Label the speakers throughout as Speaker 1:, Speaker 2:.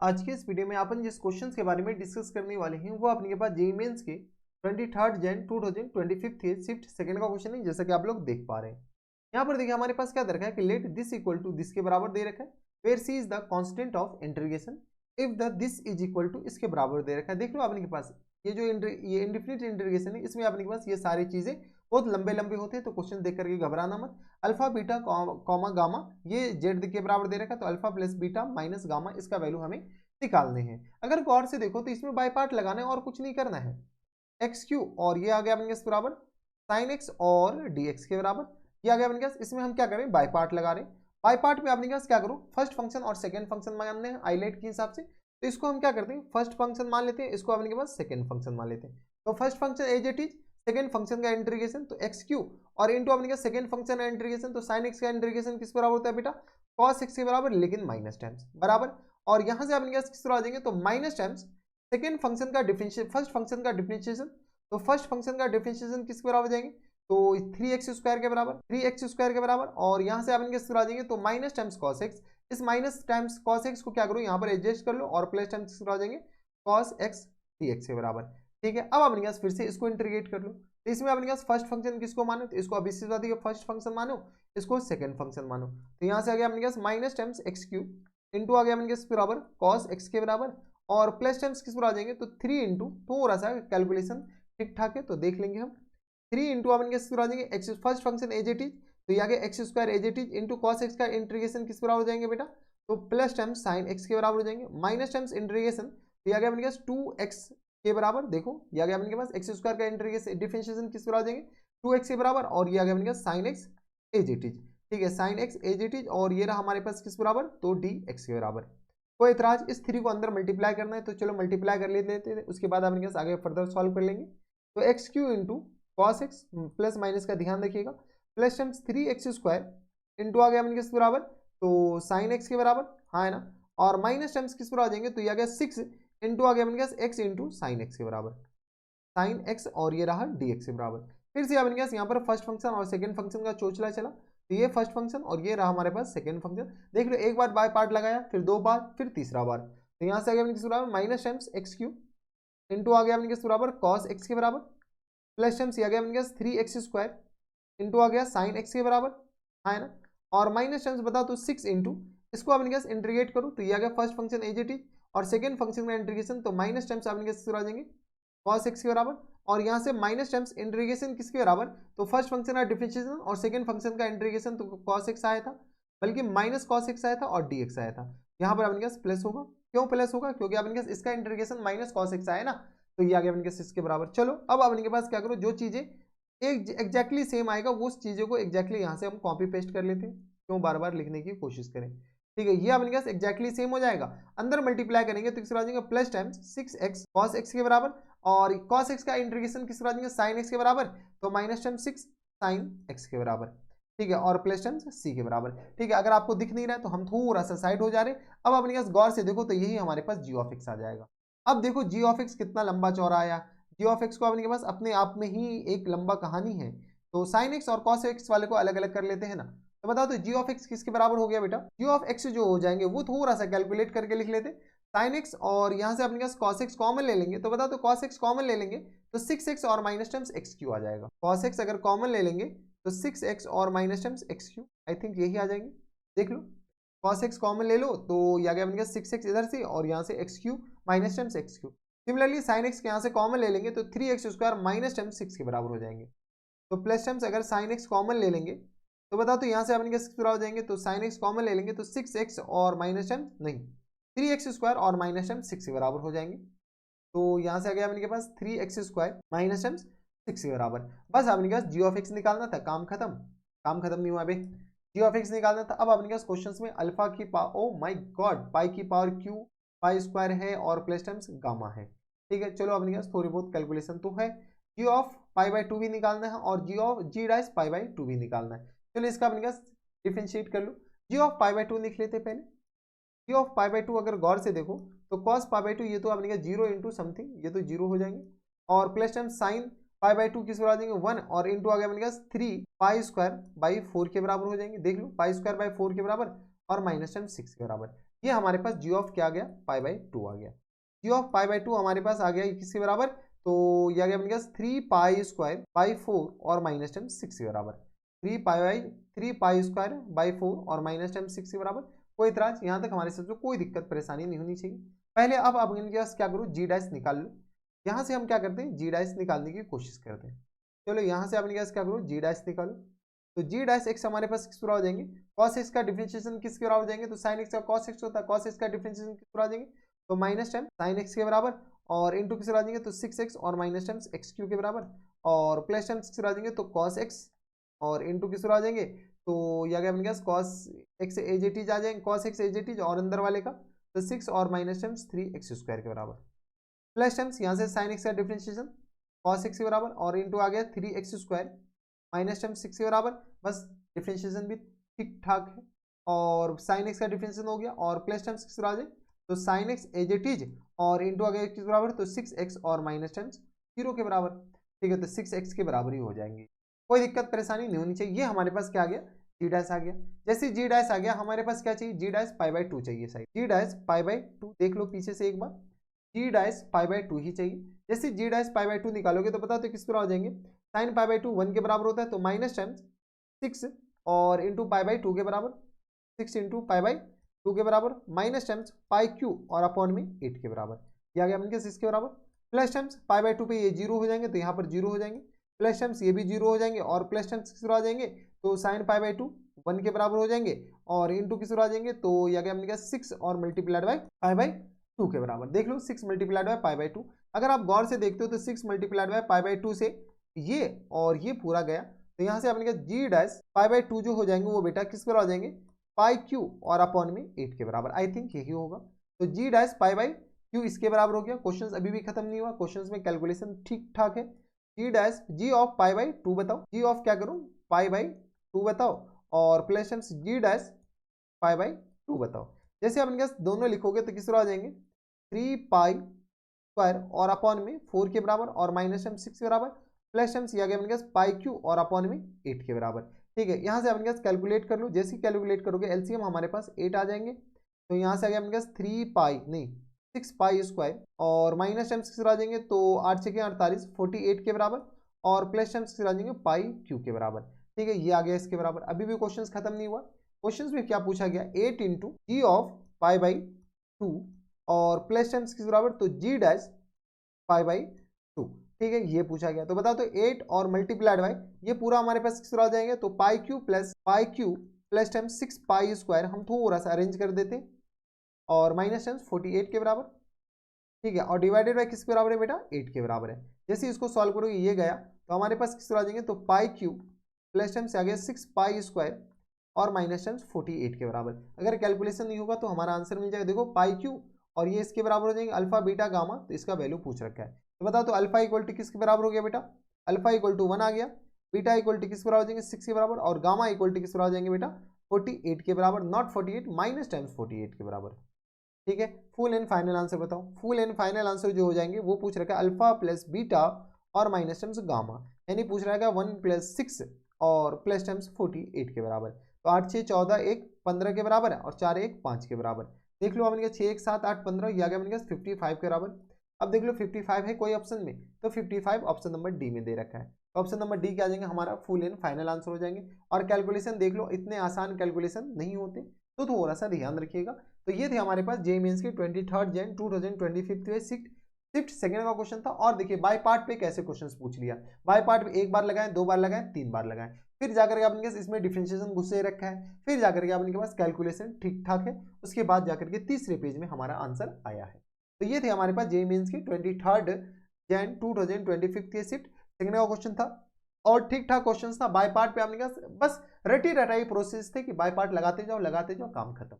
Speaker 1: आज के इस वीडियो में अपन जिस क्वेश्चन के बारे में डिस्कस करने वाले हैं वो अपने के पास जेईई मेंस के 23 जन 2025 के शिफ्ट सेकंड का क्वेश्चन है, जैसा कि आप लोग देख पा रहे हैं। यहाँ पर देखिए हमारे पास क्या दे रखा है कि let this equal to this के बराबर दे रखा है, where C is the constant of integration if the this is equal to इसके बराबर दे रखा है। देख लो अपने के पास ये जो ये इंडिफिनिट इंटीग्रेशन है, इसमें अपने के पास ये सारी चीजें बहुत लंबे लंबे होते हैं, तो क्वेश्चन देख करके घबराना मत। अल्फा बीटा कॉमा गामा ये जेड के बराबर दे रखा है, तो alpha plus beta minus gamma इसका वैल्यू हमें निकालने हैं। अगर गौर से देखो तो इसमें बाय पार्ट लगाना है और कुछ नहीं करना है। एक्स क्यू और ये आ गया अपने के बराबर साइन एक्स और डी एक्स के बराबर, ये आ गया अपने के। इसमें हम क्या करें, बाय पार्ट लगा रहे हैं। बाय पार्ट में अपने क्या करो, फर्स्ट फंक्शन और सेकंड फंक्शन मानने हैं हाईलाइट के हिसाब से, तो इसको हम क्या करते हैं, फर्स्ट फंक्शन मान लेते हैं, इसको अपने के पास सेकंड फंक्शन मान लेते हैं। तो first function as it is, second function का इंटीग्रेशन तो एक्स क्यू और इनटू अपने का सेकंड फंक्शन का इंटीग्रेशन, तो साइन एक्स का इंटीग्रेशन किस बराबर होता है बेटा, कॉस एक्स के बराबर, लेकिन माइनस टाइम्स बराबर। और यहां से अपने किस तरह आ जाएंगे, तो माइनस टाइम्स सेकंड फंक्शन का डिफरेंशिएशन, फर्स्ट फंक्शन का डिफरेंशिएशन, तो फर्स्ट फंक्शन का डिफरेंशिएशन किसके बराबर जाएंगे, तो 3x² के बराबर, 3x² के बराबर। और यहां से अपन किस तरह आ जाएंगे, तो माइनस टाइम्स कॉस एक्स, इस माइनस टाइम्स कॉस एक्स को क्या करो यहाँ पर एडजस्ट कर लो, और प्लस टाइम्स किस तरह आ जाएंगे, कॉस एक्स dx के बराबर। ठीक है, अब अपने पास फिर से इसको इंटीग्रेट कर लो, तो इसमें अपने पास फर्स्ट फंक्शन किसको मानो, तो इसको अभी से फर्स्ट फंक्शन मानो, इसको सेकंड फंक्शन मानो। तो यहाँ से आ गया अपने पास minus times x q into आ गया अपने पास बराबर कॉस एक्स के बराबर, और प्लस टाइम्स किस पर आ जाएंगे, तो 3 इंटू, थोड़ा सा कैलकुलेशन ठीक ठाक है तो देख लेंगे हम, 3 इंटू अपन किस पर आ जाएंगे, x first function as it is, तो ये आ गया x square as it is into cos x का इंटीग्रेशन किस बराबर हो जाएंगे बेटा, तो प्लस टाइम्स साइन एक्स के बराबर हो जाएंगे, माइनस टाइम्स इंटीग्रेशन, तो ये आ गया अपने पास 2x के बराबर। देखो ये आ गया अपने पास एक्स स्क्वायर का इंटीग्रेशन डिफरेंशिएशन किस बराबर आ जाएंगे, 2x के बराबर, और ये आ गया अपने पास sine x as it is. ठीक है, sine x as it is, और ये रहा हमारे पास किस बराबर, तो डी एक्स के बराबर। कोई इतराज, इस 3 को अंदर मल्टीप्लाई करना है, तो चलो मल्टीप्लाई कर लेते हैं, उसके बाद अपने पास आगे फर्दर सॉल्व कर लेंगे। तो x q into cos x, plus minus का ध्यान रखिएगा, प्लस टाइम्स 3x² इंटू आ गया अपने किस बराबर, तो साइन एक्स के बराबर, हाँ है ना, और माइनस टाइम्स किस पर आ जाएंगे, तो ये आ गया 6 इंटू आ गया अपने पास एक्स इंटू साइन एक्स के बराबर, साइन एक्स, और ये रहा डी एक्स के बराबर। फिर से अपने पास यहाँ पर फर्स्ट फंक्शन और सेकंड फंक्शन का चोचला चला, तो ये फर्स्ट फंक्शन और ये रहा हमारे पास सेकंड फंक्शन। देख लो, एक बार बाय पार्ट लगाया, फिर 2 बार, फिर तीसरा बार, तो यहाँ से आ गया अपने किस बराबर, minus times x q into आ गया अपने किस बराबर, कॉस एक्स के बराबर, प्लस टाइम्स आ गया अपने पास 3x² इंटू आ गया साइन एक्स के बराबर, है ना, और माइनस टाइम्स बताओ तो 6 इंटू, इसको अपने पास इंटीग्रेट करो, तो ये आ गया first function as it is, और सेकंड फंक्शन का इंटीग्रेशन, तो माइनस टाइम्स अपने पास आ जाएंगे कॉस एक्स के बराबर, और यहाँ से माइनस टाइम्स इंटीग्रेशन किसके बराबर, तो फर्स्ट फंक्शन का डिफरेंशिएशन और सेकंड फंक्शन का इंटीग्रेशन, तो कॉस एक्स आया था, बल्कि माइनस कॉस एक्स आया था और डी एक्स आया था। यहाँ पर अपने पास प्लस होगा, क्यों प्लस होगा, क्योंकि अपने पास इसका इंटीग्रेशन माइनस कॉस एक्स आया ना, तो ये आ गया अपने पास इसके बराबर। चलो अब अपने के पास क्या करो, जो चीजें एक एग्जैक्टली सेम आएगा वो चीजों को एग्जैक्टली यहाँ से हम कॉपी पेस्ट कर लेते हैं, क्यों बार बार लिखने की कोशिश करें। ठीक है, ये अपने पास एग्जैक्टली सेम हो जाएगा, अंदर मल्टीप्लाई करेंगे तो किस आ जाएगा, plus times 6x cos x के बराबर, और cos x का इंटीग्रेशन किस आ जाएगा, sin x के बराबर, तो माइनस टाइम्स 6 sin x के बराबर। ठीक है, और प्लस टाइम्स c के बराबर। ठीक है, अगर आपको दिख नहीं रहा है तो हम थोड़ा सा साइड हो जा रहे हैं। अब अपने पास गौर से देखो तो यही हमारे पास g ऑफ x आ जाएगा। अब देखो g ऑफ x कितना लंबा चौड़ा आया, g ऑफ x को अपने के पास अपने आप में ही एक लंबा कहानी है, तो sin x और cos x वाले को अलग अलग कर लेते हैं ना। तो बताओ तो g ऑफ x किसके बराबर हो गया बेटा, g ऑफ x जो हो जाएंगे वो थोड़ा सा कैलकुलेट करके लिख लेते, sin x और यहाँ से अपने पास cos x कॉमन ले लेंगे, तो बताओ तो cos x कॉमन ले लेंगे तो 6x और माइनस टाइम्स एक्स क्यू आ जाएगा। cos x अगर कॉमन ले लेंगे तो 6x और minus times x Q, I think यही आ जाएंगे। देख लो, cos x कॉमन ले लो तो ये आ गया अपने पास 6x इधर से, और यहाँ से x Q minus times x Q. Similarly sine x के यहाँ से कॉमन ले लेंगे तो 3x² माइनस टाइम्स 6 के बराबर हो जाएंगे। तो प्लस टाइम्स अगर साइन एक्स कॉमन ले लेंगे तो बताओ तो यहाँ से अपने किस हो जाएंगे, तो साइन एक्स कॉमन ले लेंगे तो 6x और माइनस टाइम्स नहीं 3x² और माइनस टाइम्स 6 के बराबर हो जाएंगे। तो यहाँ से आ गया अपने के पास 3x² माइनस टाइम्स 6 के बराबर। बस अपने के पास जी ऑफ एक्स निकालना था, काम खत्म। काम खत्म नहीं हुआ अभी, जी ऑफ एक्स निकालना था। अब अपने पास क्वेश्चन में अल्फा की पावर, ओ माई गॉड, पाई की पावर क्यू पाई स्क्वायर है और प्लस टाइम्स गामा है। ठीक है, चलो अपने पास थोड़ी बहुत कैलकुलेशन तो है, जी ऑफ पाई बाई 2 भी निकालना है और g of g dice pi by 2 भी निकालना है। चलो इसका अपने पास डिफरेंशिएट कर लो, जी ऑफ पाई बाई 2 लिख लेते पहले। जी ऑफ पाई बाई 2 अगर गौर से देखो तो कॉस पाई बाई 2 ये तो अपने का 0 इंटू समथिंग, ये तो 0 हो जाएंगे, और plus time sine pi by 2 किस बराबर आ जाएंगे 1, और इंटू आ गया अपने पास 3 पाई स्क्वायर बाई 4 के बराबर हो जाएंगे। देख लो, पाई स्क्वायर बाई 4 के बराबर और माइनस टाइम 6 के बराबर। ये हमारे पास जी ऑफ क्या आ गया, पाई बाई 2 आ गया। जी ऑफ पाई बाई 2 हमारे पास आ गया किसके बराबर, तो ये आ गया अपने पास 3 पाई स्क्वायर बाई 4 और माइनस टेन 6 के बराबर। 3 पाई स्क्वायर बाई 4 और माइनस टेन 6 के बराबर। कोई इतराज, यहाँ तक हमारे साथ कोई दिक्कत परेशानी नहीं होनी चाहिए। पहले अब इनके पास क्या करूँ, जी डैश निकाल लो। यहाँ से हम क्या करते हैं, जी डैश निकालने की कोशिश करते हैं। चलो यहाँ से अपने पास क्या करूँ, जी डैश निकालो। तो जी डैश एक्स हमारे पास किस बराबर हो जाएंगे, कॉस एक्स का डिफरेंशिएशन किसके बराबर हो जाएंगे, तो साइन एक्स का कॉस एक्स होता है, कॉस एक्स का डिफरेंशिएशन किस बराबर हो जाएंगे, तो माइनस टेन साइन एक्स के बराबर, और इंटू किस बराबर आ जाएंगे, तो 6x और माइनस टेन एक्स क्यू के बराबर, और प्लस टेन किस बराबर आ जाएंगे, तो कॉस एक्स और इंटू किस बराबर आ जाएंगे, तो यह गया अपने पास कॉस एक्स एजेटीज आ जाएंगे, कॉस एक्स एजेटीज और अंदर वाले का तो 6 और माइनस टेन 3x स्क्वायर के बराबर, प्लस टेन यहाँ से साइन एक्स का डिफरेंशिएशन कॉस एक्स के बराबर और इंटू आ गया 3x स्क्वायर माइनस टेन 6 के बराबर, बस डिफरेंशिएशन भी ठीक ठाक है, और साइन एक्स का डिफरेंशिएशन हो गया, और प्लस टेन 6 आ जाए तो sine x as it is और इंटू आ गया किस बराबर, तो 6x और माइनस टेन 0 के बराबर। ठीक है, तो 6x के बराबर ही हो जाएंगे, कोई दिक्कत परेशानी नहीं होनी चाहिए। ये हमारे पास क्या आ गया, जी डैश आ गया। जैसे जी डैश आ गया हमारे पास क्या चाहिए, जी डैश पाई बाई 2 चाहिए। Side g dash pi by 2 देख लो पीछे से एक बार, जी डैश पाई बाई 2 ही चाहिए। जैसे जी डैश पाई बाई 2 निकालोगे तो बता दो किस तरह हो जाएंगे, साइन पाई बाई 2 1 के बराबर होता है, तो माइनस टेन 6 और इंटू पाई बाई 2 के बराबर, 6 इंटू पाई बाई 2 के बराबर, माइनस टेम्स पाई क्यू और अपॉन में 8 के बराबर, ये आ गया अपने पास इसके बराबर, प्लस टेम्स पाई बाई 2 पे ये जीरो हो जाएंगे तो यहाँ पर जीरो हो जाएंगे, प्लस टेम्स ये भी जीरो हो जाएंगे, और प्लस टेम्स किस तरह आ जाएंगे, तो साइन पाई बाई 2 1 के बराबर हो जाएंगे, और इंटू किस तरह आ जाएंगे, तो ये आ गया अपने पास 6 और मल्टीप्लाइड बाई पाई बाई 2 के बराबर। देख लो 6 मल्टीप्लाइड बाई पाई बाई 2, अगर आप गौर से देखते हो तो 6 मल्टीप्लाइड बाई पाई बाई 2 से ये और ये पूरा गया, तो यहाँ से अपने पास जी डैश पाई बाई 2 जो हो जाएंगे वो बेटा किस पर आ जाएंगे, पाई क्यू और अपॉन में 8 के बराबर। आई थिंक यही होगा, तो जी डैश पाई बाई क्यू इसके बराबर हो गया। क्वेश्चंस अभी भी खत्म नहीं हुआ, क्वेश्चंस में कैलकुलेशन ठीक ठाक है। G dash g of pi by 2 बताओ, जी ऑफ क्या करूं, पाई बाई 2 बताओ, और plus g dash pi by 2 बताओ। जैसे अपने पास दोनों लिखोगे तो किस तरह आ जाएंगे, 3 पाई स्क्वायर और अपॉन में 4 के बराबर और माइनस टेन 6 के बराबर, प्लस टेन ये आ गया अपने पास पाई क्यू और अपॉन में 8 के बराबर। ठीक है, यहाँ से अपने पास कैलकुलेट कर लो, जैसे कैलकुलेट करोगे एलसीएम हमारे पास 8 आ जाएंगे, तो यहाँ से आ गया अपने पास 3 पाई नहीं 6 पाई स्क्वायर और माइनस टेन 6 आ जाएंगे, तो 8 6 48 48 के बराबर, और प्लस टेन 6 आ जाएंगे पाई क्यू के बराबर। ठीक है, ये आ गया इसके बराबर। अभी भी क्वेश्चन खत्म नहीं हुआ, क्वेश्चन में क्या पूछा गया, 8 into g of pi by 2 और प्लस टेन किस बराबर, तो जी डैश पाई बाई 2। ठीक है, ये पूछा गया, तो बताओ तो 8 और मल्टीप्लाइड बाई ये पूरा हमारे पास किस तरह आ जाएंगे, तो pi cube plus ten 6 pi square हम थोड़ा सा अरेंज कर देते हैं, और माइनस टेन 48 के बराबर। ठीक है, और डिवाइडेड बाई किसके बराबर है बेटा, 8 के बराबर है। जैसे इसको सॉल्व करोगे ये गया, तो हमारे पास किस तरह आ जाएंगे, तो पाई क्यू प्लस टेन से आ गया 6 पाई स्क्वायर और माइनस टेन 48 के बराबर। अगर कैलकुलेशन नहीं होगा तो हमारा आंसर मिल जाएगा, देखो पाई क्यू और ये इसके बराबर हो जाएंगे अल्फा बीटा गामा, तो इसका वैल्यू पूछ रखा है। तो बताओ तो अल्फा इक्वल टू किसके बराबर हो गया बेटा, अल्फा इक्वल टू 1 आ गया, बीटा इक्वल टू किस बराबर हो जाएंगे 6 के बराबर, और गामा इक्वल टू किस बराबर हो जाएंगे बेटा 48 के बराबर, नॉट 48 माइनस टाइम्स 48 के बराबर। ठीक है, फुल एंड फाइनल आंसर बताओ। फुल एंड फाइनल आंसर जो हो जाएंगे वो पूछ रखा है अल्फा प्लस बीटा और माइनस टाइम्स गामा, यानी पूछ रहा है 1 प्लस 6 और प्लस टाइम्स 48 के बराबर। तो 8 6 14 1 15 के बराबर है, और 4 1 5 के बराबर। देख लो अपने 6 1 7 8 15, ये आ गया अपने 55 के बराबर। अब देख लो 55 है कोई ऑप्शन में, तो 55 ऑप्शन नंबर डी में दे रखा है, तो ऑप्शन नंबर डी क्या आ जाएंगे हमारा फुल एंड फाइनल आंसर हो जाएंगे। और कैलकुलेशन देख लो, इतने आसान कैलकुलेशन नहीं होते, तो थोड़ा सा ध्यान रखिएगा। तो ये थे हमारे पास जेईई मेंस की 23 जैन 2025 शिफ्ट सेकंड का क्वेश्चन था। और देखिए बाय पार्ट पे कैसे क्वेश्चंस पूछ लिया, बाय पार्ट में एक बार लगाएं, 2 बार लगाएं, 3 बार लगाएं, फिर जाकर के आपके पास इसमें डिफरेंशिएशन घुसे रखा है, फिर जाकर के आपके पास कैलकुलेशन ठीक ठाक है, उसके बाद जाकर के तीसरे पेज में हमारा आंसर आया है। तो ये थे हमारे पास जेईई मेंस की 23 जैन 2025 के शिफ्ट सेकंड का क्वेश्चन था, और ठीक ठाक क्वेश्चन था। बाय पार्ट पे आपने बस रटी रटाई प्रोसेस थे कि बाय पार्ट लगाते जाओ काम खत्म।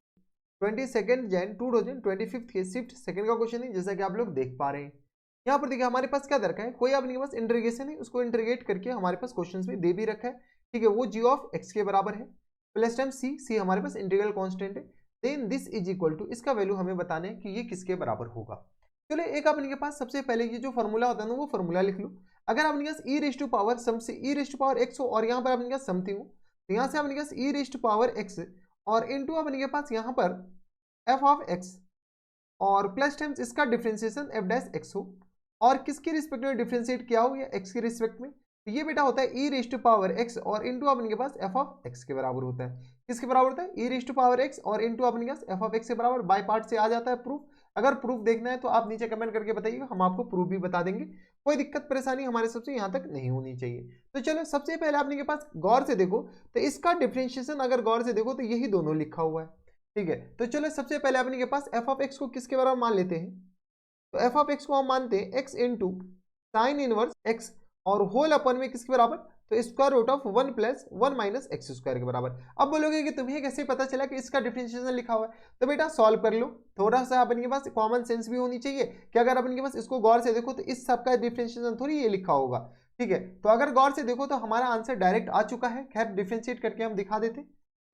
Speaker 1: 22 जैन 2025 के शिफ्ट सेकंड का क्वेश्चन है, जैसा कि आप लोग देख पा रहे हैं। यहाँ पर देखिए हमारे पास क्या दरका है, कोई आपके पास इंटीग्रेशन है, उसको इंटीग्रेट करके हमारे पास क्वेश्चन में दे भी रखा है। ठीक है, वो जी ऑफ एक्स के बराबर है, प्लस टाइम सी हमारे पास इंटीग्रल कांस्टेंट है, then this is equal to, इसका वैल्यू हमें बताना है कि ये किसके बराबर होगा। चलिए एक आपके पास सबसे पहले ये जो फॉर्मूला होता है ना वो फॉर्मूला लिख लो। अगर आपके पास ई रेज टू पावर सम से ई रेज टू पावर एक्स हो और यहाँ पर आपके पास समथिंग हो, तो यहाँ से आपके पास ई रेज टू पावर एक्स और इनटू आपके पास यहाँ पर एफ ऑफ एक्स और प्लस टाइम्स इसका डिफरेंशिएशन एफ डैश एक्स हो और किसके रिस्पेक्ट में डिफरेंशिएट किया हो या एक्स के रिस्पेक्ट में, तो ये बेटा होता है ई रेज टू पावर एक्स और इनटू अपन के पास एफ ऑफ एक्स के बराबर होता है। किसके बराबर होता है? ई रेज टू पावर एक्स और इनटू अपन के पास एफ ऑफ एक्स के बराबर। बाय पार्ट से आ जाता है प्रूफ। अगर प्रूफ देखना है तो आप नीचे कमेंट करके बताइएगा, हम आपको प्रूफ भी बता देंगे। कोई दिक्कत परेशानी हमारे सबसे यहाँ तक नहीं होनी चाहिए। तो चलो सबसे पहले आपने के पास गौर से देखो तो इसका डिफरेंशिएशन अगर गौर से देखो तो यही दोनों लिखा हुआ है। ठीक है, तो चलो सबसे पहले अपने के पास एफ ऑफ एक्स को किसके बराबर मान लेते हैं, तो एफ ऑफ एक्स को हम मानते हैं x into sine inverse x और होल अपन में किसके बराबर, तो square root of 1 plus 1 minus x square के बराबर। अब बोलोगे कि तुम्हें कैसे पता चला कि इसका डिफरेंशिएशन लिखा हुआ है, तो बेटा सॉल्व कर लो। थोड़ा सा अपन के पास कॉमन सेंस भी होनी चाहिए कि अगर अपन के पास इसको गौर से देखो तो इस सब का डिफरेंशिएशन थोड़ी ये लिखा होगा। ठीक है, तो अगर गौर से देखो तो हमारा आंसर डायरेक्ट आ चुका है। खैर डिफरेंशिएट करके हम दिखा देते।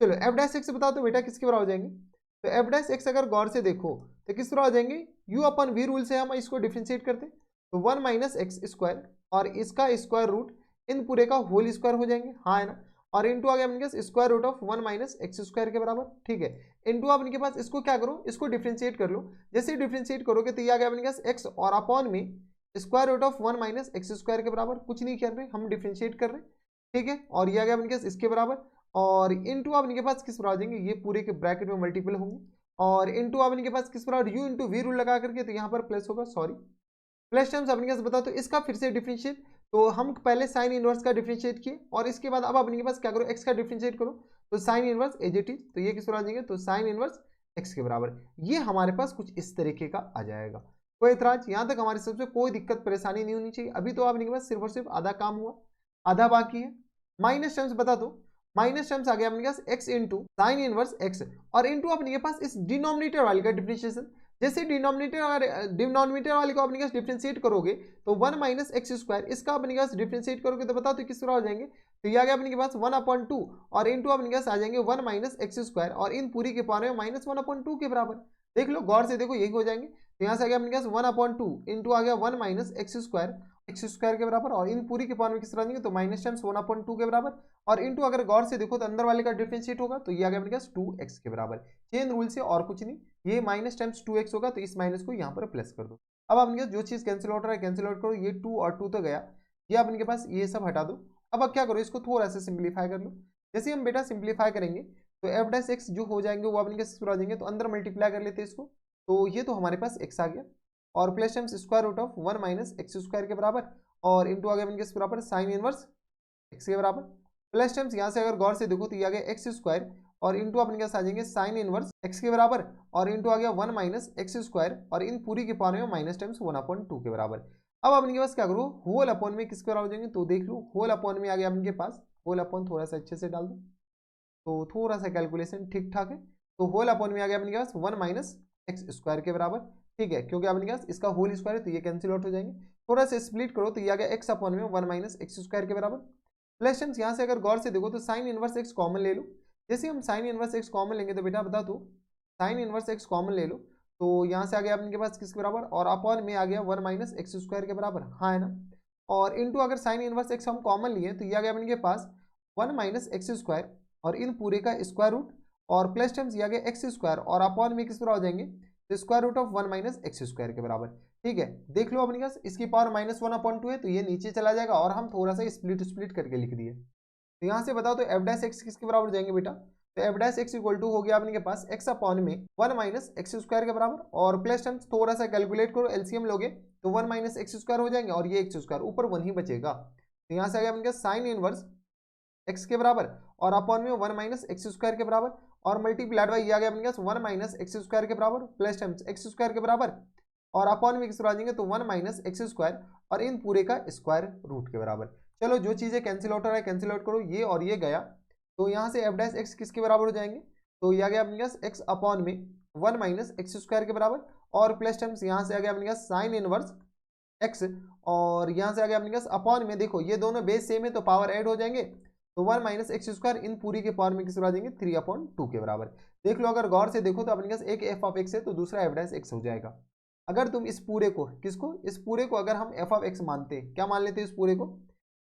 Speaker 1: चलो एफ डैश एक्स बताओ तो बेटा किसके बराबर हो जाएंगे, तो एफ डैश एक्स अगर गौर से देखो तो किस तरह हो जाएंगे, यू अपन वी रूल से हम इसको डिफरेंशिएट करते हैं तो 1 माइनस एक्स स्क्वायर और इसका स्क्वायर रूट इन पूरे का होल स्क्वायर हो जाएंगे, हाँ है ना, और इनटू आ गया अपने पास square root of 1 minus x square के बराबर। ठीक है, इनटू आप इनके पास इसको क्या करो, इसको डिफरेंशिएट कर लो। जैसे डिफरेंशिएट करोगे तो ये आ गया अपने पास एक्स और अपॉन में square root of 1 minus x square के बराबर। कुछ नहीं कर रहे, हम डिफरेंशिएट कर रहे हैं। ठीक है, और ये आ गया अपने पास इसके बराबर और इनटू आप इनके पास किस बराबर आ जाएंगे, ये पूरे के ब्रैकेट में मल्टीपल होंगे और इनटू आप इनके पास किस बराबर, यू इंटू वी रूल लगा करके, तो यहाँ पर प्लस होगा, सॉरी प्लस टर्म्स अपने पास बताओ तो इसका फिर से डिफरेंशिएट, तो हम पहले साइन इनवर्स का डिफरेंशिएट किए और इसके बाद अब अपने पास क्या करो, एक्स का डिफरेंशिएट करो तो sine inverse as it is, तो ये किस तरह आ जाएंगे, तो साइन इनवर्स एक्स के बराबर। ये हमारे पास कुछ इस तरीके का आ जाएगा। कोई इतराज यहाँ तक हमारे सबसे कोई दिक्कत परेशानी नहीं होनी चाहिए। अभी तो अपने पास सिर्फ और सिर्फ आधा काम हुआ, आधा बाकी है। माइनस टर्म्स बता दो, माइनस टर्म्स आ गया अपने पास x into sine inverse x और इंटू अपने पास इस डिनोमिनेटर वाले का डिफरेंशिएशन। जैसे डिनोमिनेटर वाले को अपने पास डिफरेंशिएट करोगे तो 1 माइनस एक्स स्क्वायर, इसका अपने पास डिफरेंशिएट करोगे तो बताओ तो किस तरह हो जाएंगे, तो ये आ गया अपने पास 1/2 और इनटू अपने पास आ जाएंगे 1 माइनस एक्स स्क्वायर और इन पूरी के पावर में माइनस 1/2 के बराबर। देख लो गौर से देखो यही हो जाएंगे। तो यहाँ से आ गया अपने पास 1/2 इंटू आ गया 1 माइनस एक्स स्क्वायर के बराबर और इन पूरी के पावर में किस तरह देंगे, तो माइनस टाइम्स 1/2 के बराबर और इनटू अगर गौर से देखो तो अंदर वाले का डिफरेंशिएट होगा तो ये आ गया अपने पास 2x के बराबर। चेन रूल से और कुछ नहीं, ये माइनस टाइम्स 2x होगा तो इस माइनस को यहाँ पर प्लस कर दो। अब अपने पास जो चीज कैंसिल आउट रहा है कैंसिल आउट करो, ये 2 और 2 तो गया, ये अपने के पास ये सब हटा दो। अब क्या करो, इसको थोड़ा सा सिंप्लीफाई कर लो। जैसे हम बेटा सिंप्लीफाई करेंगे तो एफ डैश एक्स जो हो जाएंगे वो अपने के आ जाएंगे, तो अंदर मल्टीप्लाई कर लेते हैं इसको, तो ये तो हमारे पास x आ गया और plus times square root of 1 minus x square के बराबर और इंटू आ गया अपने के बराबर साइन इनवर्स एक्स के बराबर। प्लस टर्म्स यहाँ से अगर गौर से देखो तो ये आ गया एक्स स्क्वायर और इंटू अपने के आ जाएंगे साइन इनवर्स एक्स के बराबर और इंटू आ गया 1 माइनस एक्स स्क्वायर और इन पूरी के पावर में माइनस टाइम्स 1/2 के बराबर। अब अपने के पास क्या करो, होल अपॉन में किसके बराबर हो जाएंगे, तो देख लो होल अपॉन में आ गया अपने पास, होल अपॉन थोड़ा सा अच्छे से डाल दो तो थोड़ा सा कैलकुलेशन ठीक ठाक है। तो होल अपॉन में आ गया अपने पास 1 माइनस एक्स स्क्वायर के बराबर। ठीक है, क्योंकि अपने पास इसका होल स्क्वायर है तो ये कैंसिल आउट हो जाएंगे। थोड़ा सा स्प्लिट करो तो ये आ गया एक्स अपॉन में 1 माइनस एक्स स्क्वायर के बराबर। प्लस टर्म्स यहाँ से अगर गौर से देखो तो साइन इनवर्स एक्स कॉमन ले लो। जैसे हम साइन इनवर्स एक्स कॉमन लेंगे तो बेटा बता दो साइन इनवर्स एक्स कॉमन ले लो तो यहाँ से आ गया अपने पास किसके बराबर और अपॉन में आ गया 1 माइनस एक्स स्क्वायर के बराबर, हाँ है ना, और इनटू अगर साइन इनवर्स एक्स हम कॉमन लिए तो ये आ गया अपने पास 1 माइनस एक्स स्क्वायर और इन पूरे का स्क्वायर रूट और प्लस टर्म्स ये आ गया एक्स स्क्वायर और अपॉन में किस तरह हो जाएंगे, तो square root of 1 minus x square के बराबर। ठीक है, देख लो अपने पास इसकी पावर माइनस 1/2 है तो ये नीचे चला जाएगा और हम थोड़ा सा स्प्लिट करके लिख दिए। तो यहाँ से बताओ तो एफ डैश एक्स किसके बराबर हो जाएंगे बेटा, तो f dash x equal to हो गया अपने के पास एक्स अपॉन में 1 माइनस एक्स स्क्वायर के बराबर और प्लस टर्म्स थोड़ा सा कैलकुलेट करो, एलसीएम लोगे तो 1 माइनस एक्स स्क्वायर हो जाएंगे और ये एक्स स्क्वायर ऊपर 1 ही बचेगा। तो यहाँ से आ गया अपने साइन इनवर्स एक्स के बराबर और अपॉन में 1 माइनस एक्स स्क्वायर के बराबर और मल्टीप्लाइड बाई ये आ गया अपने पास 1 माइनस एक्स स्क्वायर के बराबर प्लस टाइम्स एक्स स्क्वायर के बराबर और अपॉन में किस आ जाएंगे तो 1 माइनस एक्स स्क्वायर और इन पूरे का स्क्वायर रूट के बराबर। चलो जो चीज़ें कैंसिल आउट है कैंसिल आउट करो, ये और ये गया तो यहाँ से एफ डैश एक्स किसके बराबर हो जाएंगे, तो ये आ गया अपने पास एक्स अपॉन में 1 माइनस एक्स स्क्वायर के बराबर और प्लस टाइम्स यहाँ से आ गया अपने पास साइन इनवर्स एक्स और यहाँ से आ गया अपने पास अपॉन में, देखो ये दोनों बेस सेम है तो पावर ऐड हो जाएंगे तो 1 माइनस एक्स स्क्वायर इन पूरी के पावर में किस आ जाएंगे 3/2 के बराबर। देख लो अगर गौर से देखो तो अपने पास एक एफ ऑफ एक्स है तो दूसरा एफ डैश एक्स हो जाएगा। अगर तुम इस पूरे को इस पूरे को अगर हम एफ ऑफ एक्स मानते हैं, क्या मान लेते हैं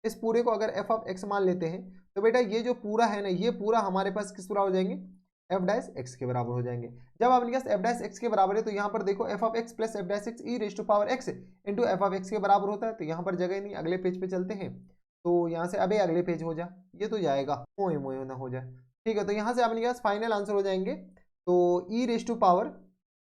Speaker 1: इस पूरे को अगर एफ ऑफ एक्स मान लेते हैं तो बेटा ये जो पूरा है ना ये पूरा हमारे पास किस तरह हो जाएंगे एफ डैश एक्स के बराबर हो जाएंगे। जब आपने कहा एफ डैश एक्स के बराबर है तो यहाँ पर देखो f of x plus f dash x e raise to power x into f of x के बराबर होता है। तो यहाँ पर जगह नहीं, अगले पेज पे चलते हैं। तो यहाँ से अबे अगले पेज हो जा, ये तो जाएगा, मोए मोए ना हो जाए। ठीक है, तो यहाँ से आपने कहा फाइनल आंसर हो जाएंगे तो e raise to power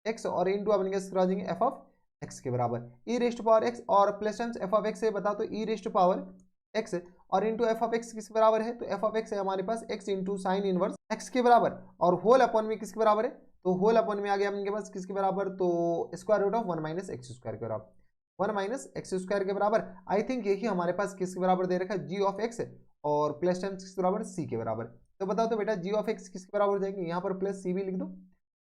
Speaker 1: x और इंटू आपने कहा आ जाएंगे एफ ऑफ एक्स के बराबर e raise to power x और प्लस एफ ऑफ एक्स से बता तो e raise to power x और इंटू एफ ऑफ एक्स किसके बराबर है, तो एफ ऑफ एक्स है हमारे पास x into sine inverse x के बराबर और होल अपॉन में किसके बराबर है, तो होल अपॉन में आ गया अपने पास किसके बराबर, तो square root of 1 minus x square के बराबर 1 माइनस एक्स स्क्वायर के बराबर। आई थिंक यही हमारे पास किसके बराबर दे रखा है, जी ऑफ एक्स और प्लस टाइम्स किसके बराबर, सी के बराबर। तो बताओ तो बेटा जी ऑफ एक्स किसके बराबर हो जाएंगे, यहाँ पर प्लस सी भी लिख दो।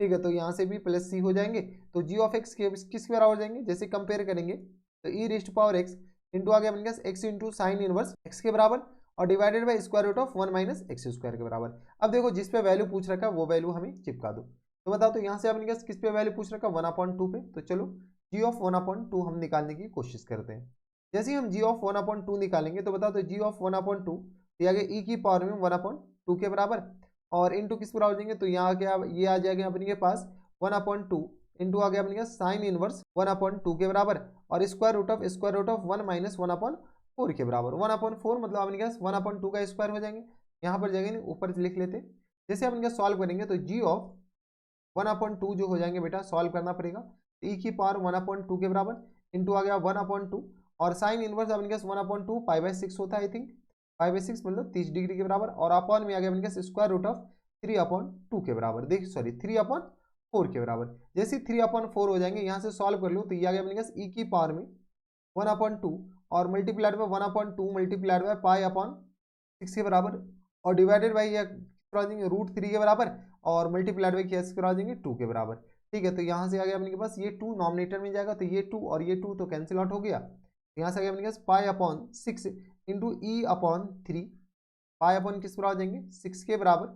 Speaker 1: ठीक है, तो यहाँ से भी प्लस सी हो जाएंगे। तो जी ऑफ एक्स किसके बराबर हो जाएंगे, जैसे कंपेयर करेंगे तो e raise to power x into आ गया अपने पास x into sine inverse x के बराबर और divided by square root of 1 minus x square के बराबर। अब देखो जिस पे वैल्यू पूछ रखा है वो वैल्यू हमें चिपका दो। तो बताओ तो यहाँ से आपने किस पे वैल्यू पूछ रखा है 1/2 पे। तो चलो जी ऑफ 1/2 हम निकालने की कोशिश करते हैं। जैसे ही हम जी ऑफ 1/2 निकालेंगे तो बताओ तो जी ऑफ 1/2 ये आ गया ई की पावर में 1/2 के बराबर और इंटू किस बराबर देंगे, तो यहाँ क्या ये आ जाएगा अपने के पास 1/2 इंटू आ गया अपने का साइन इनवर्स 1/2 के बराबर और स्क्वायर रूट ऑफ 1 माइनस 1/4 के बराबर 1/4 मतलब अपने पास 1/2 का स्क्वायर हो जाएंगे। यहाँ पर जगह नहीं, ऊपर लिख लेते। जैसे अपने सॉल्व करेंगे तो जी ऑफ 1/2 जो हो जाएंगे बेटा सॉल्व करना पड़ेगा ई की पावर 1/2 के बराबर इंटू आ गया 1/2 और साइन इनवर्स अपने पास 1/2 π/6 होता है। आई थिंक π/6 मतलब 30 डिग्री के बराबर और अपॉन में आ गया अपने पास स्क्वायर रूट ऑफ 3/2 के बराबर, देखिए सॉरी 3/4 के बराबर। जैसे 3/4 हो जाएंगे यहाँ से सॉल्व कर लो तो ये आ गया अपने पास ई की पावर में 1/2 और मल्टीप्लाइड बाय 1/2 मल्टीप्लाइड बाय π/6 के बराबर और डिवाइडेड बाई √3 के बराबर और मल्टीप्लाइड बाई किस करा देंगे 2 के बराबर। ठीक है, तो यहाँ से आ गया अपने के पास ये 2 नॉमिनेटर में जाएगा तो ये 2 और ये 2 तो कैंसिल आउट हो गया। यहाँ से आ गया अपने पास π/6 इंटू E/3 π/ किस बराबर देंगे 6 के बराबर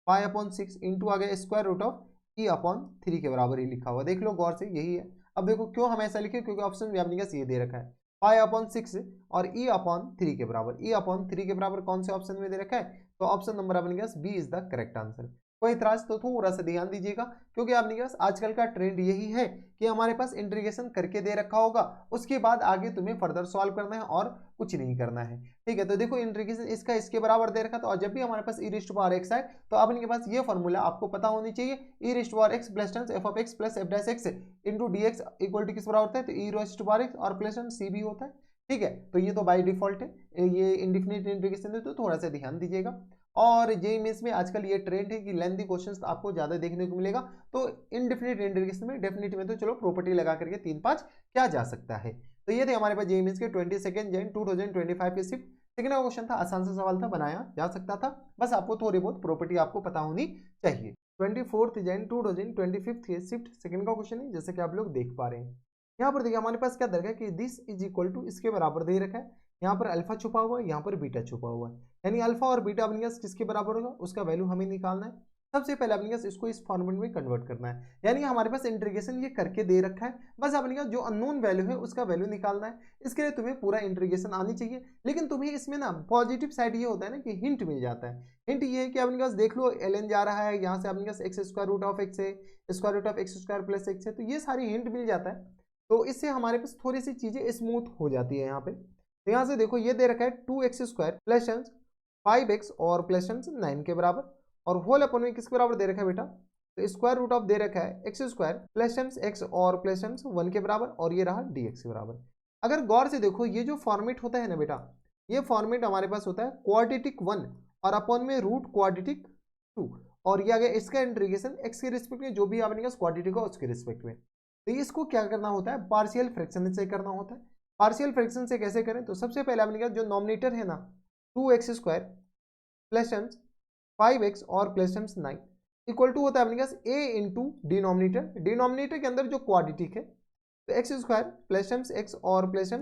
Speaker 1: π/6 इंटू आ गया स्क्वायर रूट ऑफ E/3 के बराबर ही लिखा हुआ, देख लो गौर से यही है। अब देखो क्यों हम ऐसा लिखे, क्योंकि ऑप्शन में अपने पास ये दे रखा है π/6 और E/3 के बराबर। E/3 के बराबर कौन से ऑप्शन में दे रखा है, तो ऑप्शन नंबर अपने पास B is the correct answer. कोई इतराज तो थोड़ा सा ध्यान दीजिएगा क्योंकि आपने पास आजकल का ट्रेंड यही है कि हमारे पास इंटीग्रेशन करके दे रखा होगा, उसके बाद आगे तुम्हें फर्दर सॉल्व करना है और कुछ नहीं करना है। ठीक है, तो देखो इंटीग्रेशन इसका इसके बराबर दे रखा था और जब भी हमारे पास e raise to power x आए तो अपने के पास ये फॉर्मूला आपको पता होनी चाहिए, e raise to power x plus tense f of x plus f dash x into D x equal to किस बराबर होता है, तो e raise to power x और प्लस टेंस सी भी होता है। ठीक है, तो ये तो बाय डिफॉल्ट है, ये इंडिफिनिट इंटीग्रेशन है तो थोड़ा सा ध्यान दीजिएगा। और जेईई मेंस में आजकल ये ट्रेंड है कि लेंथी क्वेश्चंस आपको ज्यादा देखने को मिलेगा, तो इनडेफिनिट इंटीग्रेशन में डेफिनेट में तो चलो प्रॉपर्टी लगा करके 3-5 क्या जा सकता है। तो ये थे हमारे पास जेईई मेंस के 22 जैन 2025 के शिफ्ट सेकंड का क्वेश्चन था, आसान सा सवाल था, बनाया जा सकता था, बस आपको थोड़ी बहुत प्रॉपर्टी आपको पता होनी चाहिए। 24 जैन 2025 के शिफ्ट सेकंड का क्वेश्चन है, जैसे कि आप लोग देख पा रहे हैं। यहाँ पर देखिए हमारे पास क्या दे रखा है कि दिस इज इक्वल टू इसके बराबर दे रखा है, यहाँ पर अल्फा छुपा हुआ है, यहाँ पर बीटा छुपा हुआ है, यानी अल्फा और बीटा अपने पास किसके बराबर होगा उसका वैल्यू हमें निकालना है। सबसे पहले अपने पास इसको इस फॉर्मेट में कन्वर्ट करना है, यानी हमारे पास इंटीग्रेशन ये करके दे रखा है, बस अपने पास जो अननोन वैल्यू है उसका वैल्यू निकालना है। इसके लिए तुम्हें पूरा इंटीग्रेशन आनी चाहिए, लेकिन तुम्हें इसमें ना पॉजिटिव साइड ये होता है ना कि हिंट मिल जाता है। हिंट ये है कि अपने पास देख लो ln जा रहा है, यहाँ से अपने पास x square root of x है, square root of x square plus x है, तो ये सारी हिंट मिल जाता है, तो इससे हमारे पास थोड़ी सी चीजें स्मूथ हो जाती है यहाँ पे। तो यहाँ से देखो ये दे रखा है 2x स्क्वायर प्लस 5x और प्लस 9 के बराबर और होल अपन में किसके बराबर दे रखा है बेटा, तो स्क्वायर रूट ऑफ दे रखा है एक्स स्क्वायर प्लस x और प्लस 1 के बराबर और ये रहा dx के बराबर। अगर गौर से देखो ये जो फॉर्मेट होता है ना बेटा, ये फॉर्मेट हमारे पास होता है क्वाड्रेटिक 1 और अपन में रूट क्वाड्रेटिक 2 और ये आ गया इसका इंटीग्रेशन x के रिस्पेक्ट में जो भी आपने कहा क्वाड्रेटिक का उसके रिस्पेक्ट में। तो इसको क्या करना होता है, पार्शियल फ्रैक्शन से करना होता है। पार्शियल फ्रैक्शन से कैसे करें, तो सबसे पहले आपने कहा जो नॉमिनेटर है ना 2x स्क्वायर प्लस 5x और प्लस 9 इक्वल टू होता है अपने पास a इंटू डिनोमिनेटर, डिनोमिनेटर के अंदर जो क्वाड्रेटिक है तो एक्स स्क्वायर प्लस x और प्लस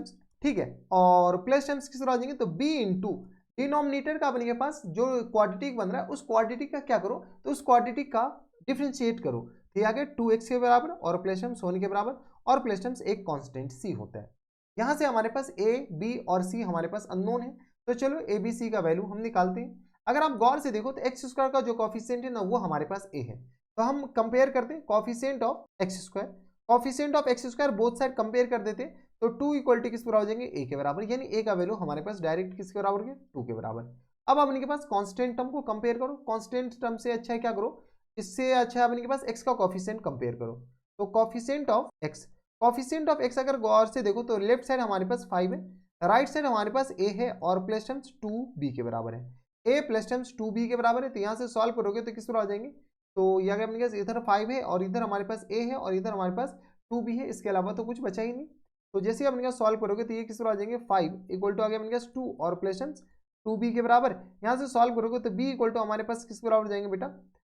Speaker 1: ठीक है, और प्लस किस तरह आ जाएंगे तो b इंटू डिनोमिनेटर का अपने के पास जो क्वाड्रेटिक बन रहा है उस क्वाड्रेटिक का क्या करो, तो उस क्वाड्रेटिक का डिफ्रेंशिएट करो, तो ये आ गया 2x के बराबर और प्लस 1 के बराबर और प्लस एक कांस्टेंट c होता है। यहाँ से हमारे पास a b और c हमारे पास अननोन है, तो चलो a b c का वैल्यू हम निकालते हैं। अगर आप गौर से देखो तो एक्स स्क्वायर का जो कॉफिशिएंट है ना वो हमारे पास ए है, तो हम कंपेयर करते हैं coefficient of x square, coefficient of x square both side compare कर देते हैं, तो 2 इक्वल टू किस बराबर हो जाएंगे, ए के बराबर, यानी ए का वैल्यू हमारे पास डायरेक्ट किसके बराबर हो गया, 2 के बराबर। अब अपने के पास कांस्टेंट टर्म को कंपेयर करो, कांस्टेंट टर्म से अच्छा है क्या करो, इससे अच्छा है अपने के पास एक्स का कॉफिशिएंट कंपेयर करो, तो coefficient of x, coefficient of x अगर गौर से देखो तो लेफ्ट साइड हमारे पास 5 है, राइट साइड हमारे पास ए है और प्लस टर्म्स 2b के बराबर है, ए प्लस टर्म्स 2b के बराबर है, तो यहाँ से सॉल्व करोगे तो किस पर आ जाएंगे, तो यहाँ अपने पास इधर 5 है और इधर हमारे पास ए है और इधर हमारे पास 2b है, इसके अलावा तो कुछ बचा ही नहीं। तो जैसे ही अपने पास सॉल्व करोगे तो ये किस पर आ जाएंगे 5 इक्वल टू आ गया अपने पास 2 और प्लस टर्म्स 2b के बराबर, यहाँ से सॉल्व करोगे तो b इक्वल टू हमारे पास किस बराबर जाएंगे बेटा,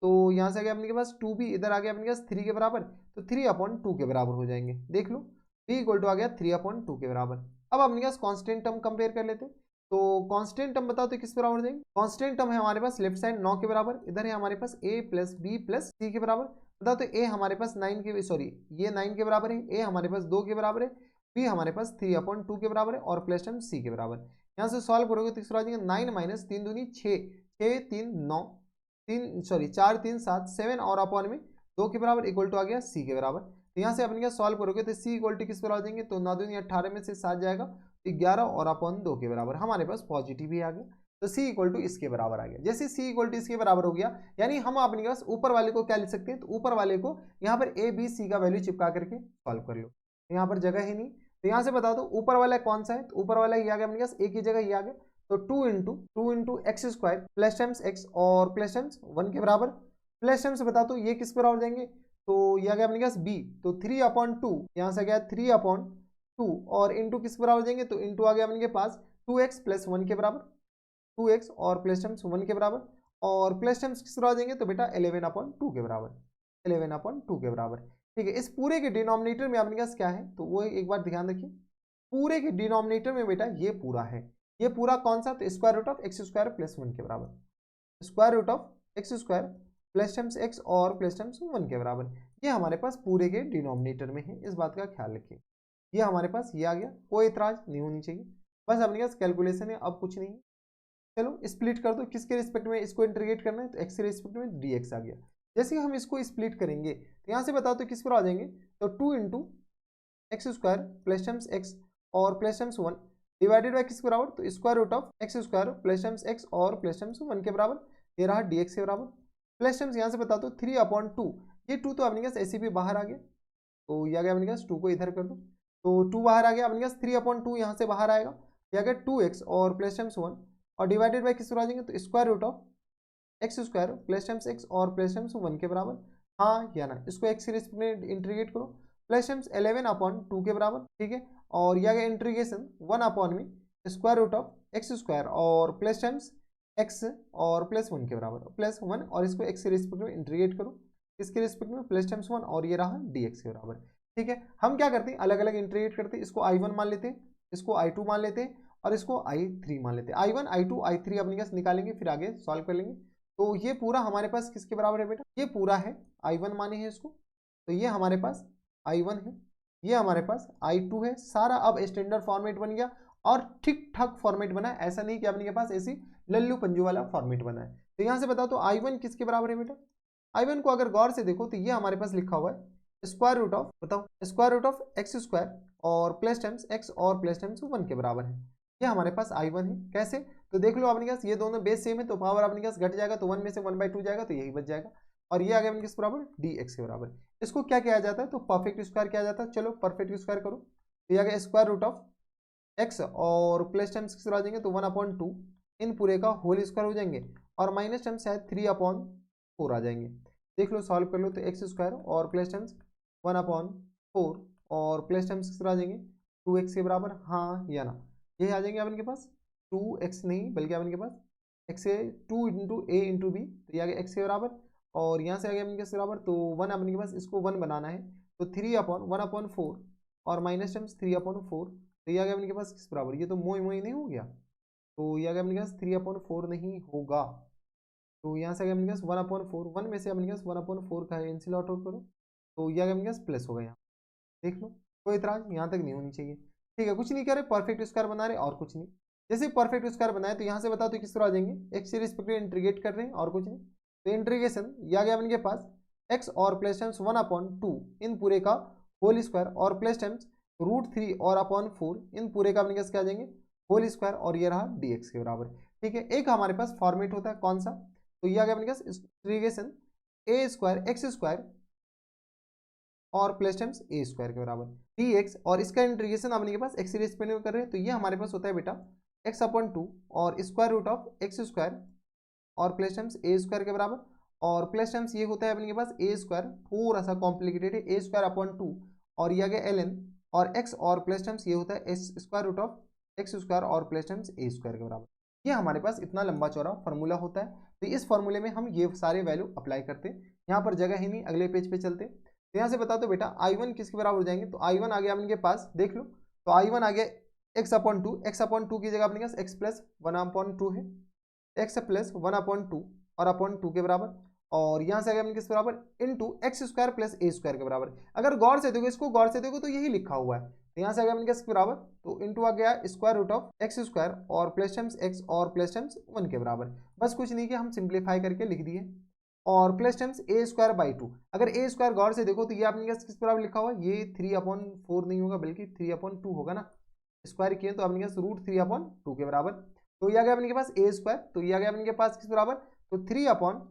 Speaker 1: तो यहाँ से आ गया अपने के पास 2b, इधर आ गया अपने पास 3 के बराबर, तो 3/2 के बराबर हो जाएंगे, देख लो b इक्वल टू आ गया 3/2 के बराबर। अब अपने पास कांस्टेंट टर्म कंपेयर कर लेते हैं, तो कांस्टेंट टर्म बताओ तो किस बराबर हो जाएंगे, कांस्टेंट टर्म है हमारे पास लेफ्ट साइड 9 के बराबर, इधर है हमारे पास a प्लस बी प्लस सी के बराबर, बताओ तो a हमारे पास 9 के सॉरी ये 9 के बराबर है, a हमारे पास 2 के बराबर है, b हमारे पास 3/2 के बराबर है और प्लस टर्म c के बराबर। यहाँ से सॉल्व करोगे तो किस बराबर आ जाएंगे 9 माइनस 3 दूनी 6, 6 3 9, 4 3 7 7 और अपॉन में 2 के बराबर इक्वल टू आ गया c के बराबर। तो यहाँ से अपने क्या सॉल्व करोगे तो c इक्वल टू किस पर आ जाएंगे, तो 9 दूनी 18 में से 7 जाएगा, 11 और अपॉन 2 के बराबर, हमारे पास पॉजिटिव ही आ गया, तो c इक्वल टू इसके बराबर आ गया। जैसे c इक्वल टू इसके बराबर हो गया, यानी हम अपने पास ऊपर वाले को क्या लिख सकते हैं, तो ऊपर वाले को यहाँ पर a b c का वैल्यू चिपका करके सॉल्व कर लो, तो यहाँ पर जगह ही नहीं, तो यहाँ से बता दो ऊपर वाला कौन सा है, तो ऊपर वाला ये आ गया अपने पास एक ही जगह ये आ गया, तो 2 into x square plus times x और प्लस टाइम्स 1 के बराबर, प्लस टाइम्स बता दो ये किस बराबर जाएंगे, तो ये आ गया अपने पास b, तो 3/2 यहाँ से आ गया 3/2 और इंटू किस बराबर जाएंगे, तो इंटू आ गया अपने पास 2x प्लस 1 के बराबर, 2x और प्लस टाइम्स 1 के बराबर और प्लस टाइम्स किस बराबर जाएंगे, तो बेटा 11/2 के बराबर, 11/2 के बराबर। ठीक है, इस पूरे के डिनोमिनेटर में अपने पास क्या है, तो वो एक बार ध्यान रखिए, पूरे के डिनोमिनेटर में बेटा ये पूरा है, ये पूरा कौन सा, तो square root of x square plus 1 के बराबर, square root of x square plus times x और प्लस टाइम्स 1 के बराबर, ये हमारे पास पूरे के डिनोमिनेटर में है, इस बात का ख्याल रखिए। ये हमारे पास ये आ गया, कोई इतराज नहीं होनी चाहिए, बस अपने पास कैलकुलेशन है, अब कुछ नहीं। चलो स्प्लिट कर दो, किसके रिस्पेक्ट में इसको इंटीग्रेट करना है, तो एक्स के रिस्पेक्ट में dx आ गया। जैसे हम इसको स्प्लिट करेंगे तो यहाँ से बताओ तो किस पर आ जाएंगे, तो 2 into x square plus times x और प्लस टाइम्स 1 डिवाइडेड बाई किस बराबर, तो square root of x square plus times x और प्लस टाइम्स 1 के बराबर, ये रहा dx के बराबर, प्लस टाइम्स यहाँ से बता दो 3/2, ये 2 तो अपने पास ऐसे भी बाहर आ गया, तो ये आ गया अपने पास 2 को इधर कर दो, तो 2 बाहर आ गया अपने पास, 3/2 यहाँ से बाहर आएगा, ये आ गया 2x और प्लस टाइम्स 1 और डिवाइडेड बाई किस पर आ जाएंगे, तो square root of x square plus times x और प्लस टाइम्स 1 के बराबर, हाँ या ना, इसको एक्स के रिस्पेक्ट में इंटीग्रेट करो, प्लस टाइम्स 11/2 के बराबर, ठीक है, और यह गया इंटीग्रेशन 1 में square root of x square और प्लस टाइम्स एक्स और प्लस 1 के बराबर, प्लस 1 और इसको एक्स के रिस्पेक्ट में इंटीग्रेट करो, इसके रिस्पेक्ट में प्लस टाइम्स 1 और ये रहा dx के बराबर। ठीक है, हम क्या करते हैं अलग अलग इंटीग्रेट करते हैं, इसको i1 मान लेते हैं, इसको i2 मान लेते हैं और इसको i3 मान लेते हैं, i1 i2 i3 अपने पास निकालेंगे, फिर आगे सॉल्व कर लेंगे। तो ये पूरा हमारे पास किसके बराबर है बेटा, ये पूरा है i1 माने हैं इसको, तो ये हमारे पास i1 है, ये हमारे पास i2 है, सारा अब स्टैंडर्ड फॉर्मेट बन गया और ठीक ठाक फॉर्मेट बना है, ऐसा नहीं कि अपने के पास ऐसी लल्लू पंजू वाला फॉर्मेट बना है। तो यहाँ से बताओ तो i1 किसके बराबर है बेटा, i1 को अगर गौर से देखो तो ये हमारे पास लिखा हुआ है स्क्वायर रूट ऑफ, बताओ square root of x square और प्लस टाइम्स एक्स और प्लस टाइम्स 1 के बराबर है, ये हमारे पास i1 है। कैसे, तो देख लो अपने पास ये दोनों बेस सेम है, तो पावर अपने पास घट जाएगा, तो 1 में से 1/2 जाएगा, तो यही बच जाएगा और ये आ गया अपने किस बराबर, dx के बराबर। इसको क्या किया जाता है, तो परफेक्ट स्क्वायर किया जाता है, चलो परफेक्ट स्क्वायर करो, तो ये आ गया स्क्वायर रूट ऑफ एक्स और प्लस टाइम्स किस आ जाएंगे, तो 1/2 इन पूरे का होल स्क्वायर हो जाएंगे और माइनस टाइम्स शायद 3/4 आ जाएंगे। देख लो सॉल्व कर लो, तो एक्स स्क्वायर और प्लस टाइम्स 1/4 और प्लस टाइम्स किस आ जाएंगे 2x के बराबर, हाँ या ना, ये आ जाएंगे अपन के पास 2x नहीं बल्कि अपन के पास x से 2 इंटू a इंटू बी, तो ये आ गया x के बराबर और यहाँ से आ गया अपन के बराबर, तो 1 अपन के पास इसको 1 बनाना है, तो 3/1/4 और माइनस टाइम्स 3/4, तो ये आ गया अपने के पास किस बराबर, ये तो मोई मोई नहीं हो गया, तो ये आ गया अपने पास 3/4 नहीं होगा, तो यहाँ से आ गया अपने पास 1/4, 1 में से अपने पास 1/4 का कैंसिल आउट करो, तो ये आ गया अपने पास प्लस होगा, यहाँ देख लो कोई इतराज यहाँ तक नहीं होनी चाहिए। ठीक है, कुछ नहीं कह रहे, परफेक्ट स्क्वायर बना रहे और कुछ नहीं। जैसे परफेक्ट स्क्वायर बनाए तो यहाँ से बताओ तो किस तरह आ जाएंगे, एक्स के रिस्पेक्टिव इंटीग्रेट कर रहे हैं और कुछ नहीं, तो इंटीग्रेशन ये आ गया अपने पास एक्स और प्लस टाइम्स 1/2 इन पूरे का होल स्क्वायर और प्लस टाइम्स √3 और अपॉन 4 इन पूरे का अपने पास क्या आ जाएंगे होल स्क्वायर और ये रहा dx के बराबर। ठीक है, एक हमारे पास फॉर्मेट होता है कौन सा, तो ये आ गया अपने पास इंटीग्रेशन ए स्क्वायर एक्स स्क्वायर और प्लस टाइम्स ए स्क्वायर के बराबर dx, और इसका इंटीग्रेशन अपने के पास एक्स के रिस्पेक्ट में कर रहे हैं तो ये हमारे पास होता है बेटा x/2 और square root of x square और प्लस टाइम्स ए स्क्वायर के बराबर, और प्लस टाइम्स ये होता है अपने के पास ए स्क्वायर, थोड़ा सा कॉम्प्लिकेटेड है, ए स्क्वायर अपॉन 2 और ये आ गया ln और x और प्लस टाइम्स ये होता है एस square root of x square और प्लस टाइम्स ए स्क्वायर के बराबर। ये हमारे पास इतना लंबा चौड़ा फॉर्मूला होता है, तो इस फॉर्मूले में हम ये सारे वैल्यू अप्लाई करते हैं। यहाँ पर जगह ही नहीं, अगले पेज पे चलते। तो यहाँ से बता दो बेटा I1 किसके बराबर हो जाएंगे, तो I1 आ गया अपने पास देख लो, तो I1 आ गया x/2, x/2 की जगह अपने पास x प्लस 1/2 है, x प्लस 1/2 और अपॉन 2 के बराबर, और यहाँ से आ गया अपने किस बराबर into x square plus a square के बराबर। अगर गौर से देखो, इसको गौर से देखो तो यही लिखा हुआ है, तो यहाँ से आ गया अपने किसके बराबर, तो इंटू आ गया square root of x square और प्लस टाइम्स एक्स और प्लस टाइम्स 1 के बराबर। बस कुछ नहीं किया, हम सिंप्लीफाई करके लिख दिए, और plus times a square by 2। अगर ए स्क्वायर गौर से देखो तो ये आपने किस बराबर लिखा हुआ है, ये 3/4 नहीं होगा बल्कि 3/2 होगा ना, स्क्वायर किए तो आपने √3/2 के बराबर। तो ये आ गया अपने के पास ए स्क्वायर, तो ये आ गया अपने के पास किस बराबर, तो 3/4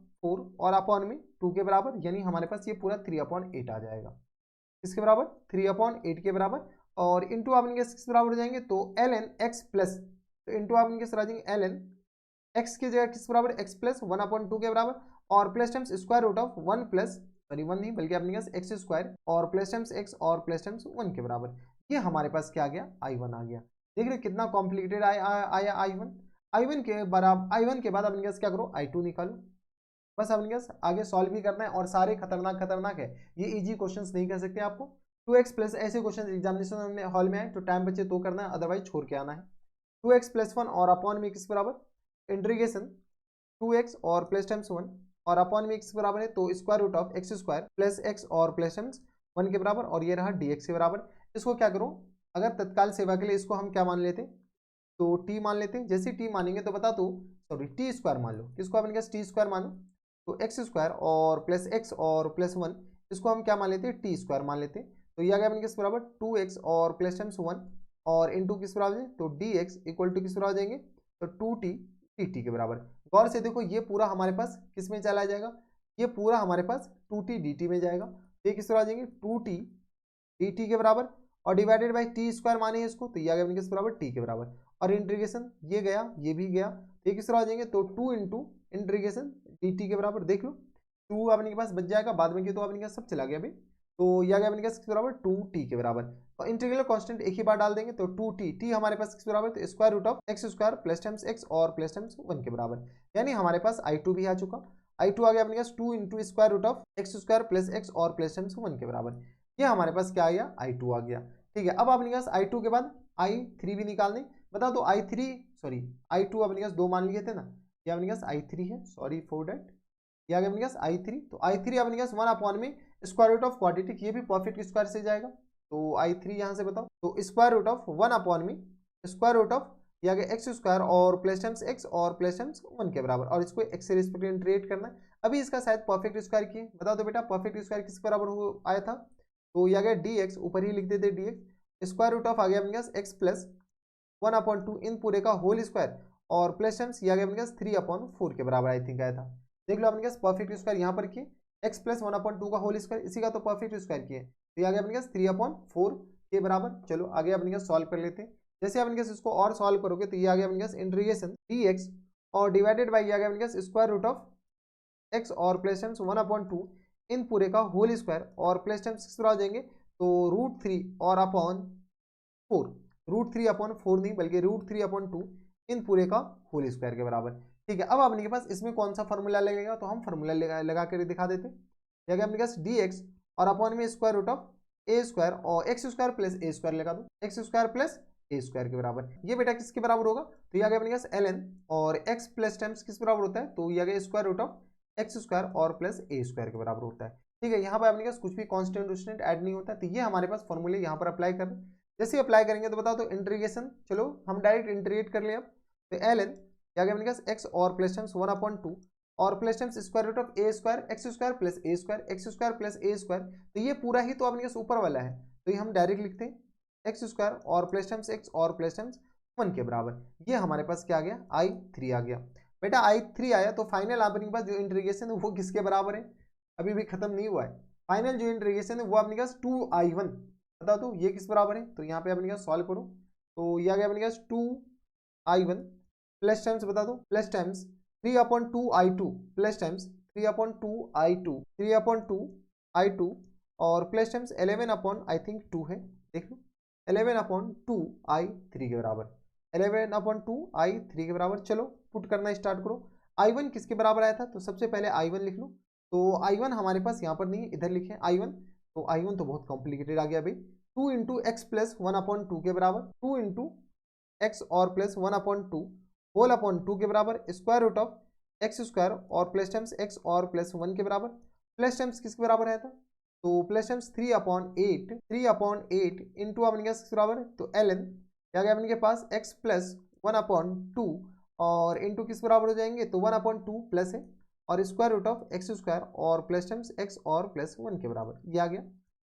Speaker 1: और अपॉन में 2 के बराबर, यानी हमारे पास ये पूरा 3/8 आ जाएगा, किसके बराबर 3/8 के बराबर, और इंटू आप किस बराबर हो जाएंगे, तो ln x प्लस, तो इंटू आप आ जाएंगे ln x की जगह किस बराबर x प्लस 1/2 के बराबर, और plus times square root of 1 plus sorry 1 नहीं बल्कि अपने पास एक्स स्क्वायर और प्लस टाइम्स x और प्लस टाइम्स 1 के बराबर। ये हमारे पास क्या आ गया I1 आ गया। देख रहे कितना कॉम्प्लिकेटेड आया I1 के बराबर, I1 के बाद अपने पास क्या करो I2 निकालो, बस अपने पास आगे सॉल्व भी करना है, और सारे खतरनाक खतरनाक है, ये इजी क्वेश्चंस नहीं कर सकते आपको। 2x प्लस ऐसे क्वेश्चन एग्जामिनेशन हॉल में आए तो टाइम बचे तो करना है, अदरवाइज छोड़ के आना है। 2x प्लस 1 और अपॉन में किस बराबर इंटीग्रेशन 2x और प्लस टाइम्स 1 और अपॉन में x बराबर है तो square root of x square plus x और प्लस टाइम्स 1 के बराबर, और ये रहा dx के बराबर। इसको क्या करो, अगर तत्काल सेवा के लिए इसको हम क्या मान लेते, तो t मान लेते हैं। जैसे t मानेंगे तो बता दो सॉरी टी स्क्वायर मान लो, किसको अपने टी स्क्वायर मानो, तो एक्स स्क्वायर और प्लस एक्स और प्लस 1 इसको हम क्या मान लेते हैं टी स्क्वायर मान लेते हैं। तो ये आ गया अपने किस बराबर 2x और प्लस टाइम्स 1 और इंटू किस बराबर है, तो dx इक्वल टू किस बराबर आ जाएंगे, तो 2t dt के बराबर। गौर से देखो ये पूरा हमारे पास किस में चला जाएगा, ये पूरा हमारे पास 2t dt में जाएगा, ये किस तरह आ जाएंगे 2t dt के बराबर, और डिवाइडेड बाई टी स्क्वायर माने इसको, तो ये आ गया अपने किस बराबर t के बराबर, और इंटीग्रेशन ये गया ये भी गया, ये किस तरह आ जाएंगे, तो 2 इंटू इंटीग्रेशन dt के बराबर। देख लो 2 अपने के पास बच जाएगा, बाद में तो अपने के पास सब चला गया अभी, तो ये आ गया अपने किस बराबर 2t के बराबर, और इंटीग्रल कांस्टेंट एक ही बार डाल देंगे तो 2t हमारे पास किस बराबर, तो square root of x square plus times x और प्लस टाइम्स 1 के बराबर, यानी हमारे पास I2 भी आ चुका। I2 आ गया अपने पास 2 into square root of x square plus x और प्लस टाइम्स 1 के बराबर, ये हमारे पास क्या आ गया I2 आ गया। ठीक है, अब अपने पास I2 के बाद I3 भी निकालने, बता दो I3 सॉरी I2 अपने पास 2 मान लिए थे ना, ये अपने पास I3 है, सॉरी फॉर दैट, ये आ गया अपने पास I3, तो I3 अपने पास 1 अपॉन में स्क्वायर रूट ऑफ क्वाड्रेटिक, ये भी परफेक्ट स्क्वायर से जाएगा, तो I3 यहाँ से बताओ, तो स्क्वायर रूट ऑफ 1 अपॉन में स्क्वायर रूट ऑफ ये आ गया एक्स स्क्वायर और प्लस टाइम्स एक्स और प्लस टाइम्स 1 के बराबर, और इसको एक्स से रिस्पेक्ट इंटीग्रेट करना है। अभी इसका शायद परफेक्ट स्क्वायर किए, बता दो बेटा परफेक्ट स्क्वायर किस बराबर हो आया था, तो ये आ गया dx, ऊपर ही लिख देते dx, स्क्वायर रूट ऑफ आ गया अपने पास एक्स प्लस 1/2 इन पूरे का होल स्क्वायर, और प्लस टाइम्स ये आ गया अपने पास 3/4 के बराबर आई थिंक आया था। देख लो अपने पास परफेक्ट स्क्वायर यहाँ पर किए, एक्स प्लस 1/2 का होल स्क्वायर, इसी का तो परफेक्ट स्क्वायर किए, तो ये आ गया अपने पास 3/4 के बराबर। चलो आगे अपने पास सॉल्व कर लेते हैं, जैसे अपने पास इसको और सॉल्व करोगे तो ये आ गया अपने पास इंटीग्रेशन dx और डिवाइडेड बाई ये आ गया अपने पास स्क्वायर रूट ऑफ एक्स और प्लस टाइम्स 1/2 इन पूरे का होल स्क्वायर, और प्लस टाइम्स किस तरह आ जाएंगे, तो √3 और अपॉन 4, √3/4 नहीं बल्कि √3/2 इन पूरे का होल स्क्वायर के बराबर। ठीक है, अब अपने के पास इसमें कौन सा फॉर्मूला लगेगा, तो हम फॉर्मूला लगा कर दिखा देते हैं। अपने पास dx और अपॉन में square root of a square और x square plus a square लगा दो, x square plus a square के बराबर। ये बेटा किसके बराबर होगा, तो ये आ गया अपने पास ln और x प्लस टाइम्स किस बराबर होता है, तो ये आ गया square root of x square और प्लस ए स्क्वायर के बराबर होता है। ठीक है, यहाँ पर अपने पास कुछ भी कांस्टेंट ऐड नहीं होता, तो ये हमारे पास फॉर्मूले यहाँ पर अप्लाई कर जैसे अप्लाई करेंगे तो बताओ तो इंटीग्रेशन, चलो हम डायरेक्ट इंटीग्रेट कर लें अब। तो एल एन क्या गया अपने पास एक्स और प्लस टाइम्स 1/2 और plus times square root of a square x square plus a square x square plus a square. तो ये पूरा ही तो अपने पास ऊपर वाला है, तो ये हम डायरेक्ट लिखते हैं एक्स स्क्वायर और प्लस टाइम्स एक्स और प्लस टाइम्स 1 के बराबर। ये हमारे पास क्या आ गया, I3 आ गया। बेटा I3 आया तो फाइनल आपके पास जो इंटीग्रेशन है वो किसके बराबर है, अभी भी खत्म नहीं हुआ है। फाइनल जो इंटीग्रेशन है वो अपने पास 2I1, बता दो ये किस बराबर है। तो यहाँ पे अपने पास सॉल्व करो तो ये आ गया अपने पास 2I1 प्लस टाइम्स बता दो plus times 3/2I2 plus times 3/2I2 और प्लस टाइम्स 11/2 है, देख लो 11/2I3 के बराबर, 11/2I3 के बराबर। चलो पुट करना स्टार्ट करो। I1 किसके बराबर आया था, तो सबसे पहले I1 लिख लो। तो I1 हमारे पास यहाँ पर नहीं है, इधर लिखे I1। तो I1 तो बहुत कॉम्प्लिकेटेड आ गया भाई। 2 इंटू एक्स प्लस 1/2 के बराबर, 2 इंटू एक्स और प्लस 1/2 होल अपॉन 2 के बराबर, square root of x square और प्लस टाइम्स एक्स और प्लस 1 के बराबर। प्लस टाइम्स किसके बराबर आया था, तो प्लस टाइम्स 3/8 इंटू अपने के बराबर, तो एल एन क्या गया अपने के पास एक्स प्लस 1/2 और इंटू किस बराबर हो जाएंगे, तो 1/2 प्लस है और square root of x square और प्लस टाइम्स एक्स और प्लस 1 के बराबर, ये आ गया।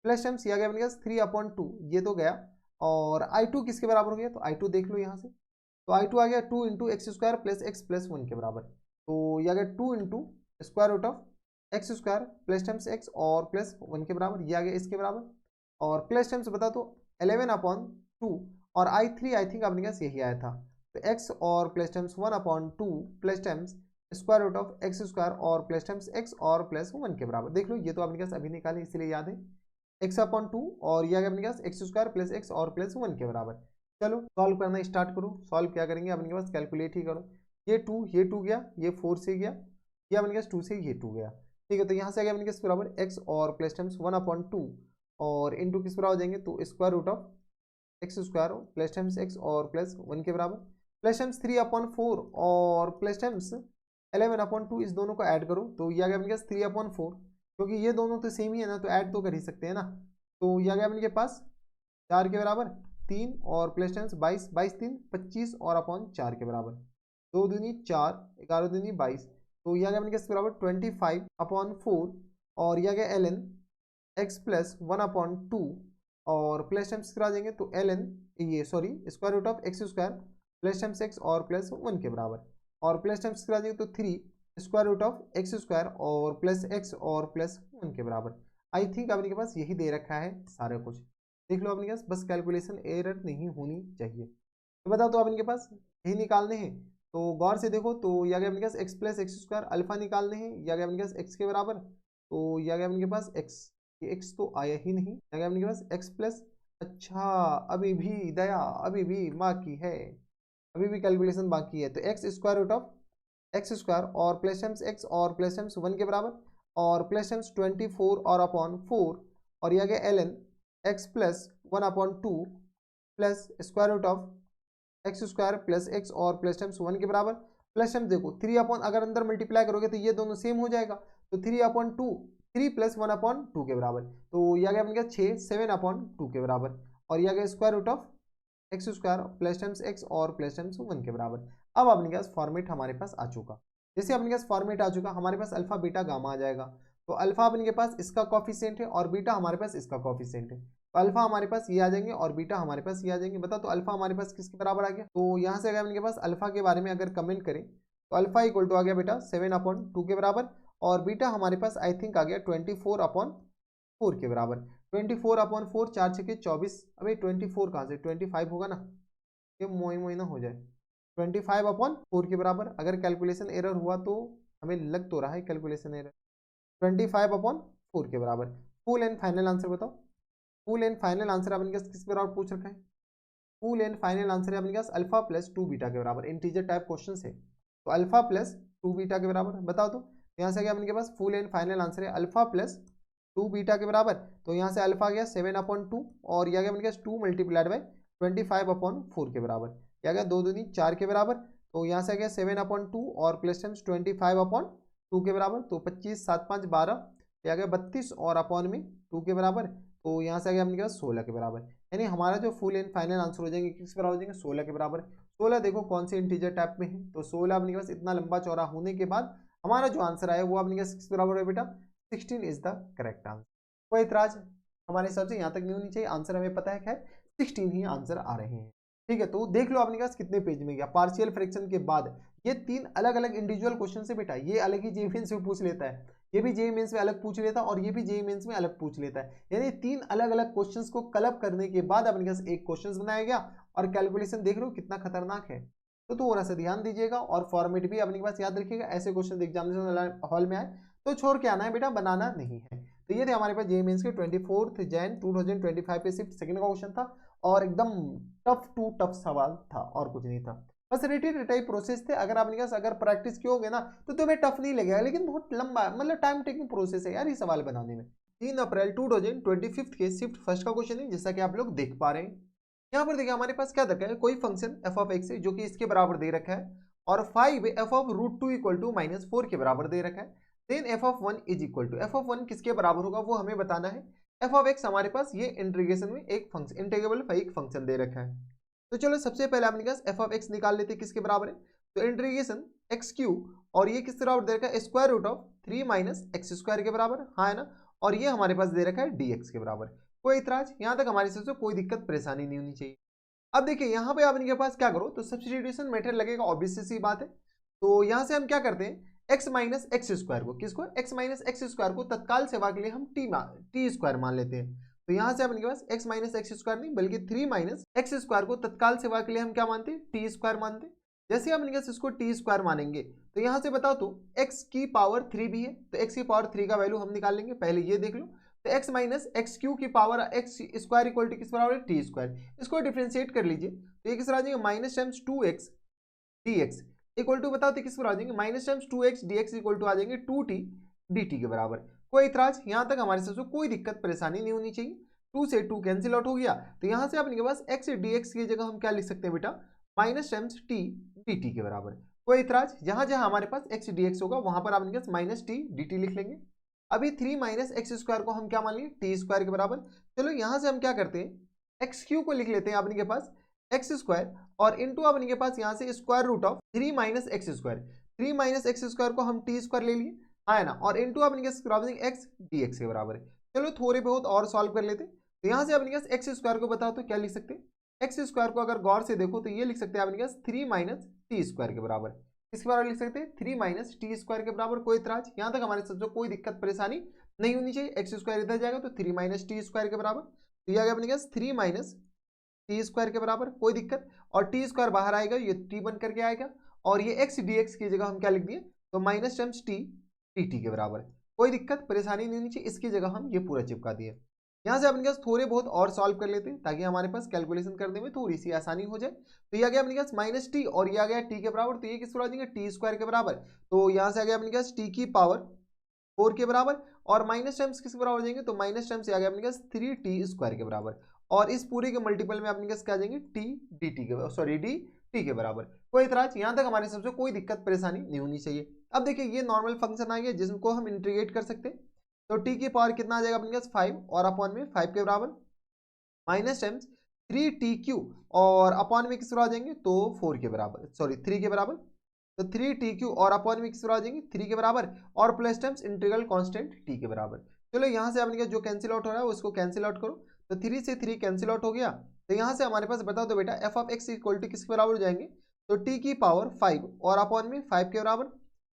Speaker 1: प्लस टाइम्स ये आ गया अपने पास 3/2, ये तो गया। और I2 किसके बराबर हो गया, तो I2 देख लो यहाँ से, तो I2 आ गया 2 into x square plus x plus 1 के बराबर। तो ये आ गया 2 into square root of x square plus times x और प्लस 1 के बराबर, ये आ गया इसके बराबर। और प्लस टाइम्स बता तो 11/2 और I3 आई थिंक अपने पास यही आया था, तो एक्स और plus times 1/2 plus times square root of x square और प्लस टाइम्स एक्स और प्लस 1 के बराबर। देख लो ये तो अपने पास अभी निकाले इसीलिए याद है, x/2 और ये आ गया अपने पास एक्स स्क्वायर प्लस एक्स और प्लस 1 के बराबर। चलो सॉल्व करना स्टार्ट करो। सॉल्व क्या करेंगे, अपने पास कैलकुलेट ही करो। ये 2 गया, ये 4 से गया, ये अपने पास 2 से ये 2 गया, ठीक है। तो यहाँ से आ गया अपने पास बराबर एक्स और प्लस टाइम्स 1/2 और इंटू किस बराबर हो जाएंगे, तो square root of x square plus times x और प्लस 1 के बराबर, प्लस टाइम्स 3/4 और प्लस टाइम्स 11/2, इस दोनों को ऐड करो तो ये आ गया अपने पास 3/4, क्योंकि ये दोनों तो सेम ही है ना, तो ऐड तो कर ही सकते हैं ना। तो ये आ गया अपने पास 4 के बराबर 3 और प्लस टाइम्स 22, 22 3 25 और अपॉन 4 के बराबर, 2 दूनी 4 11 दूनी 22। तो ये आ गया अपने पास बराबर 25/4 और ये आ गया एल एन एक्स प्लस 1/2 और प्लस टाइम्स करा देंगे तो एल एन ये sorry square root of x square plus times x और प्लस 1 के बराबर और प्लस टाइम्स करा देंगे तो 3 square root of x square और प्लस एक्स और प्लस 1 के बराबर। आई थिंक अपने के पास यही दे रखा है सारा कुछ, देख लो अपने पास, बस कैलकुलेशन एरर नहीं होनी चाहिए। तो बताओ तो अपने के पास यही निकालने हैं, तो गौर से देखो। तो ये आ गया अपने पास x plus x square alpha निकालने हैं, ये आ गया अपने पास एक्स के बराबर, तो ये आ गया अपने पास एक्स, ये एक्स तो आया ही नहीं, आ गया अपने पास एक्स प्लस, अच्छा अभी भी दया अभी भी बाकी है, अभी भी कैलकुलेशन बाकी है। तो x square root of x square और प्लस टाइम्स एक्स और प्लस टाइम्स 1 के बराबर और प्लस टाइम्स 24 और अपॉन 4 और ये आ गया l n x plus 1/2 plus square root of x square plus x और प्लस टाइम्स 1 के बराबर। प्लस टाइम्स देखो 3 अपॉन अगर अंदर मल्टीप्लाई करोगे तो ये दोनों सेम हो जाएगा, तो 3/2 3 प्लस 1/2 के बराबर, तो ये आ गया अपने पास 6 7/2 के बराबर और ये आ गया square root of x square plus times x और प्लस टाइम्स 1 के बराबर। अब अपने पास फॉर्मेट हमारे पास आ चुका, जैसे अपने पास फॉर्मेट आ चुका हमारे पास अल्फा बीटा गामा आ जाएगा। तो अल्फा अपने के पास इसका कॉफिशिएंट है और बीटा हमारे पास इसका कॉफिशिएंट है, तो अल्फा हमारे पास ये आ जाएंगे और बीटा हमारे पास ये आ जाएंगे। बता तो अल्फा हमारे पास किसके बराबर आ गया, तो यहाँ से अगर अपने पास अल्फा के बारे में अगर कमेंट करें तो अल्फा इक्वल टू आ गया बेटा 7/2 के बराबर और बीटा हमारे पास आई थिंक आ गया 24/4 के बराबर। 24/4 4 6 24, अभी 24 कहाँ से 25 होगा ना, ये मोई मोई ना हो जाए, 25/4 के बराबर। अगर कैलकुलेशन एरर हुआ तो हमें लग तो रहा है कैलकुलेशन एरर, 25/4 के बराबर। फुल एंड फाइनल आंसर बताओ, फुल एंड फाइनल आंसर अपने पास किस बराबर पूछ रखा है, फुल एंड फाइनल आंसर है अपने पास अल्फा प्लस 2 बीटा के बराबर, इंटीजर टाइप क्वेश्चन है तो अल्फा प्लस 2 बीटा के बराबर। बताओ तो यहाँ से गया अपने पास फुल एंड फाइनल आंसर है अल्फा प्लस 2 बीटा के बराबर, तो यहाँ से अल्फा गया 7/2 और यह गया अपने पास 2 मल्टीप्लाइड बाई 25/4 के बराबर, यह गया 2 दूनी 4 के बराबर, तो यहाँ से गया 7/2 और प्लस टाइम्स 25/2 के बराबर, तो 25 7 5 12, यह गया 32 और अपॉन में 2 के बराबर, तो यहाँ से आ गया अपने पास 16 के बराबर। यानी हमारा जो फुल एंड फाइनल आंसर हो जाएंगे किसके बराबर हो जाएंगे 16 के बराबर। 16 देखो कौन से इंटीजर टाइप में है, तो 16 अपने पास इतना लंबा चौड़ा होने के बाद हमारा जो आंसर आया वो अपने पास किसके बराबर है बेटा 16 इज द करेक्ट आंसर। कोई इतराज हमारे हिसाब से यहाँ तक नहीं होनी चाहिए, आंसर हमें पता है खैर 16 ही आंसर आ रहे हैं। ठीक है, तो देख लो अपने पास कितने पेज में गया पार्शियल फ्रैक्शन के बाद। ये 3 अलग अलग इंडिविजुअल क्वेश्चन से बेटा, ये अलग ही जेईई मेंस में पूछ लेता है, ये भी जेईई मेंस में अलग पूछ लेता है और ये भी जेईई मेंस में अलग पूछ लेता है। यानी 3 अलग अलग क्वेश्चंस को क्लब करने के बाद अपने पास एक क्वेश्चन बनाया गया और कैलकुलेशन देख लो कितना खतरनाक है। तो थोड़ा सा ध्यान दीजिएगा और फॉर्मेट भी अपने पास याद रखिएगा, ऐसे क्वेश्चन एग्जामिनेशन हॉल में आए तो छोड़ के आना है बेटा, बनाना नहीं है। तो ये थे हमारे पास जेईई मेंस के 24 जैन 2025 पे शिफ्ट सेकंड का क्वेश्चन था और एकदम टफ टू टफ सवाल था और कुछ नहीं था, बस रिपीट टाइप प्रोसेस थे। अगर आपने कहा अगर प्रैक्टिस कियोगे ना तो तुम्हें टफ नहीं लगेगा, लेकिन बहुत लंबा मतलब टाइम टेकिंग प्रोसेस है यार ये सवाल बनाने में। 3 अप्रैल 2025 के शिफ्ट फर्स्ट का क्वेश्चन है जैसा कि आप लोग देख पा रहे हैं। यहाँ पर देखिए हमारे पास क्या रखा है, कोई फंक्शन एफ ऑफ एक्स है जो कि इसके बराबर दे रखा है और 5 f of root 2 equal to -4 के बराबर दे रखा है। Then f of 1 is equal to, f of 1 किसके बराबर होगा वो हमें बताना है। एफ ऑफ एक्स हमारे पास ये इंटीग्रेशन में एक फंक्शन इंटीग्रेबल एक फंक्शन दे रखा है। तो चलो सबसे पहले आपने कहा एफ ऑफ एक्स निकाल लेते किसके बराबर है, तो इंटीग्रेशन एक्स क्यूब और ये किसके बराबर दे रखा है square root of 3 minus x square के बराबर, हाँ है ना, और ये हमारे पास दे रखा है dx के बराबर। कोई इतराज यहाँ तक हमारे से कोई दिक्कत परेशानी नहीं होनी चाहिए। अब देखिए यहाँ पे आपके पास क्या करो, तो सब्स्टिट्यूशन मेथड लगेगा, ऑब्वियस सी बात है। तो यहाँ से हम क्या करते हैं x माइनस एक्स स्क्वायर को, किसको x माइनस एक्स स्क्वायर को तत्काल सेवा के लिए हम टी स्क्वायर मान लेते हैं। तो यहाँ से अपने पास x माइनस एक्स स्क्वायर नहीं बल्कि 3 माइनस एक्स स्क्वायर को तत्काल सेवा के लिए हम क्या मानते हैं टी स्क्वायर मानते हैं। जैसे हम इसको टी स्क्वायर मानेंगे तो यहाँ से बताओ तो x की पावर 3 भी है, तो x की पावर 3 का वैल्यू हम निकाल लेंगे, पहले ये देख लो। तो x माइनस एक्स क्यू की power x square equal to किस बराबर है टी स्क्वायर, इसको डिफ्रेंशिएट कर लीजिए तो ये किस आ जाएगा minus times 2x dx equal to बताओ तो किस पर आ जाएंगे minus times 2x dx equal to आ जाएंगे 2t dt के बराबर। कोई इतराज यहाँ तक हमारे से कोई दिक्कत परेशानी नहीं होनी चाहिए। 2 से 2 कैंसिल आउट हो गया तो यहाँ से अपने पास x dx की जगह हम क्या लिख सकते हैं बेटा माइनस टाइम्स t dt के बराबर। कोई इतराज, जहां जहां हमारे पास x dx होगा वहां पर अपने पास माइनस t dt लिख लेंगे। अभी 3 माइनस एक्स स्क्वायर को हम क्या मान लेंगे टी स्क्वायर के बराबर। चलो यहाँ से हम क्या करते हैं एक्स क्यू को लिख लेते हैं अपने के पास एक्स स्क्वायर और इंटू अपने के पास यहाँ से square root of 3 minus x square, 3 minus x square को हम टी स्क्वायर ले लिए, हाँ है ना, और इंटू अपने के एक्स डी एक्स के बराबर है। चलो थोड़े बहुत और सॉल्व कर लेते हैं। तो यहाँ से अपने पास एक्स स्क्वायर को बताओ तो क्या लिख सकते हैं, एक्स स्क्वायर को अगर गौर से देखो तो ये लिख सकते हैं अपने पास 3 माइनस टी स्क्वायर के बराबर। इसके बराबर लिख सकते हैं 3 माइनस टी स्क्वायर के बराबर। कोई इतराज यहाँ तक हमारे सबसे कोई दिक्कत परेशानी नहीं होनी चाहिए। एक्स स्क्वायर इधर जाएगा तो 3 माइनस टी स्क्वायर के बराबर, तो ये आ गया अपने पास 3 माइनस टी स्क्वायर के बराबर, कोई दिक्कत, और टी स्क्वायर बाहर आएगा ये टी बन करके आएगा और ये एक्स डी एक्स की जगह हम क्या लिख दिए तो minus times T T T के बराबर। कोई दिक्कत परेशानी नहीं होनी चाहिए, इसकी जगह हम ये पूरा चिपका दिए। यहाँ से अपने पास थोड़े बहुत और सॉल्व कर लेते हैं ताकि हमारे पास कैलकुलेशन करने में थोड़ी सी आसानी हो जाए। तो ये आ गया अपने पास माइनस टी और ये आ गया टी के बराबर, तो ये किस पर आ जाएंगे टी स्क्वायर के बराबर। तो यहाँ से आ गया अपने पास टी की पावर 4 के बराबर और माइनस टाइम्स किस बराबर हो जाएंगे तो माइनस टाइम्स आ गया अपने पास 3t स्क्वायर के बराबर और इस पूरे के मल्टीपल में अपने पास क्या आ जाएंगे टी डी टी के सॉरी डी टी के बराबर। कोई इतराज यहाँ तक हमारे सबसे कोई दिक्कत परेशानी नहीं होनी चाहिए। अब देखिए ये नॉर्मल फंक्शन आ गया जिसको हम इंटीग्रेट कर सकते हैं। तो टी की पावर कितना आ जाएगा अपने पास 5 और अपॉन में 5 के बराबर माइनस टाइम्स 3t³ और अपॉन में किस बराबर आ जाएंगे तो 4 के बराबर सॉरी 3 के बराबर, तो 3t³ और अपॉन में किस बराबर आ जाएंगे 3 के बराबर और plus times integral constant t के बराबर। चलो यहाँ से आपने जो कैंसिल आउट हो रहा है उसको कैंसिल आउट करो, तो 3 से 3 कैंसिल आउट हो गया। तो यहाँ से हमारे पास बता दो बेटा f of x equal to किसके बराबर हो जाएंगे तो t की पावर 5 और अपॉन में 5 के बराबर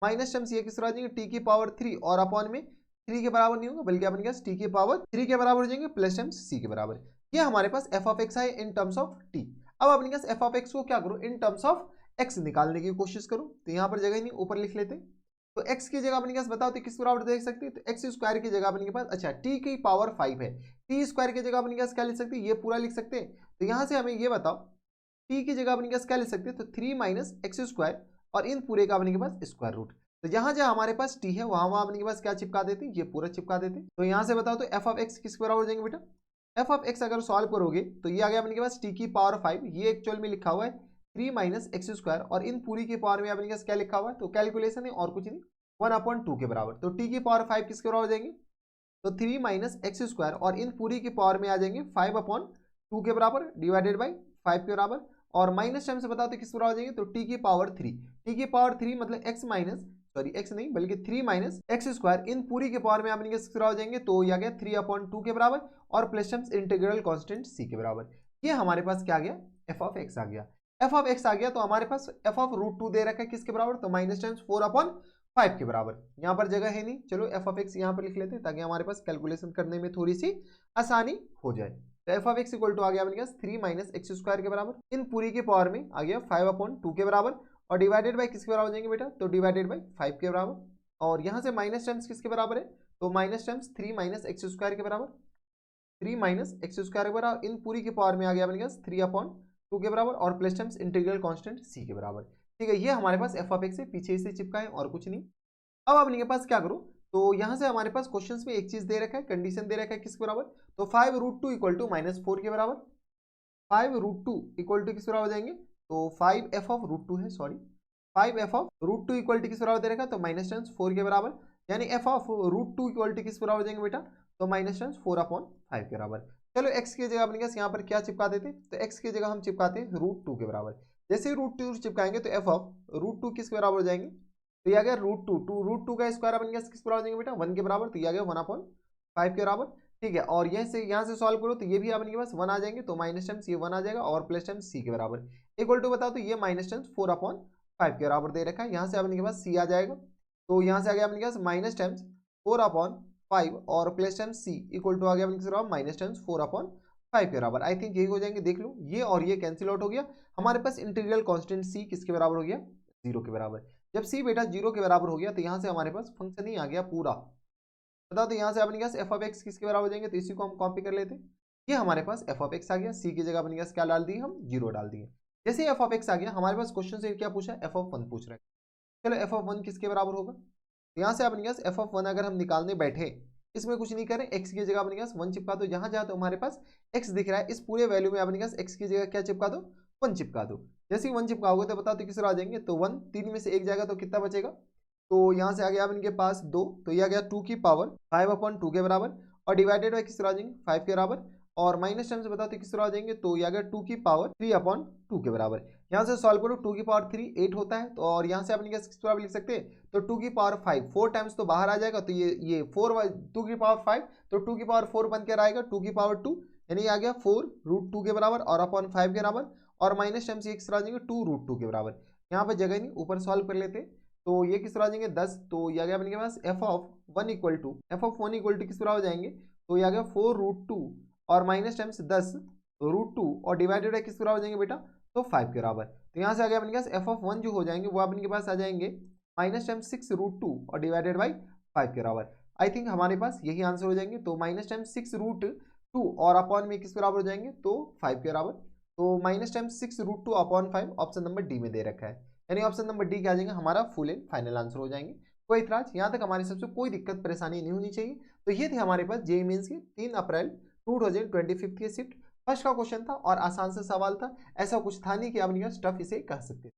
Speaker 1: माइनस टाइम्स ये किस बराबर आ जाएंगे t की पावर 3 और अपॉन में 3 के बराबर नहीं होगा बल्कि अपने पास t की पावर 3 के बराबर हो जाएंगे प्लस टाइम्स c के बराबर। ये हमारे पास एफ ऑफ एक्स है इन टर्म्स ऑफ t। अब अपने पास एफ ऑफ एक्स को क्या करो इन टर्म्स ऑफ x निकालने की कोशिश करो, तो यहाँ पर जगह नहीं ऊपर लिख लेते। तो x की जगह अपने पास बताओ तो किस बराबर देख सकते हैं तो एक्स स्क्वायर की जगह अपने पास अच्छा t की पावर 5 है, t स्क्वायर की जगह अपने पास क्या लिख सकते हैं ये पूरा लिख सकते हैं। तो यहाँ से हमें ये बताओ t की जगह अपने पास क्या लिख सकते हैं तो 3 माइनस एक्स स्क्वायर और इन पूरे का अपने के पास स्क्वायर रूट। तो जहां जहां हमारे पास t है वहां वहां अपने के पास क्या चिपका देते हैं ये पूरा चिपका देते हैं। तो यहाँ से बताओ तो एफ ऑफ एक्स किस बराबर हो जाएंगे बेटा, एफ ऑफ एक्स अगर सॉल्व करोगे तो ये आ गया अपने के पास t की पावर 5, ये एक्चुअल में लिखा हुआ है 3 माइनस एक्स स्क्वायर और इन पूरी की पावर में अपने पास क्या लिखा हुआ है तो कैलकुलेशन है और कुछ नहीं 1/2 के बराबर। तो t की पावर 5 किसके बराबर हो जाएंगे तो 3 माइनस एक्स स्क्वायर और इन पूरी की पावर में आ जाएंगे 5/2 2 के बराबर डिवाइडेड बाई 5 के बराबर, और माइनस टाइम से बताओ तो किस बराबर हो जाएंगे, तो टी की पावर 3, टी की पावर 3 मतलब एक्स माइनस, सॉरी एक्स नहीं बल्कि 3 माइनस एक्स स्क्वायर, इन पूरी के पावर में आप किस बराबर हो जाएंगे, तो ये आ गया 3/2 के बराबर, और प्लस टाइम्स इंटीग्रल कांस्टेंट सी के बराबर। ये हमारे पास क्या आ गया, एफ ऑफ एक्स आ गया। एफ ऑफ एक्स आ गया तो हमारे पास एफ ऑफ √2 दे रखा है किसके बराबर, तो माइनस टाइम्स 4/5 के बराबर। यहाँ पर जगह है नहीं, चलो एफ ऑफ एक्स यहाँ पर लिख लेते हैं ताकि हमारे पास कैलकुलेशन करने में थोड़ी सी आसानी हो जाए। तो f of x equal to आ गया अपने पास 3 माइनस एक्स स्क्वायर के बराबर, इन पूरी के पावर में आ गया 5/2 के बराबर, और डिवाइडेड बाई किसके बराबर हो जाएंगे बेटा, तो डिवाइडेड बाई 5 के बराबर, और यहाँ से माइनस टाइम्स किसके बराबर है, तो minus times 3 minus x square के बराबर, 3 माइनस एक्स स्क्वायर के बराबर, इन पूरी के पावर में आ गया अपने पास 3/2 के बराबर, और प्लस टाइम्स इंटीग्रल कांस्टेंट सी के बराबर। ठीक है, ये हमारे पास एफ ऑफ एक्स से पीछे से चिपका है और कुछ नहीं। अब अपने के पास क्या करो, तो यहाँ से हमारे पास क्वेश्चंस में एक चीज दे रखा है, कंडीशन दे रखा है किसके बराबर, तो 5√2 इक्वल टू -4 के बराबर, 5√2 इक्वल टू किस बराबर हो जाएंगे, तो 5f(√2) है, सॉरी 5f(√2) इक्वल टू किस बराबर दे रखा है, तो -4 के बराबर, यानी f(√2) इक्वल टू किस बराबर हो जाएंगे बेटा, तो -4/5 के बराबर। चलो x की जगह अपने पास यहाँ पर क्या चिपका देते, तो x की जगह हम चिपकाते हैं √2 के बराबर। जैसे ही √2 चिपकाएंगे तो f(√2) किसके बराबर हो जाएंगे, तो ये आ गया √2 का स्क्वायर अपन किस बराबर हो जाएंगे बेटा, 1 के बराबर, तो ये आ गया 1/5 के बराबर। ठीक है, और यहाँ से सॉल्व करो तो ये भी अपन के पास 1 आ जाएंगे, तो माइनस टाइम्स ये 1 आ जाएगा, और प्लस टाइम्स सी के बराबर इक्वल टू बताओ तो ये माइनस टाइम्स 4/5 के बराबर दे रखा है। यहाँ से अपन के पास सी आ जाएगा, तो यहाँ से आ गया अपन के पास माइनस टाइम्स 4/5 और plus times C equal to आ गया अपन के बराबर माइनस टाइम्स 4/5 के बराबर। आई थिंक यही हो जाएंगे, देख लो ये और ये कैंसिल आउट हो गया, हमारे पास इंटीग्रल कांस्टेंट सी किसके बराबर हो गया, 0 के बराबर। जब सी बेटा 0 के बराबर हो गया तो यहाँ से हमारे पास फंक्शन ही आ गया पूरा, बताओ तो यहाँ से अपने पास एफ ऑफ एक्स किसके बराबर हो जाएंगे, तो इसी को हम कॉपी कर लेते हैं। ये हमारे पास एफ ऑफ एक्स आ गया, सी की जगह अपने पास क्या डाल दिए, हम 0 डाल दिए। जैसे एफ ऑफ एक्स आ गया हमारे पास क्वेश्चन से क्या पूछा, एफ ऑफ 1 पूछ रहा है। चलो एफ ऑफ 1 किसके बराबर होगा, तो यहाँ से अपने पास एफ ऑफ 1 अगर हम निकालने बैठे, इसमें कुछ नहीं करें, एक्स की जगह अपने पास 1 चिपका दो, जहां जहां तो हमारे पास एक्स दिख रहा है इस पूरे वैल्यू में अपने पास एक्स की जगह क्या चिपका दो, 1 चिपका दो। जैसे ही 1 चिपकाओगे तो बताओ तो किस आ जाएंगे, तो 1 3 में से 1 जाएगा तो कितना बचेगा, तो यहाँ से आ गया अब इनके पास 2, तो ये आ गया 2 की पावर 5/2 के बराबर, और डिवाइडेड बाई किस तरह आ जाएंगे 5 के बराबर, और माइनस टाइम से बताओ तो किस तरह आ जाएंगे, तो ये आ गया 2 की पावर 3/2 के बराबर। यहाँ से सॉल्व करो, 2 की पावर 3 8 होता है, तो और यहाँ से अपने किस बराबर लिख सकते हैं, तो 2 की पावर 5 4 टाइम्स तो बाहर आ जाएगा, तो ये 4 2 की पावर 5 तो 2 की पावर 4 बन के आएगा 2 की पावर 2, यानी आ गया 4√2 के बराबर और अपॉन 5 के बराबर, और माइनस टाइम से किस तरह आ जाएंगे 2√2 के बराबर। यहाँ पर जगह नहीं, ऊपर सॉल्व कर लेते, तो ये किस तरह आ जाएंगे 10, तो ये आ गया अपने के पास एफ ऑफ 1 इक्वल टू किस तरह हो जाएंगे, तो ये आ गया 4√2 और माइनस टाइम्स 10√2 और डिवाइडेड बाई किस तरह हो जाएंगे बेटा, तो 5 के बराबर। तो यहाँ से आ गया अपने पास एफ ऑफ 1 जो हो जाएंगे वो अपने के पास आ जाएंगे माइनस टाइम्स 6√2 और डिवाइडेड बाई 5 के बराबर। आई थिंक हमारे पास यही आंसर हो जाएंगे, तो माइनस टाइम्स 6√2 और अपॉन में किस बराबर हो जाएंगे, तो 5 के बराबर, तो minus times 6√2 upon 5 option number D में दे रखा है, यानी ऑप्शन नंबर डी क्या आ जाएगा हमारा फुल एंड फाइनल आंसर हो जाएंगे। कोई इतराज, यहाँ तक हमारे सबसे कोई दिक्कत परेशानी नहीं होनी चाहिए। तो ये थे हमारे पास जेईई मेंस के 3 अप्रैल 2025 के शिफ्ट फर्स्ट का क्वेश्चन था, और आसान सा सवाल था, ऐसा कुछ था नहीं कि अपने पास टफ इसे कह सकते।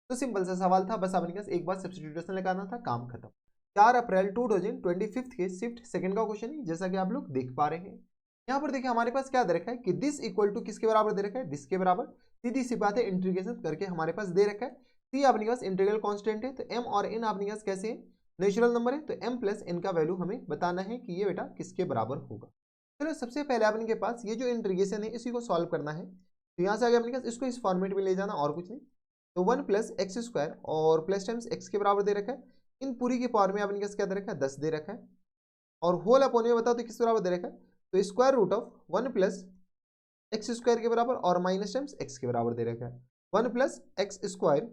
Speaker 1: तो सिंपल सा सवाल था, बस अपने पास एक बार सब्स्टिट्यूशन लगाना था, काम खत्म। 4 अप्रैल 2025 के शिफ्ट सेकंड का क्वेश्चन है, जैसा कि आप लोग देख पा रहे हैं। यहाँ पर देखिए हमारे पास क्या दे रखा है कि दिस इक्वल टू किसके बराबर दे रखा है, दिस के बराबर। सीधी सी बात है, इंटीग्रेशन करके हमारे पास दे रखा है। सी अपने पास इंटीग्रल कांस्टेंट है, तो एम और एन अपने पास कैसे है, नेचुरल नंबर है, तो एम प्लस एन का वैल्यू हमें बताना है कि ये बेटा किसके बराबर होगा। चलो सबसे पहले अपने के पास ये जो इंटीग्रेशन है इसी को सॉल्व करना है। तो यहाँ से आगे अपने पास इसको इस फॉर्मेट में ले जाना और कुछ नहीं। तो 1 प्लस एक्स स्क्वायर और प्लस टाइम्स एक्स के बराबर दे रखा है, इन पूरी की पावर में अपने पास क्या दे रखा है 10 दे रखा है, और होल अपॉन में बताओ तो किस बराबर दे रखा है, तो square root of 1 plus x square के बराबर और माइनस टाइम्स एक्स के बराबर दे रखा है। 1 प्लस एक्स स्क्वायर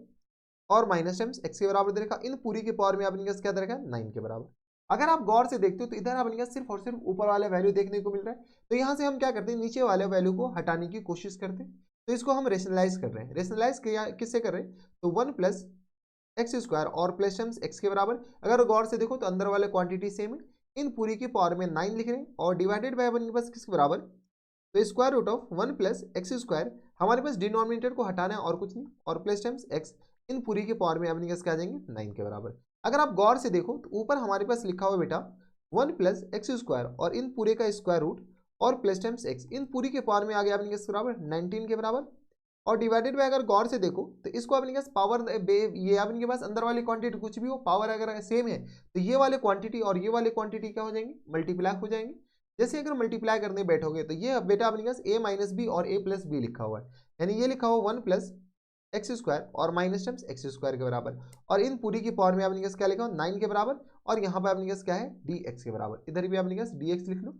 Speaker 1: और माइनस टाइम्स एक्स के बराबर दे रखा, इन पूरी के पावर में अपने पास क्या दे रखा है 9 के बराबर। अगर आप गौर से देखते हो तो इधर अपने पास सिर्फ और सिर्फ ऊपर वाला वैल्यू देखने को मिल रहा है, तो यहाँ से हम क्या करते हैं नीचे वाले वैल्यू को हटाने की कोशिश करते हैं। तो इसको हम रेशनलाइज कर रहे हैं, रेशनलाइज किससे कर रहे हैं, तो 1 प्लस एक्स स्क्वायर और प्लस टाइम्स एक्स के बराबर। अगर गौर से देखो तो अंदर वाले क्वांटिटी सेम है, इन पूरी की पावर में 9 लिख रहे हैं, और डिवाइडेड बाय अपने पास किसके बराबर, तो square root of 1 plus x square, हमारे पास डिनोमिनेटर को हटाना है और कुछ नहीं, और प्लस टाइम्स एक्स, इन पूरी के पावर में अपने पास क्या आ जाएंगे 9 के बराबर। अगर आप गौर से देखो तो ऊपर हमारे पास लिखा हुआ बेटा 1 प्लस एक्स स्क्वायर और इन पूरे का स्क्वायर रूट और प्लस टाइम्स एक्स, इन पूरी के पावर में आ गया अपने पास बराबर 19 के बराबर, और डिवाइडेड बाय अगर गौर से देखो तो इसको अपने पास पावर ये अपने पास अंदर वाली क्वांटिटी कुछ भी हो, पावर अगर सेम है तो ये वाले क्वांटिटी और ये वाले क्वांटिटी क्या हो जाएंगे, मल्टीप्लाई हो जाएंगे। जैसे अगर मल्टीप्लाई करने बैठोगे तो ये बेटा अपने पास a माइनस बी और a प्लस बी लिखा हुआ है, यानी ये लिखा हुआ 1 प्लस एक्स स्क्वायर और माइनस टाइम्स एक्स स्क्वायर के बराबर, और इन पूरी की पावर में अपने पास क्या लिखा हो 9 के बराबर, और यहाँ पे अपने पास क्या है dx के बराबर, इधर भी अपने पास dx लिख लो,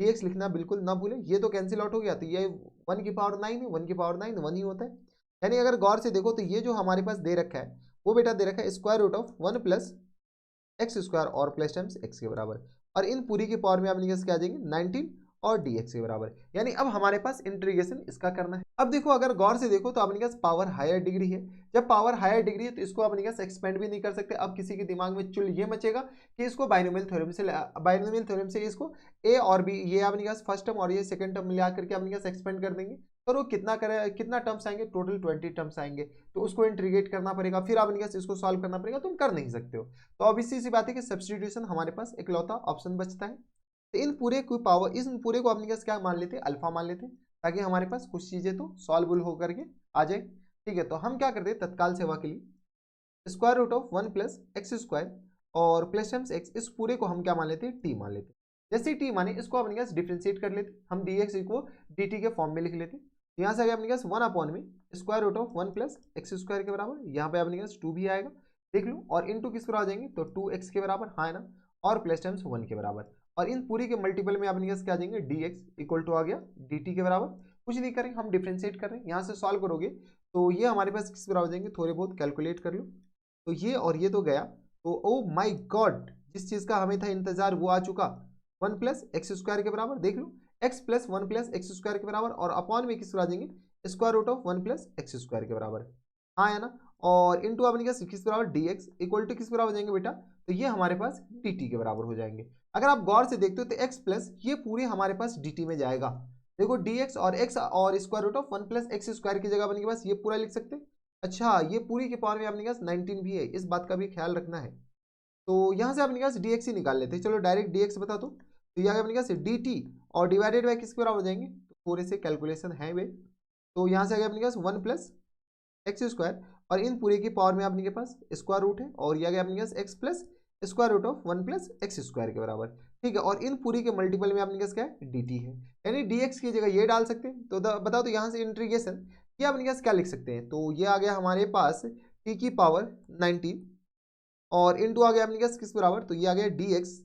Speaker 1: dx लिखना बिल्कुल ना भूलें, ये तो कैंसिल आउट हो गया, तो ये 1 की पावर 9 है, 1 की पावर 9 1 ही होता है। यानी अगर गौर से देखो तो ये जो हमारे पास दे रखा है वो बेटा दे रखा है square root of 1 plus x square और प्लस टाइम्स एक्स के बराबर, और इन पूरी की पावर में अपने पास क्या आ जाएंगे 19 और dx के बराबर, यानी अब हमारे पास इंटीग्रेशन इसका करना है। अब देखो अगर गौर से देखो तो अपने पास पावर हायर डिग्री है, जब पावर हायर डिग्री है तो इसको अपने पास एक्सपेंड भी नहीं कर सकते। अब किसी के दिमाग में चुल ये मचेगा कि इसको बाइनोमियल थ्योरम से इसको a और b ये अपने पास फर्स्ट टर्म और ये सेकंड टर्म मिला करके अपने पास एक्सपेंड कर देंगे, तो वो कितना करे, कितना टर्म्स आएंगे, टोटल 20 टर्म्स आएंगे, तो उसको इंटीग्रेट करना पड़ेगा, फिर अपने पास इसको सॉल्व करना पड़ेगा, तुम कर नहीं सकते हो। तो अब इसी सी बात है कि सब्स्टिट्यूशन हमारे पास इकलौता ऑप्शन बचता है। तो इन पूरे को पावर, इस पूरे को अपने पास क्या मान लेते हैं, अल्फा मान लेते हैं, ताकि हमारे पास कुछ चीजें तो सॉल्वेबल होकर के आ जाए। ठीक है, तो हम क्या करते हैं तत्काल सेवा के लिए square root of 1 plus x square और प्लस टाइम्स एक्स, इस पूरे को हम क्या मान लेते हैं टी मान लेते हैं। जैसे टी माने इसको अपने पास डिफ्रेंशिएट कर लेते, हम dx को dt के फॉर्म में लिख लेते। यहाँ से आ गया अपने पास 1 अपॉन में square root of 1 plus x square के बराबर, यहाँ पे अपने पास 2 भी आएगा देख लो, और इनटू किस पर आ जाएंगे तो 2x के बराबर, हाँ है ना, और प्लस टाइम्स 1 के बराबर, और इन पूरी के मल्टीपल में अपने पास क्या आ जाएंगे dx इक्वल टू आ गया dt के बराबर। कुछ नहीं करें, हम डिफ्रेंशिएट कर रहे हैं, यहाँ से सॉल्व करोगे तो ये हमारे पास किस बराबर जाएंगे, थोड़े बहुत कैलकुलेट कर लो, तो ये और ये तो गया, तो ओ माई गॉड जिस चीज का हमें था इंतजार वो आ चुका, 1 प्लस एक्स स्क्वायर के बराबर, देख लो x plus 1 plus x square के बराबर, और अपॉन में किस पर आ जाएंगे square root of 1 plus x square के बराबर, हाँ है ना, और इनटू अपने किस बराबर dx इक्वल टू किस बराबर जाएंगे बेटा, तो ये हमारे पास dt के बराबर हो जाएंगे। अगर आप गौर से देखते हो तो x प्लस ये पूरे हमारे पास dt में जाएगा, देखो dx और x और square root of 1 plus x square की जगह अपने पास ये पूरा लिख सकते हैं। अच्छा ये पूरी के पावर में अपने पास 19 भी है, इस बात का भी ख्याल रखना है, तो यहाँ से अपने पास dx ही निकाल लेते हैं, चलो डायरेक्ट dx बता दो, तो यहाँ अपने पास dt और डिवाइडेड बाय किसके बराबर हो जाएंगे, तो थोड़े से कैलकुलेशन है वे, तो यहाँ से आ गया अपने पास 1 प्लस एक्स स्क्वायर, और इन पूरे की पावर में अपने के पास स्क्वायर रूट है, और यह गया अपने पास x plus square root of 1 plus x square के बराबर। ठीक है, और इन पूरी के मल्टीपल में अपने पास क्या है dt है, यानी dx की जगह ये डाल सकते हैं, तो बताओ तो यहाँ से इंटीग्रेशन ये अपने पास क्या लिख सकते हैं, तो ये आ गया हमारे पास t की पावर 19 और इनटू आ गया अपने पास किस बराबर, तो ये आ गया dx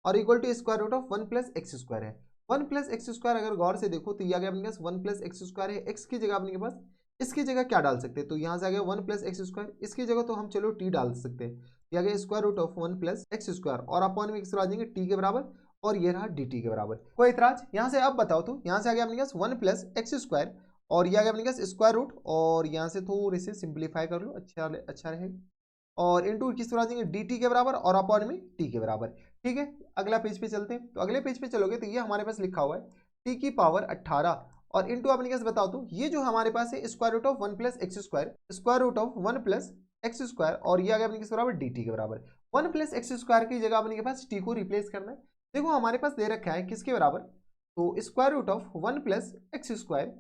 Speaker 1: और equal to square root of 1 plus x square है। 1 प्लस एक्स स्क्वायर अगर गौर से देखो तो ये आ गया अपने पास 1 प्लस एक्स स्क्वायर है, x की जगह अपने के पास इसकी जगह क्या डाल सकते हैं, तो यहाँ से आ गया 1 प्लस एक्स स्क्वायर, इसकी जगह तो हम चलो t डाल सकते हैं, ये आ गया square root of 1 plus x square और अपॉन में किस आ जाएंगे t के बराबर, और ये रहा dt के बराबर। कोई इतराज यहाँ से, अब बताओ तो यहाँ से आ गया अपने पास 1 प्लस एक्स स्क्वायर और ये आ गया अपने पास स्क्वायर रूट, और यहाँ से थोड़े से सिंप्लीफाई कर लो, अच्छा रहेगा, और इनटू किस तरह देंगे dt के बराबर और अपॉन में t के बराबर। ठीक है, अगला पेज पे चलते हैं, तो अगले पेज पे चलोगे तो ये हमारे पास लिखा हुआ है t की पावर 18 और इनटू अपने कैसे बताओ तो ये जो हमारे पास है square root of 1 plus x square, square root of 1 plus x square, और ये आ गया अपने किस बराबर dt के बराबर। 1 प्लस एक्स स्क्वायर की जगह अपने के पास t को रिप्लेस करना है। देखो हमारे पास दे रखा है किसके बराबर, तो square root of 1 plus x square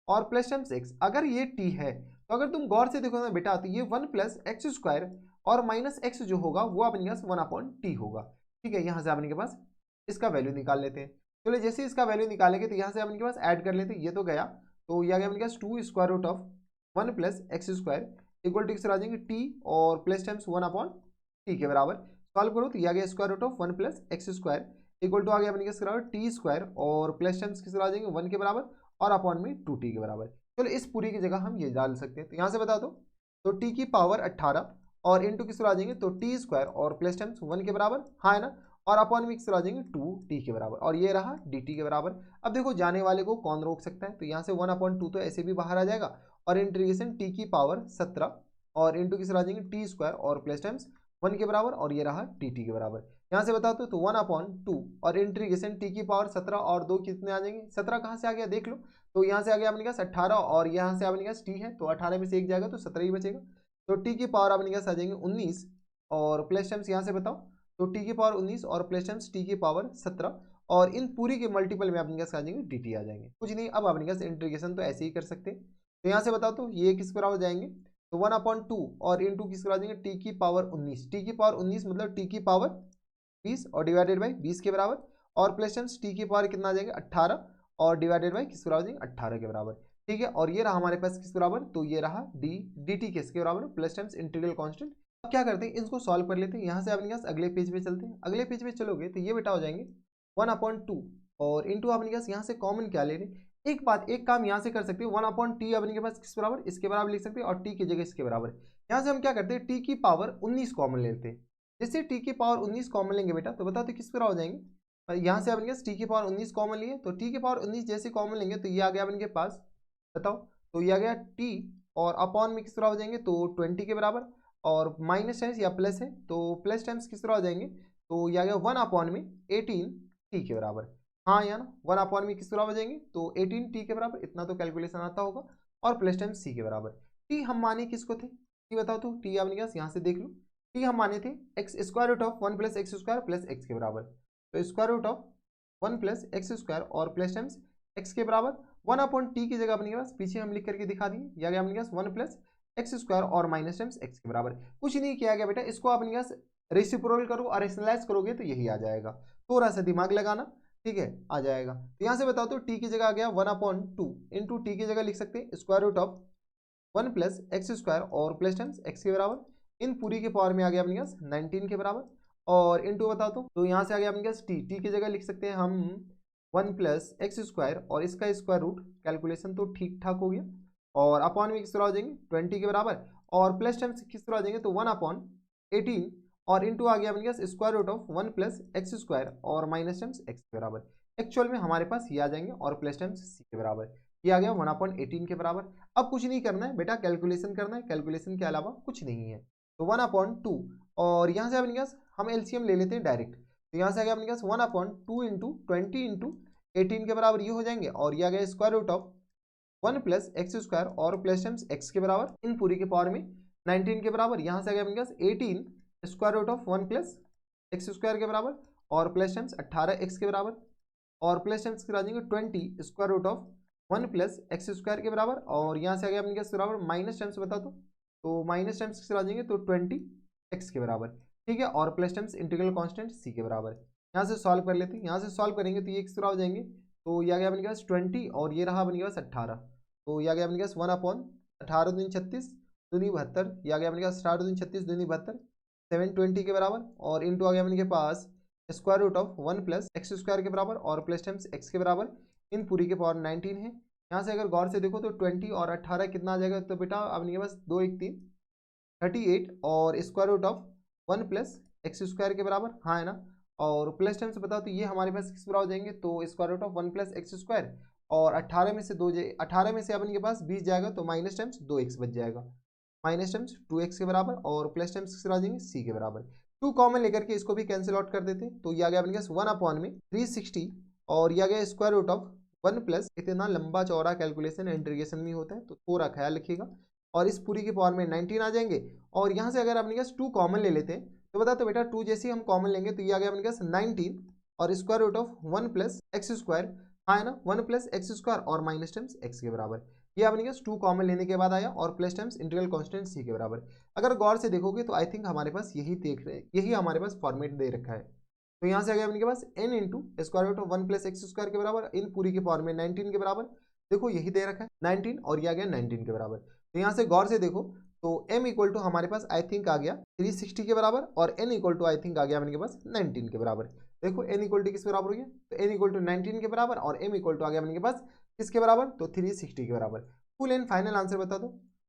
Speaker 1: और प्लस टाइम्स एक्स, अगर ये t है तो अगर तुम गौर से देखो ना बेटा तो ये 1 प्लस एक्स स्क्वायर और माइनस एक्स जो होगा वो अपने पास 1 अपॉन टी होगा। ठीक है, यहाँ से अपने के पास इसका वैल्यू निकाल लेते हैं। चलो जैसे इसका वैल्यू निकालेंगे तो यहाँ से अपने के पास ऐड कर लेते हैं, ये तो गया, तो ये आ गया अपने पास 2 square root of 1 plus x square equal to किस आ जाएंगे टी और प्लस टाइम्स 1 अपॉन टी के बराबर। सॉल्व करो तो ये आ गया square root of 1 plus x square equal to आ गया अपने के बराबर टी स्क्वायर और प्लस टाइम्स किस आ जाएंगे 1 के बराबर और अपॉन में 2t के बराबर। चलो इस पूरी की जगह हम ये डाल सकते हैं, तो यहाँ से बता दो तो t की पावर 18 और इनटू किस आ जाएंगे तो टी स्क्वायर और प्लस टाइम्स 1 के बराबर, हाँ है ना, और अपॉन में किस आ जाएंगे 2t के बराबर, और ये रहा dt के बराबर। अब देखो जाने वाले को कौन रोक सकता है, तो यहाँ से 1 अपॉन 2 तो ऐसे भी बाहर आ जाएगा और इंटीग्रेशन t की पावर 17 और इनटू किस आ जाएंगे टी स्क्वायर और प्लस टाइम्स 1 के बराबर, और ये रहा dt के बराबर। यहाँ से बताओ तो 1 अपॉन 2 और इंटीग्रेशन t की पावर 17 और 2 कितने आ जाएंगे, 17 कहाँ से आ गया देख लो, तो यहाँ से आ गया अपने पास 18 और यहाँ से अपने पास t है, तो 18 में से एक जाएगा तो 17 ही बचेगा, तो t की पावर अपने पास आ जाएंगे 19 और प्लस टाइम्स यहाँ से बताओ तो t की पावर 19 और प्लस टाइम्स t की पावर 17 और इन पूरी के मल्टीपल में अपने पास आ जाएंगे dt आ जाएंगे, कुछ नहीं। अब अपने पास इंटीग्रेशन तो ऐसे ही कर सकते हैं, तो यहाँ से बताओ तो ये किस बराबर हो जाएंगे, तो 1/2 और इंटू किस बराबर आ जाएंगे टी की पावर 19, टी की पावर 19 मतलब टी की पावर 20 और डिवाइडेड बाई 20 के बराबर, और प्लस टेंस टी की पावर कितना आ जाएगा 18 और डिवाइडेड बाई किस बराबर आ जाएंगे 18 के बराबर, ठीक है। और ये रहा हमारे पास किस बराबर, तो ये रहा डी टी किसके बराबर, प्लस टेंस इंटीग्रल कांस्टेंट। अब क्या करते हैं, इसको सॉल्व कर लेते हैं। यहाँ से अपने पास अगले पेज पे चलते हैं, अगले पेज पे चलोगे तो ये बेटा हो जाएंगे 1/2 और इंटू अपने पास यहाँ से कॉमन क्या ले रहे हैं, एक बात एक काम यहाँ से कर सकते हैं, 1/t अपने के पास किस बराबर, इसके बराबर लिख सकते हैं और t की जगह इसके बराबर। यहाँ से हम क्या करते हैं, t की पावर 19 कॉमन लेते हैं। जैसे t की पावर 19 कॉमन लेंगे बेटा तो बताओ तो किस बराबर हो जाएंगे, यहाँ से अपने पास t की पावर 19 कॉमन लिए, तो t की पावर 19 जैसे कॉमन लेंगे तो ये आ गया अपने पास, बताओ तो ये आ गया t और अपॉन में किस बराबर हो जाएंगे, तो 20 के बराबर, और माइनस टाइम्स या प्लस है तो प्लस टाइम्स किस बराबर हो जाएंगे, तो ये आ गया 1/18 t के बराबर। हाँ या ना, 1/में किस बराबर हो जाएंगे, तो 18 t के बराबर, इतना तो कैलकुलेशन आता होगा, और प्लस टाइम c के बराबर। t हम माने किसको थे, t बताओ तो t आपने क्या यहाँ से देख लो, t हम माने थे x square root of 1 plus x square plus x के बराबर, तो square root of 1 plus x square और प्लस टाइम्स एक्स के बराबर। 1/t की जगह अपने पास पीछे हम लिख करके दिखा दिए, या गया अपने पास 1 प्लस एक्स स्क्वायर और माइनस टाइम्स एक्स के बराबर। कुछ नहीं किया गया बेटा, इसको अपने पास रेसिप्रोकल करो और रेशनलाइज करोगे तो यही आ जाएगा, थोड़ा सा दिमाग लगाना, ठीक है, आ जाएगा। तो यहाँ से बताओ तो t की जगह आ गया 1/2 इंटू टी की जगह लिख सकते हैं square root of 1 plus x square और प्लस टाइम्स एक्स के बराबर, इन पूरी के पावर में आ गया अपने पास 19 के बराबर, और इंटू बताओ तो यहाँ से आ गया अपने पास टी की जगह लिख सकते हैं हम 1 प्लस एक्स स्क्वायर और इसका स्क्वायर रूट, कैलकुलेशन तो ठीक ठाक हो गया, और अपॉन में किस तरह हो जाएंगे 20 के बराबर, और प्लस टाइम्स किस तरह हो जाएंगे तो 1/18 और इंटू आ गया अपने पास square root of 1 plus x square और माइनस टाइम्स एक्स के बराबर। एक्चुअल में हमारे पास ये आ जाएंगे और प्लस टाइम्स सी के बराबर, ये आ गया 1/18 के बराबर। अब कुछ नहीं करना है बेटा, कैलकुलेशन करना है, कैलकुलेशन के अलावा कुछ नहीं है। तो 1/2 और यहाँ से अपने पास हम एलसीएम ले लेते हैं डायरेक्ट, तो यहाँ से आ गया अपने पास 1/2 इंटू 20 इंटू 18 के बराबर ये हो जाएंगे, और ये आ गया square root of 1 plus x square और प्लस टाइम्स एक्स के बराबर, इन पूरी के पावर में 19 के बराबर। यहाँ से आ गया अपने पास 18 square root of 1 plus x square के बराबर और प्लस टाइम्स 18 एक्स के बराबर, और प्लस टाइम्स करा देंगे 20 square root of 1 plus x square के बराबर, और यहाँ से आ गया अपने पास बराबर माइनस टाइम्स बता दो, तो माइनस टाइम्स करा देंगे तो 20 एक्स के बराबर, ठीक है, और प्लस टाइम्स इंटीग्रल कांस्टेंट सी के बराबर। यहाँ से सॉल्व कर लेते हैं, यहाँ से सॉल्व करेंगे तो ये किस तरह हो जाएंगे, तो ये आ गया अपने पास 20 और ये रहा अपने पास 18, तो ये आ गया अपने पास 1/18 दूनी 36 दूनी 72, ये आ गया अपने पास 18 दूनी 36 दूनी 72 720 के बराबर, और इंटू आ गया अपने के पास square root of 1 plus x square के बराबर और प्लस टाइम्स एक्स के बराबर, इन पूरी के पावर 19 है। यहाँ से अगर गौर से देखो तो 20 और 18 कितना आ जाएगा, तो बेटा अपने के पास 2 1 3 38 और square root of 1 plus x square के बराबर, हाँ है ना, और प्लस टाइम्स बताओ तो ये हमारे पास किस बराबर हो जाएंगे, तो square root of 1 plus x square और 18 में से 18 में से अपने के पास 20 जाएगा तो माइनस टाइम्स 2x बच जाएगा, माइनस टाइम्स 2x के बराबर, और प्लस टाइम्स किस आ जाएंगे c के बराबर। 2 कॉमन लेकर के इसको भी कैंसिल आउट कर देते हैं, तो ये आ गया अपने पास 1/360 और ये आ गया स्क्वायर रूट ऑफ 1 प्लस, इतना लंबा चौड़ा कैलकुलेशन इंटीग्रेशन में होता है तो थोड़ा ख्याल रखिएगा, और इस पूरी के पावर में 19 आ जाएंगे, और यहाँ से अगर अपने पास 2 कॉमन ले लेते हैं तो बता तो बेटा 2 जैसे हम कॉमन लेंगे तो ये आ गया अपने पास 19 और square root of 1 plus x square, हाँ है ना, 1 प्लस एक्स स्क्वायर और माइनस टाइम्स एक्स के बराबर, ये अपने पास 2 कॉमन लेने के बाद आया, और प्लस टाइम्स इंटीग्रल कांस्टेंट सी के बराबर। अगर गौर से देखोगे तो आई थिंक हमारे पास यही देख रहे हैं, यही हमारे पास फॉर्मेट दे रखा है, तो यहाँ से आ गया अपने पास n into square root of 1 plus x square के बराबर, इन पूरी के पावर में 19 के बराबर, देखो यही दे रखा है 19 और ये आ गया 19 के बराबर। तो यहाँ से गौर से देखो तो m इक्वल टू हमारे पास आई थिंक आ गया 360 के बराबर, और n equal to I think आ गया अपने पास 19 के बराबर। देखो n इक्वल टू किस बराबर हो गया, तो n इक्वल टू 19 के बराबर, और m इक्वल टू आ गया अपने पास किसके बराबर, तो 360 के बराबर। फुल एंड फाइनल आंसर बता दो,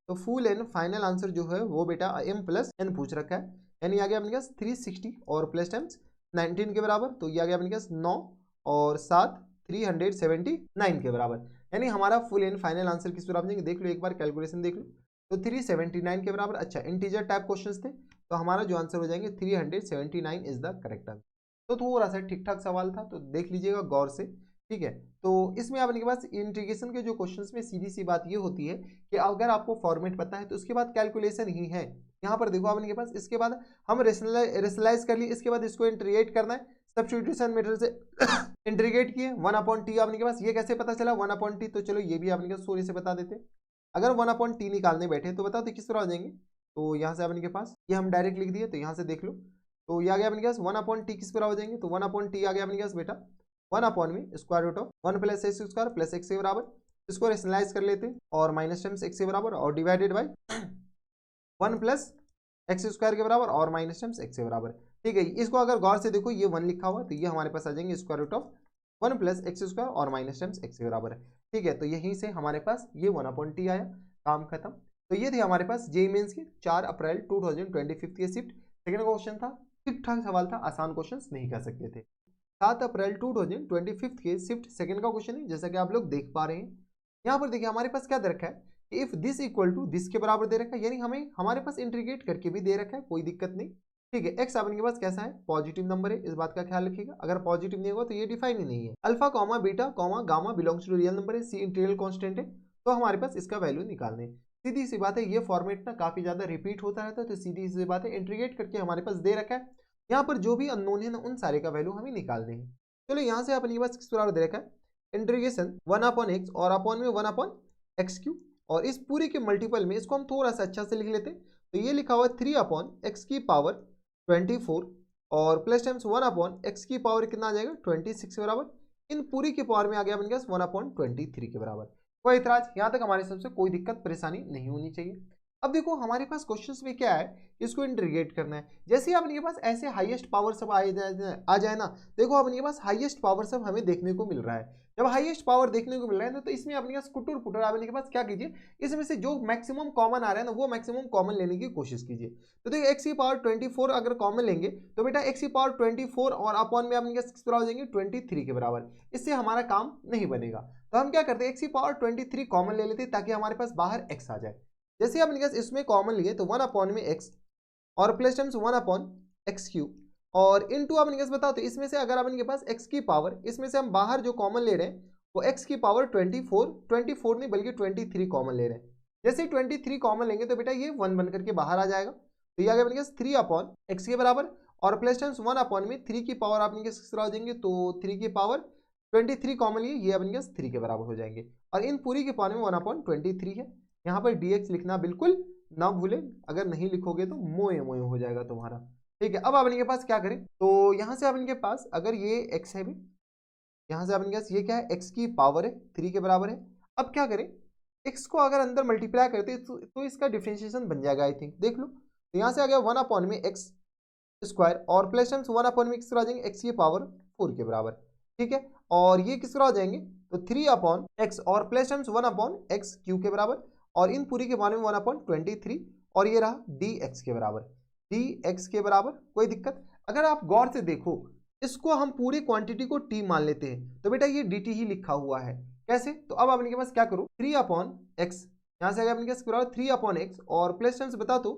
Speaker 1: तो फुल एंड फाइनल आंसर जो है वो बेटा m प्लस n पूछ रखा है, यानी आ गया अपने पास 360 और प्लस टाइम्स 19 के बराबर, तो ये आ गया अपने पास 9 और 7 379 के बराबर, यानी हमारा फुल एंड फाइनल आंसर किस बराबर देंगे, देख लो एक बार कैलकुलेशन देख लो, तो 379 के बराबर। अच्छा इंटीजर टाइप क्वेश्चंस थे तो हमारा जो आंसर हो जाएंगे 379 इज द करेक्ट आंसर। तो थोड़ा सा ठीक ठाक सवाल था, तो देख लीजिएगा गौर से, ठीक है। तो इसमें आपके पास इंटीग्रेशन के जो क्वेश्चंस में सीधी सी बात ये होती है कि अगर आपको फॉर्मेट पता है तो उसके बाद कैलकुलेशन ही है। यहाँ पर देखो आपके पास इसके बाद हम रेशनलाइज कर लिए, इसके बाद इसको इंटीग्रेट करना है, सब्स्टिट्यूशन मेथड से इंटीग्रेट किए 1/t आपने के पास, ये कैसे पता चला 1/t, तो चलो ये भी आपने के सोरी से बता देते। अगर 1/t निकालने बैठे तो बताओ तो किस तरह हो जाएंगे। तो यहाँ से अपने के पास ये हम डायरेक्ट लिख दिए, तो यहाँ से देख लो, तो ये आ गया अपने के पास 1/t किस तरह हो जाएंगे, तो 1/t आ गया अपने के पास बेटा 1/में square root of 1 plus x square plus x के बराबर, इसको रेशनलाइज कर लेते हैं और माइनस टर्म्स एक्स के बराबर और divided by 1 plus x square के बराबर और माइनस टर्म्स एक्स के बराबर। ठीक है, इसको अगर गौर से देखो ये 1 लिखा हुआ है, तो ये हमारे पास आ जाएंगे square root of 1 plus x square और माइनस टर्म्स एक्स के बराबर है। ठीक है, तो यहीं से हमारे पास ये 1/t आया, काम खत्म। तो ये थे हमारे पास जेईई मेंस के 4 अप्रैल 2025 के शिफ्ट सेकंड का क्वेश्चन था। ठीक ठाक सवाल था, आसान क्वेश्चन नहीं कह सकते थे। 7 अप्रैल 2025 के शिफ्ट सेकंड का क्वेश्चन है, जैसा कि आप लोग देख पा रहे हैं। यहाँ पर देखिए हमारे पास क्या दे रखा है, if this equal to this के बराबर दे रखा है, यानी हमें हमारे पास इंटीग्रेट करके भी दे रखा है, कोई दिक्कत नहीं। ठीक है, एक्स आपके पास कैसा है, पॉजिटिव नंबर है, इस बात का ख्याल रखिएगा। अगर पॉजिटिव नहीं होगा तो ये डिफाइन ही नहीं है। Alpha comma beta comma gamma belongs to real number है, सी इंटीग्रल कांस्टेंट है, तो हमारे पास इसका वैल्यू निकालने। सीधी सी बात है, ये फॉर्मेट ना काफी ज्यादा रिपीट होता रहता है, तो सीधी सी बात है इंटीग्रेट करके हमारे पास दे रखा है। यहाँ पर जो भी अननोन है ना उन सारे का वैल्यू हमें निकालने हैं। चलो यहाँ से अपने पास किस बराबर दे रखा है, इंटीग्रेशन 1/x और अपॉन में 1/x3, और इस पूरी के मल्टीपल में इसको हम थोड़ा सा अच्छा से लिख लेते हैं। तो ये लिखा हुआ है 3/x की पावर 24 और प्लस टाइम्स 1/x की पावर कितना आ जाएगा 26 के बराबर। इन पूरी की पावर में आ गया अपने पास 1/23 के बराबर। कोई इतराज, यहाँ तक हमारे सबसे कोई दिक्कत परेशानी नहीं होनी चाहिए। अब देखो हमारे पास क्वेश्चंस में क्या है, इसको इंटीग्रेट करना है। जैसे ही आपके पास ऐसे हाईएस्ट पावर सब आ जाए ना, देखो अपने पास हाईएस्ट पावर सब हमें देखने को मिल रहा है। जब हाईएस्ट पावर देखने को मिल रहा है ना, तो इसमें अपने पास कुटुर पुटर आपने के पास क्या कीजिए, इसमें से जो मैक्सिमम कॉमन आ रहा है ना वो मैक्सिमम कॉमन लेने की कोशिश कीजिए। तो देखिए एक्स की पावर 24 अगर कॉमन लेंगे तो बेटा एक्स की पावर 24 और अपॉन में अपने किस बराबर हो जाएंगे 23 के बराबर। इससे हमारा काम नहीं बनेगा, तो हम क्या करते हैं एक्स की पावर 23 कॉमन ले लेते हैं ताकि हमारे पास बाहर एक्स आ जाए। जैसे अपने पास इसमें कॉमन लिए तो 1/में x और प्लस टाइम्स 1/x3 और इनटू अपने पास बताओ, तो इसमें से अगर अपने के पास x की पावर, इसमें से हम बाहर जो कॉमन ले रहे हैं वो x की पावर 24 नहीं बल्कि 23 कॉमन ले रहे हैं। जैसे 23 कॉमन लेंगे तो बेटा ये 1 बन करके बाहर आ जाएगा, तो ये आ गया अपने पास 3/x के बराबर और प्लस टाइम्स 1 में 3 की पावर आपने किस तरह हो जाएंगे, तो 3 की पावर 23 कॉमन लिए ये अपने पास 3 के बराबर हो जाएंगे, और इन पूरी की पावर में 1/23 है। यहाँ पर dx लिखना बिल्कुल ना भूलें, अगर नहीं लिखोगे तो मोए मोए हो जाएगा तुम्हारा। ठीक है, अब अपने के पास क्या करें, तो यहाँ से अपने के पास अगर ये x है भी, यहाँ से अपने के पास ये क्या है x की पावर है 3 के बराबर है। अब क्या करें, x को अगर अंदर मल्टीप्लाई करते तो इसका डिफरेंशिएशन बन जाएगा आई थिंक, देख लो। तो यहाँ से आ गया 1/में x स्क्वायर और प्लस टाइम्स 1/में किस तरह आ जाएंगे x की पावर 4 के बराबर। ठीक है, और ये किस तरह आ जाएंगे, तो 3/x और प्लस टाइम्स 1/x³ के बराबर, और इन पूरी के बारे में 1/23 और ये रहा dx के बराबर, dx के बराबर। कोई दिक्कत, अगर आप गौर से देखो इसको हम पूरी क्वांटिटी को t मान लेते हैं तो बेटा ये dt ही लिखा हुआ है। कैसे, तो अब आपने के पास क्या करो 3/x, यहाँ से अपने पास 3/x और प्लस टाइम्स बता तो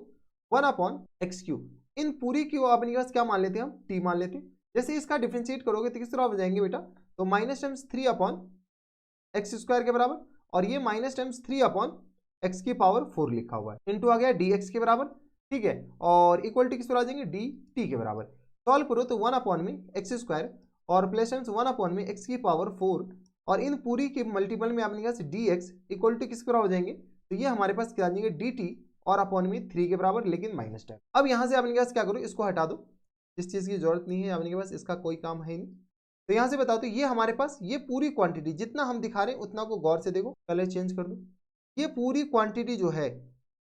Speaker 1: 1/x³, इन पूरी की अपने पास क्या मान लेते हैं हम t मान लेते हैं। जैसे इसका डिफरेंशिएट करोगे तो किस तरह हो जाएंगे बेटा, तो माइनस टाइम्स 3/x² के बराबर, और ये माइनस टाइम्स 3/x की पावर 4 लिखा हुआ है, इनटू आ गया dx के बराबर। ठीक है, और इक्वल टू किस पर आ जाएंगे dt के बराबर। सॉल्व करो तो 1/में x² और प्लस टाइम्स 1/में x की पावर 4 और इन पूरी के मल्टीपल में अपने पास dx इक्वल टू किस पर हो जाएंगे, तो ये हमारे पास क्या आ जाएंगे dt और अपॉन में 3 के बराबर लेकिन माइनस टाइम। अब यहाँ से अपने पास क्या करो, इसको हटा दो, इस चीज़ की जरूरत नहीं है, अपने के पास इसका कोई काम है नहीं। तो यहाँ से बताओ तो ये हमारे पास ये पूरी क्वांटिटी जितना हम दिखा रहे हैं उतना को गौर से देखो, कलर चेंज कर दो। ये पूरी क्वांटिटी जो है,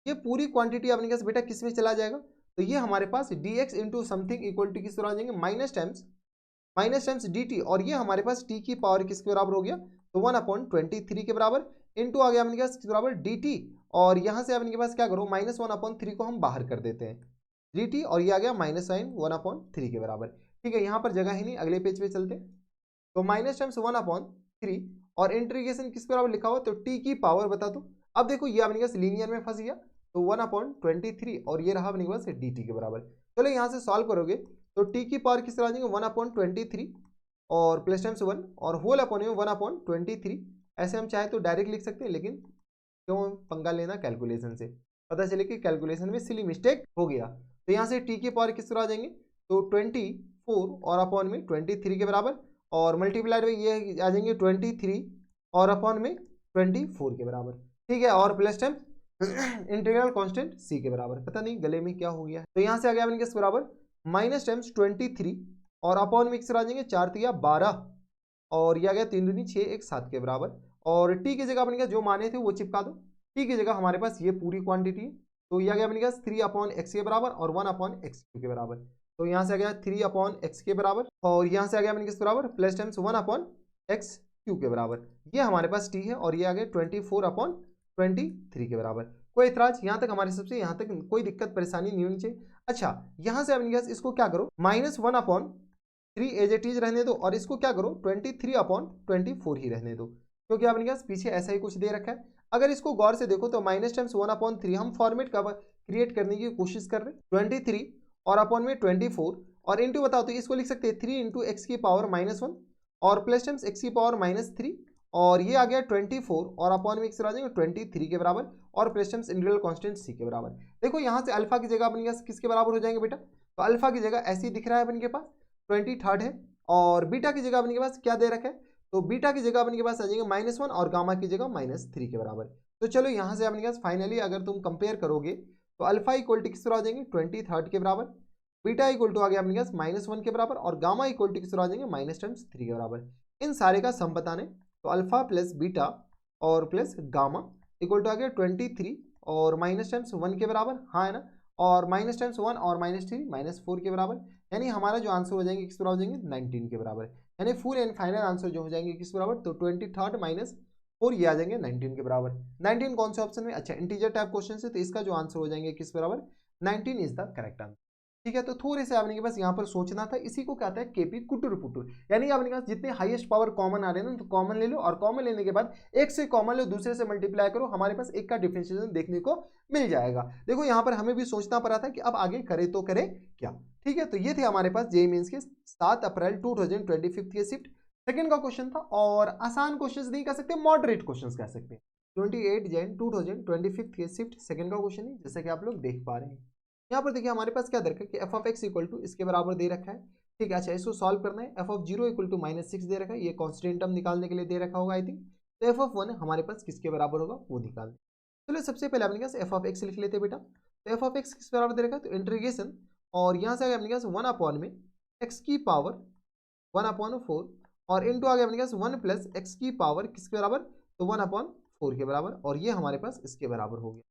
Speaker 1: ये पूरी क्वांटिटी अपने पास बेटा किस में चला जाएगा, तो ये हमारे पास dx into something equal to किस तरह आ जाएंगे माइनस टाइम्स dt, और ये हमारे पास t की पावर किसके बराबर हो गया, तो 1/23 के बराबर इंटू आ गया अपने पास किस बराबर dt, और यहाँ से अपने के पास क्या करो -1/3 को हम बाहर कर देते हैं dt, और ये आ गया माइनस साइन 1/3 के बराबर। ठीक है, यहाँ पर जगह ही नहीं, अगले पेज पे चलते। तो माइनस टाइम्स 1/3 और इंटीग्रेशन किस बराबर लिखा हुआ, तो t की पावर बता दो। अब देखो ये अपने पास लीनियर में फंस गया, तो 1/23 और ये रहा अपने पास dt के बराबर। चलो यहाँ से सॉल्व करोगे तो t की पावर किस तरह आ जाएंगे 1/23 और प्लस टाइम्स 1 और होल अपॉन में 1/23। ऐसे हम चाहे तो डायरेक्ट लिख सकते हैं, लेकिन क्यों पंगा लेना कैलकुलेशन से, पता चले कि कैलकुलेशन में सिली मिस्टेक हो गया। तो यहाँ से t की पावर किस तरह आ जाएंगे, तो 4 और अपॉन में 23 के बराबर, और मल्टीप्लाइड में ये आ जाएंगे 23 और अपॉन में 24 के बराबर, ठीक है, और plus time integral constant c के बराबर। पता नहीं गले में क्या हो गया है, तो यहाँ से आ गया अपने किस बराबर माइनस टाइम्स 23 और अपॉन में आ जाएंगे 4 तिया 12 और ये आ गया 3 दूनी 6 1 7 के बराबर, और t की जगह अपने जो माने थे वो चिपका दो। t की जगह हमारे पास ये पूरी क्वांटिटी है, तो ये आ गया अपने पास 3 अपॉन एक्स के बराबर और 1 अपॉन एक्स क्यू के बराबर, तो यहाँ से आ गया 3 अपॉन एक्स के बराबर और यहाँ से आ गया अपने किस बराबर plus times 1 upon x Q के बराबर, ये हमारे पास t है, और ये आ गया 24 अपॉन 23 के बराबर। कोई इतराज यहाँ तक हमारे सबसे, यहाँ तक कोई दिक्कत परेशानी नहीं होनी चाहिए। अच्छा, यहाँ से अपने पास इसको क्या करो -1 अपॉन 3 एज इट इज रहने दो, और इसको क्या करो 23 अपॉन 24 ही रहने दो, क्योंकि आपने क्या पीछे ऐसा ही कुछ दे रखा है। अगर इसको गौर से देखो तो माइनस टाइम्स 1 अपॉन 3 हम फॉर्मेट का क्रिएट करने की कोशिश कर रहे हैं, 23 और अपॉन में 24 और इंटू बताओ तो इसको लिख सकते हैं 3 इंटू एक्स की पावर -1 और प्लस टाइम्स एक्स की पावर -3, और ये आ गया 24 और अपॉन में एक्स आ जाएगा 23 के बराबर और plus times integral constant c के बराबर। देखो यहाँ से अल्फा की जगह अपने पास किसके बराबर हो जाएंगे बेटा, तो अल्फा की जगह ऐसे ही दिख रहा है अपने के पास 23 है, और बीटा की जगह अपने के पास क्या दे रखा है, तो बीटा की जगह अपने के पास आ जाएंगे -1 और गामा की जगह -3 के बराबर। तो चलो यहाँ से अपने पास फाइनली अगर तुम कंपेयर करोगे तो अल्फा इक्वल टू किस तरह आ जाएंगे 23 के बराबर, बीटा इक्वल टू आ गया अपने पास -1 के बराबर, और गामा इक्वल टू किस तरह आ जाएंगे -3 के बराबर। इन सारे का सम बताने तो अल्फा प्लस बीटा और प्लस गामा इक्वल टू आ गया 23 और -1 के बराबर, हाँ है ना, और -1 और -3 -4 के बराबर, यानी हमारा जो आंसर हो जाएंगे किस बराबर हो जाएंगे 19 के बराबर, यानी फुल एंड फाइनल आंसर जो हो जाएंगे किस बराबर, तो 23 -4 ये आ जाएंगे 19 के बराबर। 19 कौन से ऑप्शन में, अच्छा इंटीजर टाइप क्वेश्चन है तो इसका जो आंसर हो जाएंगे किस बराबर 19 इज द करेक्ट आंसर, ठीक है। तो थोड़े से आपने के पास यहाँ पर सोचना था, इसी को कहता है केपी कुटुर पुटुर, यानी आपने पास जितने हाईएस्ट पावर कॉमन आ रहे हैं ना तो कॉमन ले लो, और कॉमन लेने के बाद एक से कॉमन लो दूसरे से मल्टीप्लाई करो, हमारे पास एक का डिफरेंशिएशन देखने को मिल जाएगा। देखो यहाँ पर हमें भी सोचना पड़ा था कि अब आगे करे तो करे क्या, ठीक है। तो ये थे हमारे पास जेईई मेंस के 7 अप्रैल 2025 के शिफ्ट सेकंड का क्वेश्चन था, और आसान क्वेश्चन नहीं कह सकते, मॉडरेट क्वेश्चन कह सकते हैं। 28 जैन 2025 के शिफ्ट सेकंड का क्वेश्चन है, जैसा कि आप लोग देख पा रहे हैं। यहाँ पर देखिए हमारे पास क्या दे रखा है कि f of x equal to इसके बराबर दे रखा है, ठीक है। अच्छा, इसको सॉल्व करना है, एफ ऑफ 0 इक्वल टू -6 दे रखा है, ये कांस्टेंट टर्म निकालने के लिए दे रखा होगा आई थिंक, तो एफ ऑफ 1 हमारे पास किसके बराबर होगा वो निकाल। चलो सबसे पहले अपने पास एफ ऑफ एक्स लिख लेते हैं बेटा, तो एफ ऑफ एक्स किस बराबर दे रखा है, तो इंटीग्रेशन, और यहाँ से आ गया अपने पास 1 अपॉन में एक्स की पावर 1/4 और इंटू आ गया अपने पास 1 प्लस एक्स की पावर किसके बराबर, तो 1/4 के बराबर, और ये हमारे पास इसके बराबर हो गया,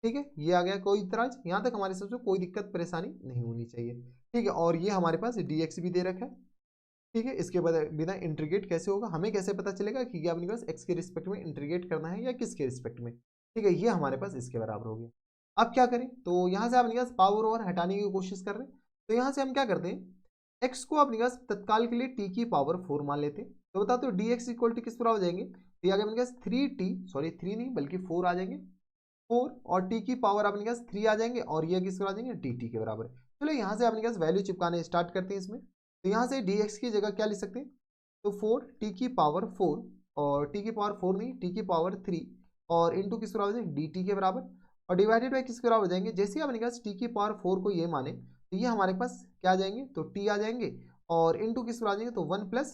Speaker 1: ठीक है। ये आ गया, कोई इतराज यहाँ तक हमारे सबसे कोई दिक्कत परेशानी नहीं होनी चाहिए, ठीक है। और ये हमारे पास dx भी दे रखा है, ठीक है। इसके बिना इंटीग्रेट कैसे होगा, हमें कैसे पता चलेगा कि ये अपने पास x के रिस्पेक्ट में इंटीग्रेट करना है या किसके रिस्पेक्ट में, ठीक है। ये हमारे पास इसके बराबर हो गया। अब क्या करें, तो यहाँ से अपने पास पावर ओवर हटाने की कोशिश कर रहे हैं, तो यहाँ से हम क्या करते हैं x को अपने पास तत्काल के लिए t की पावर 4 मान लेते हैं, तो बताओ तो dx इक्वल टू किस तरह हो जाएंगे, तो ये आ गया अपने पास 3t, सॉरी 3 नहीं बल्कि 4 आ जाएंगे, 4 और t की पावर अपने पास 3 आ जाएंगे, और ये किस आ जाएंगे dt के बराबर। चलो यहाँ से अपने पास वैल्यू चिपकाने स्टार्ट करते हैं इसमें, तो यहाँ से dx की जगह क्या लिख सकते हैं, तो 4 t की पावर 4 और t की पावर 4 नहीं t की पावर 3 और इंटू किस बराबर हो जाएंगे dt के बराबर, और डिवाइडेड बाई किसके बराबर हो जाएंगे, जैसे ही अपने पास t की पावर 4 को ये माने तो ये हमारे पास क्या आ जाएंगे, तो t आ जाएंगे, और इंटू किस बराबर आ जाएंगे, तो 1 प्लस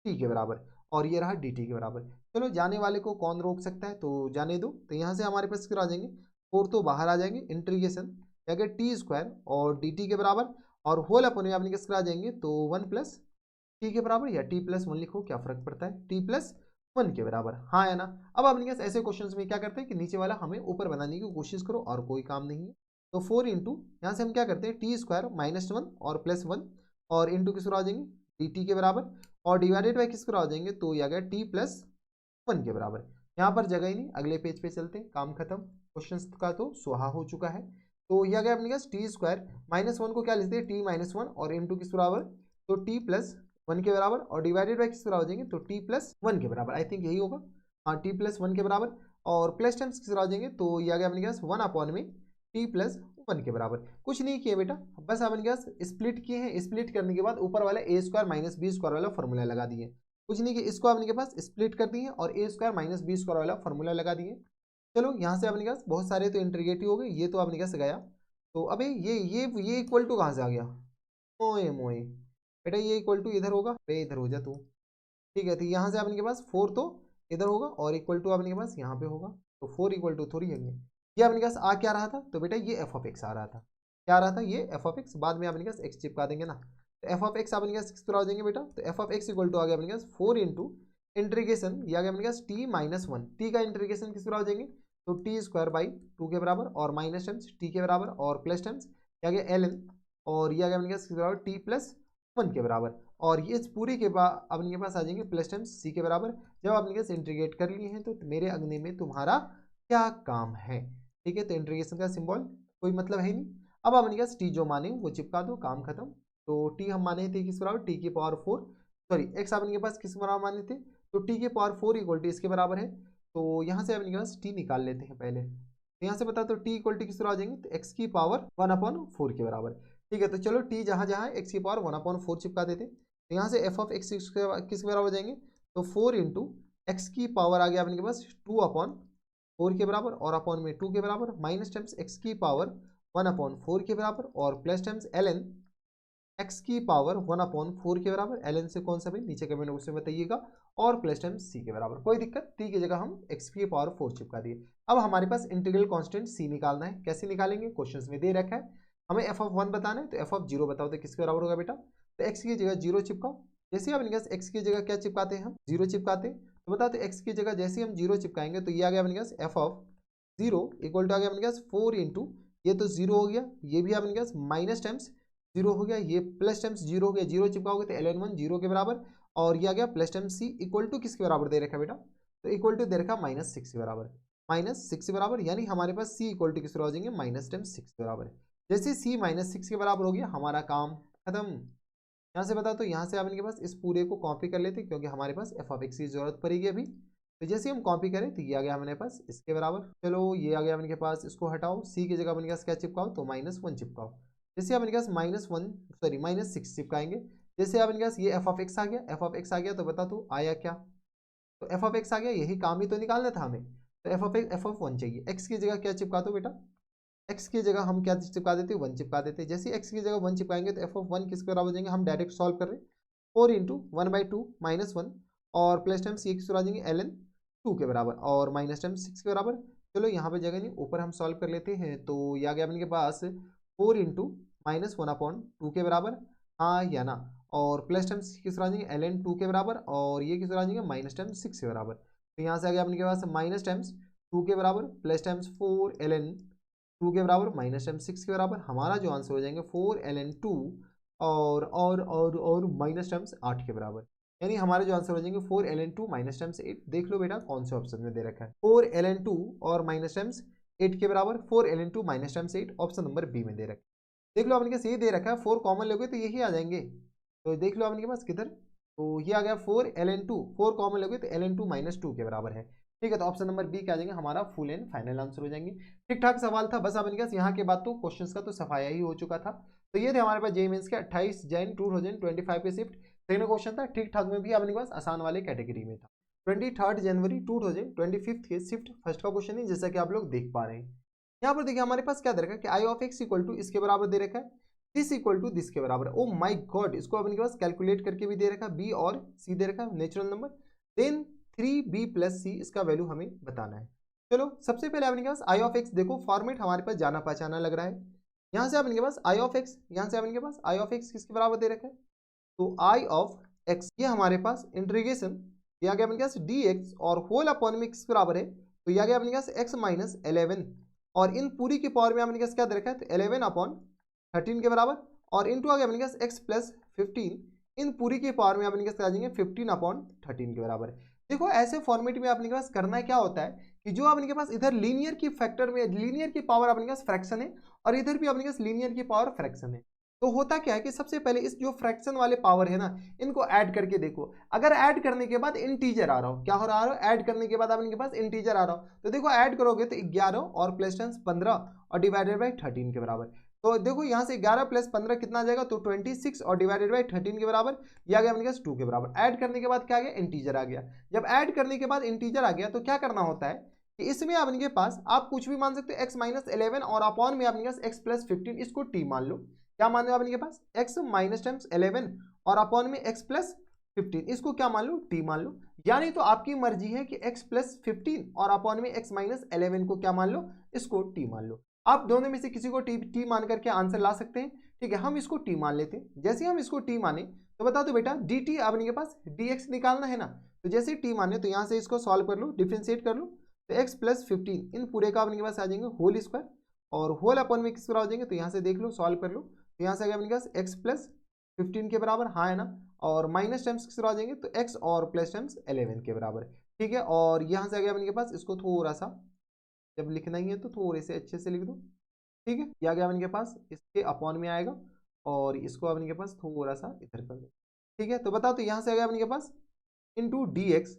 Speaker 1: t के बराबर, और ये रहा dt के बराबर। चलो जाने वाले को कौन रोक सकता है, तो जाने दो, तो यहाँ से हमारे पास आ जाएंगे 4 तो बाहर आ जाएंगे, इंटीग्रेशन अगर टी स्क्वायर और dt के बराबर, और होल अपन में अपने किस आ जाएंगे, तो 1 प्लस टी के बराबर, या t प्लस 1 लिखो क्या फर्क पड़ता है, t प्लस 1 के बराबर, हाँ है ना। अब अपने पास ऐसे क्वेश्चन में क्या करते हैं कि नीचे वाला हमें ऊपर बनाने की कोशिश करो और कोई काम नहीं है, तो 4 इंटू यहाँ से हम क्या करते हैं टी स्क्वायर -1 और +1 और इंटू किस आ जाएंगे dt के बराबर, और डिवाइडेड बाई किस आ जाएंगे, तो ये आ गया t+1 के बराबर। यहाँ पर जगह ही नहीं, अगले पेज पे चलते हैं, काम खत्म, क्वेश्चन का तो सुहा हो चुका है। तो ये आ गया अपने पास टी स्क्वायर -1 को क्या लिखते हैं t-1 और इंटू किस बराबर, तो t+1 के बराबर, और डिवाइडेड बाई किस बराबर हो जाएंगे, तो t+1 के बराबर, आई थिंक यही होगा, हाँ t+1 के बराबर, और प्लस टाइम्स किस बराबर हो जाएंगे, तो ये आ गया अपने पास 1/में t+1 के बराबर। कुछ नहीं किया बेटा, बस अपने पास स्प्लिट किए हैं, स्प्लिट करने के बाद ऊपर वाला a square minus b square वाला फॉर्मूला लगा दिए, कुछ नहीं किया, इसको अपने के पास स्प्लिट कर दिए और a square minus b square वाला फॉर्मूला लगा दिए। चलो यहाँ से अपने पास बहुत सारे तो इंटीग्रेटिव हो गए, ये तो अपने पास गया, तो अबे ये इक्वल टू कहाँ से आ गया, मोए मोए, बेटा ये इक्वल टू इधर होगा, बे इधर हो जा तू, ठीक है। तो यहाँ से अपने के पास 4 तो इधर होगा और इक्वल टू अपने के पास यहाँ पे होगा, तो 4 इक्वल टू 3 होंगे। ये अपने पास आ क्या रहा था, तो बेटा ये एफ ऑफ एक्स आ रहा था। क्या आ रहा था, ये एफ ऑफ एक्स, बाद में अपने पास एक्स चिपका देंगे ना, तो एफ ऑफ एक्स अपने पास किस तरह हो जाएंगे बेटा, तो f of x equal to आ गया अपने पास 4 इंटू इंटीग्रेशन, ये आ गया अपने पास टी माइनस 1, टी का इंटीग्रेशन किस तरह हो जाएंगे, तो टी स्क्वायर बाई 2 के बराबर और माइनस टर्म्स टी के बराबर और प्लस टर्म्स क्या गया एल एन, और ये आ गया अपने पास किस बराबर टी प्लस 1 के बराबर, और ये इस पूरे के बाद अपने के पास आ जाएंगे प्लस टर्म्स सी के बराबर। जब आपने कैसे इंटीग्रेट कर लिए हैं तो मेरे अगले में तुम्हारा क्या काम है, ठीक है। तो इंटीग्रेशन का सिंबल कोई मतलब है नहीं। अब अपने पास टी जो माने वो चिपका दो, काम खत्म। तो टी हम माने थे किस बराबर, टी की पावर 4, सॉरी एक्स अपने के पास किस बराबर माने थे, तो टी की पावर 4 इक्वल टू इसके बराबर है। तो यहाँ से अपने के पास टी निकाल लेते हैं पहले, तो यहाँ से बता तो टी इक्वल टू किस तरह आ जाएंगे, तो एक्स की पावर 1/4 के बराबर, ठीक है। तो चलो टी जहाँ जहाँ एक्स की पावर 1/4 चिपका देते, तो यहाँ से एफ ऑफ एक्स किस बराबर हो जाएंगे, तो 4 इंटू एक्स की पावर आ गया अपने के पास 2/4 के बराबर और अपॉन में 2 के बराबर, माइनस टाइम्स एक्स की पावर 1/4 के बराबर और plus times l n x की पावर 1/4 के बराबर, एल एन से कौन सा भाई नीचे कमेंट बॉक्स में बताइएगा, और प्लस टाइम्स सी के बराबर, कोई दिक्कत, टी की जगह हम एक्स की पावर 4 चिपका दिए। अब हमारे पास इंटीग्रल कांस्टेंट सी निकालना है, कैसे निकालेंगे, क्वेश्चन में दे रखा है, हमें एफ ऑफ 1 बताना है, तो एफ ऑफ 0 बताओ तो किसके बराबर होगा बेटा, तो एक्स की जगह 0 चिपकाओ। जैसे अपने पास एक्स की जगह क्या चिपकाते हैं हम, 0 चिपकाते हैं, तो बताओ तो एक्स की जगह जैसे हम 0 चिपकाएंगे तो ये आ गया अपने पास एफ ऑफ 0 इक्वल टू आ गया अपने पास 4 इंटू ये तो 0 हो गया, ये भी अपने पास माइनस टाइम्स 0 हो गया, ये प्लस टाइम्स 0 हो गया, 0 चिपकाओगे तो ln 1 0 के बराबर, और ये आ गया plus times C equal to किसके बराबर दे रखा है बेटा, तो इक्वल टू दे रखा -6 के बराबर, -6 के बराबर, यानी हमारे पास सी इक्वल टू किस तरह हो जाएंगे -6 के बराबर। जैसे सी -6 के बराबर हो गया हमारा काम खत्म। यहाँ से बता तो यहाँ से आपके पास इस पूरे को कॉपी कर लेते क्योंकि हमारे पास एफ ऑफ एक्स की जरूरत पड़ेगी अभी, तो जैसे हम कॉपी करें तो ये आ गया हमारे पास इसके बराबर, चलो ये आ गया अपने पास, इसको हटाओ, सी की जगह अपने पास क्या चिपकाओ, तो -1 चिपकाओ। जैसे अपने पास -6 चिपकाएंगे, जैसे अपने पास ये एफ ऑफ एक्स आ गया, एफ ऑफ एक्स आ गया तो बता तो आया क्या, तो एफ ऑफ एक्स आ गया, यही काम ही तो निकालना था हमें, तो एफ ऑफ 1 चाहिए, एक्स की जगह क्या चिपका दो बेटा, एक्स की जगह हम क्या चिपका देते हैं 1 चिपका देते हैं। जैसे एक्स की जगह 1 चिपकाएंगे तो एफ ऑफ 1 किसके बराबर हो जाएंगे, हम डायरेक्ट सॉल्व कर रहे हैं 4 इंटू 1/2 -1 और प्लस टाइम्स ये किस आ जाएंगे एल एन 2 के बराबर और माइनस टाइम्स 6 के बराबर। चलो यहाँ पे जगह नहीं, ऊपर हम सॉल्व कर लेते हैं, तो ये आ गया अपने के पास 4 इंटू -1/2 के बराबर, हाँ या ना, और प्लस टाइम्स किस आ जाएंगे एल एन 2 के बराबर और ये किस आ जाएंगे माइनस टाइम्स 6 के बराबर। तो यहाँ से आ गया अपने के पास माइनस टाइम्स 2 के बराबर प्लस टाइम्स 4 एल एन 2 के बराबर माइनस टाइम्स 6 के बराबर, हमारा जो आंसर हो जाएंगे 4 ln 2 और माइनस टाइम्स 8 के बराबर, यानी हमारे जो आंसर हो जाएंगे 4 ln 2 माइनस टाइम्स 8। देख लो बेटा कौन से ऑप्शन में दे रखा है, 4 ln 2 और माइनस टाइम्स 8 के बराबर, 4 ln 2 minus times 8 option number b में दे रखा है। देख लो अपने पास ये दे रखा है, 4 कॉमन लोगे तो यही आ जाएंगे, तो देख लो अपने पास किधर, तो ये आ गया 4 ln 2, 4 कॉमन लोगे तो ln 2 -2 के बराबर है, ठीक है। तो ऑप्शन नंबर बी क्या आ जाएगा हमारा फुल एंड फाइनल आंसर हो जाएंगे। ठीक ठाक सवाल था, बस अपने पास यहाँ के बाद तो क्वेश्चंस का तो सफाया ही हो चुका था। तो ये थे हमारे पास जेईई मेंस के 28 जैन 2025 के शिफ्ट सेकंड क्वेश्चन था, ठीक ठाक में भी अपने पास आसान वाले कैटेगरी में था। 23 जनवरी 2025 के शिफ्ट फर्स्ट का क्वेश्चन है, जैसा कि आप लोग देख पा रहे हैं। यहाँ पर देखिए हमारे पास क्या दे रखा है कि आई ऑफ एक्स इक्वल टू इसके बराबर दे रखा है, दिस इक्वल टू दिस के बराबर, ओ माय गॉड, इसको अपने पास कैलकुलेट करके भी दे रखा है, बी और सी दे रखा है natural number, then 3b + c इसका वैल्यू हमें बताना है। चलो सबसे पहले अपने पास आई ऑफ एक्स, देखो फॉर्मेट हमारे पास जाना पहचाना लग रहा है। यहाँ से अपने पास आई ऑफ एक्स, यहाँ से अपने पास आई ऑफ एक्स किसके बराबर दे रखा है, तो आई ऑफ एक्स, ये हमारे पास इंटीग्रेशन ये आ गया अपने पास dx और होल अपॉन में किस बराबर है, तो ये आ गया अपने पास x - 11 और इन पूरी की पावर में अपने पास क्या दे रखा है, तो 11/13 के बराबर और इनटू आ गया अपने पास x + 15, इन पूरी की पावर में अपने पास आ जाएंगे 15/13 के बराबर। देखो ऐसे फॉर्मेट में अपने पास करना है क्या होता है कि जो अपने के पास इधर लीनियर की फैक्टर में लीनियर की पावर अपने पास फ्रैक्शन है और इधर भी अपने पास लीनियर की पावर फ्रैक्शन है, तो होता क्या है कि सबसे पहले इस जो फ्रैक्शन वाले पावर है ना इनको ऐड करके देखो, अगर ऐड करने के बाद इंटीजर आ रहा हो, क्या हो रहा है, ऐड करने के बाद अपने पास इंटीजर आ रहा हो, तो देखो ऐड करोगे तो 11 और प्लस 15 और डिवाइडेड बाई 13 के बराबर, तो देखो यहाँ से 11 + 15 कितना आ जाएगा, तो 26 और डिवाइडेड बाई 13 के बराबर, ये आ गया अपने पास 2 के बराबर। ऐड करने के बाद क्या आ गया, इंटीजर आ गया। जब ऐड करने के बाद इंटीजर आ गया तो क्या करना होता है कि इसमें अपने पास आप कुछ भी मान सकते हो, x - 11 और अपॉन में अपने पास x + 15, इसको t मान लो, क्या मान लो अपने पास x - 11 और अपॉन में x प्लस 15, इसको क्या मान लो, t मान लो। यानी तो आपकी मर्जी है कि x प्लस 15 और अपॉन में x माइनस 11 को क्या मान लो, इसको t मान लो। आप दोनों में से किसी को t मान करके आंसर ला सकते हैं। ठीक है, हम इसको t मान लेते हैं। जैसे हम इसको t माने तो बता दो बेटा dt अपने के पास dx निकालना है ना, तो जैसे t माने तो यहाँ से इसको सॉल्व कर लो, डिफ्रेंशिएट कर लो, तो x प्लस 15 इन पूरे का अपने के पास आ जाएंगे होल स्क्वायर, और होल अपॉन में किस बराबर हो जाएंगे, तो यहाँ से देख लो, सॉल्व कर लो, तो यहाँ से आगे अपने पास x प्लस 15 के बराबर, हाँ है ना, और माइनस टर्म्स किस बराबर आ जाएंगे, तो x और प्लस टर्म्स 11 के बराबर। ठीक है, और यहाँ से आगे अपने के पास इसको थोड़ा सा जब लिखना ही है तो थोड़े से अच्छे से लिख दो। ठीक है, ये आ गया अपने के पास, इसके अपॉन में आएगा, और इसको अपने के पास थोड़ा सा इधर कर दो। ठीक है, तो बताओ, तो यहाँ से आ गया अपने के पास into D x